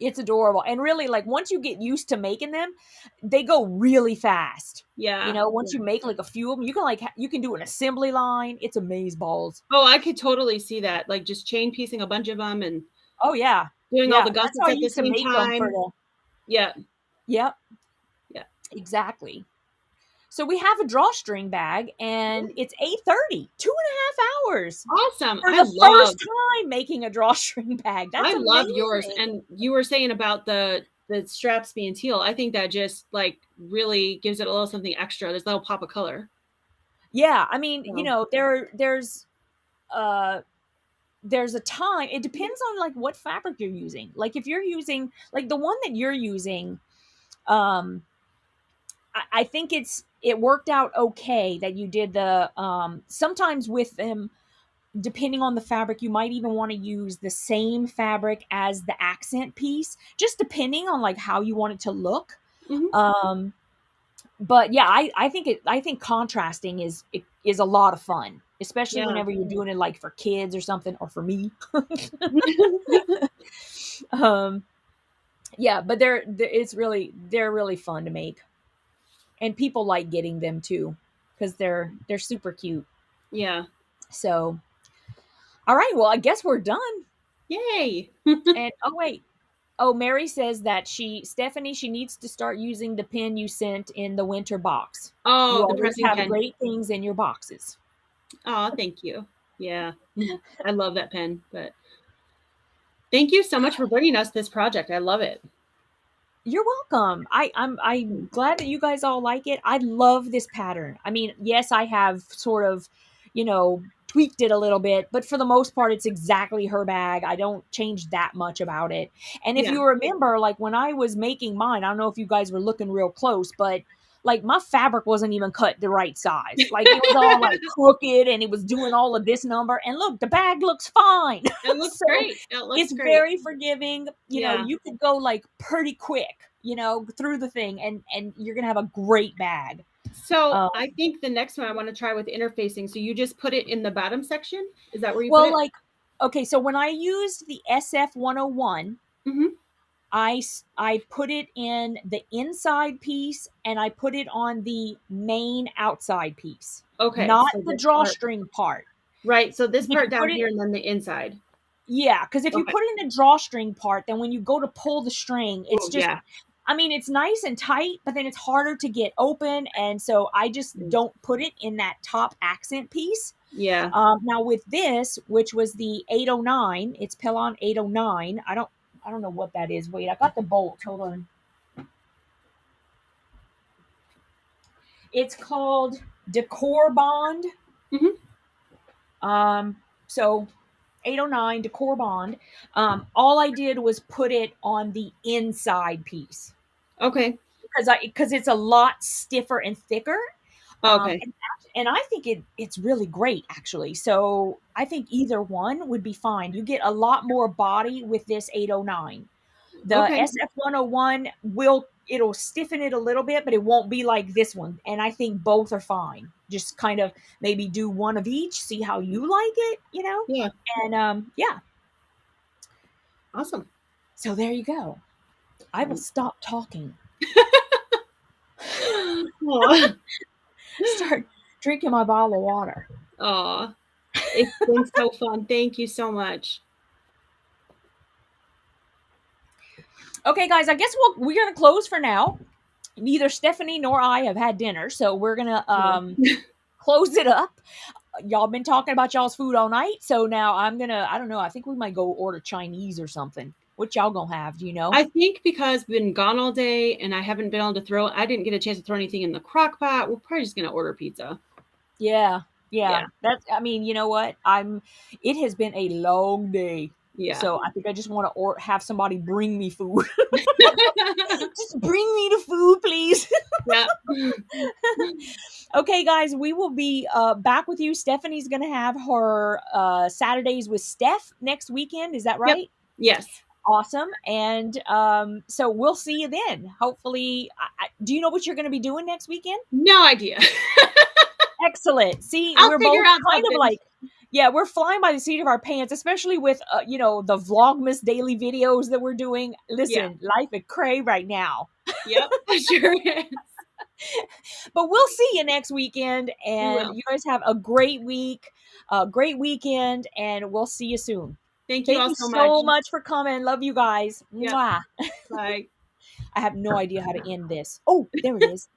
It's adorable. And really, like, once you get used to making them, they go really fast. Yeah. Once you make like a few of them, you can you can do an assembly line. It's amaze balls. Oh, I could totally see that. Like just chain piecing a bunch of them and Oh yeah. doing all Yeah. the That's how gussets I at the used to same make them for time. the. Yeah. Yep. Yeah. Exactly. So we have a drawstring bag, and it's 8:30, 2.5 hours Awesome. for the first time making a drawstring bag. That's I love yours. amazing. And you were saying about the straps being teal. I think that just like really gives it a little something extra. There's a little pop of color. Yeah, I mean, there's a time. It depends on like what fabric you're using. Like if you're using like the one that you're using, I think it worked out okay that you did the sometimes with them, depending on the fabric, you might even want to use the same fabric as the accent piece, just depending on like how you want it to look. Mm-hmm. But yeah, I think contrasting is a lot of fun, especially whenever you're doing it like for kids or something, or for me. Yeah, but they're really fun to make, and people like getting them too because they're super cute. Yeah. So, all right, well, I guess we're done. Yay. And oh wait, Mary says that Stephanie, she needs to start using the pen you sent in the winter box. Oh, You the always pressing have pen. great things in your boxes. Oh, thank you. Yeah. I love that pen, but thank you so much for bringing us this project. I love it. You're welcome. I'm glad that you guys all like it. I love this pattern. I mean, yes, I have sort of, tweaked it a little bit, but for the most part, it's exactly her bag. I don't change that much about it. And if you remember, like when I was making mine, I don't know if you guys were looking real close, but like my fabric wasn't even cut the right size. Like it was all like crooked, and it was doing all of this number. And look, the bag looks fine. It looks great. It's very forgiving. You could go like pretty quick, through the thing, and you're gonna have a great bag. So I think the next one I want to try with interfacing. So you just put it in the bottom section? Is that where you put it? Okay, so when I used the SF 101, I put it in the inside piece, and I put it on the main outside piece. Okay. Not so the drawstring part. Right. So this part down here and then the inside. Yeah, because if you put it in the drawstring part, then when you go to pull the string, it's just, I mean, it's nice and tight, but then it's harder to get open. And so I just don't put it in that top accent piece. Yeah. Now with this, which was the 809, it's Pellon 809. I don't know what that is. Wait, I got the bolt. Hold on. It's called Decor Bond. So 809 Decor Bond. All I did was put it on the inside piece. Okay. Because it's a lot stiffer and thicker. Okay. And I think it's really great, actually. So I think either one would be fine. You get a lot more body with this 809. The SF101 it'll stiffen it a little bit, but it won't be like this one. And I think both are fine. Just kind of maybe do one of each, see how you like it, Yeah. And yeah. Awesome. So there you go. I will stop talking. Start drinking my bottle of water. Aw. It's been so fun. Thank you so much. Okay, guys, I guess we're going to close for now. Neither Stephanie nor I have had dinner, so we're going to close it up. Y'all been talking about y'all's food all night, so now I don't know, I think we might go order Chinese or something. What y'all gonna have, do you know? I think because we've been gone all day and I haven't been able to I didn't get a chance to throw anything in the crock pot. We're probably just going to order pizza. Yeah. That's, I mean, you know what? It has been a long day. Yeah. So I think I just want to have somebody bring me food. Just bring me the food, please. Yeah. Okay, guys, we will be back with you. Stephanie's going to have her Saturdays with Steph next weekend. Is that right? Yep. Yes. Awesome. And so we'll see you then. Hopefully, do you know what you're going to be doing next weekend? No idea. Excellent. See, I'll we're figure both out kind something. of like, Yeah, we're flying by the seat of our pants, especially with the Vlogmas daily videos that we're doing. Listen, life is cray right now. Yep, sure is. But we'll see you next weekend, and will. you guys have a great week, a great weekend, and we'll see you soon. Thank you Thank all you so much. so much for coming. Love you guys. Yep. Mwah. Bye. I have no idea how to end this. Oh, there it is.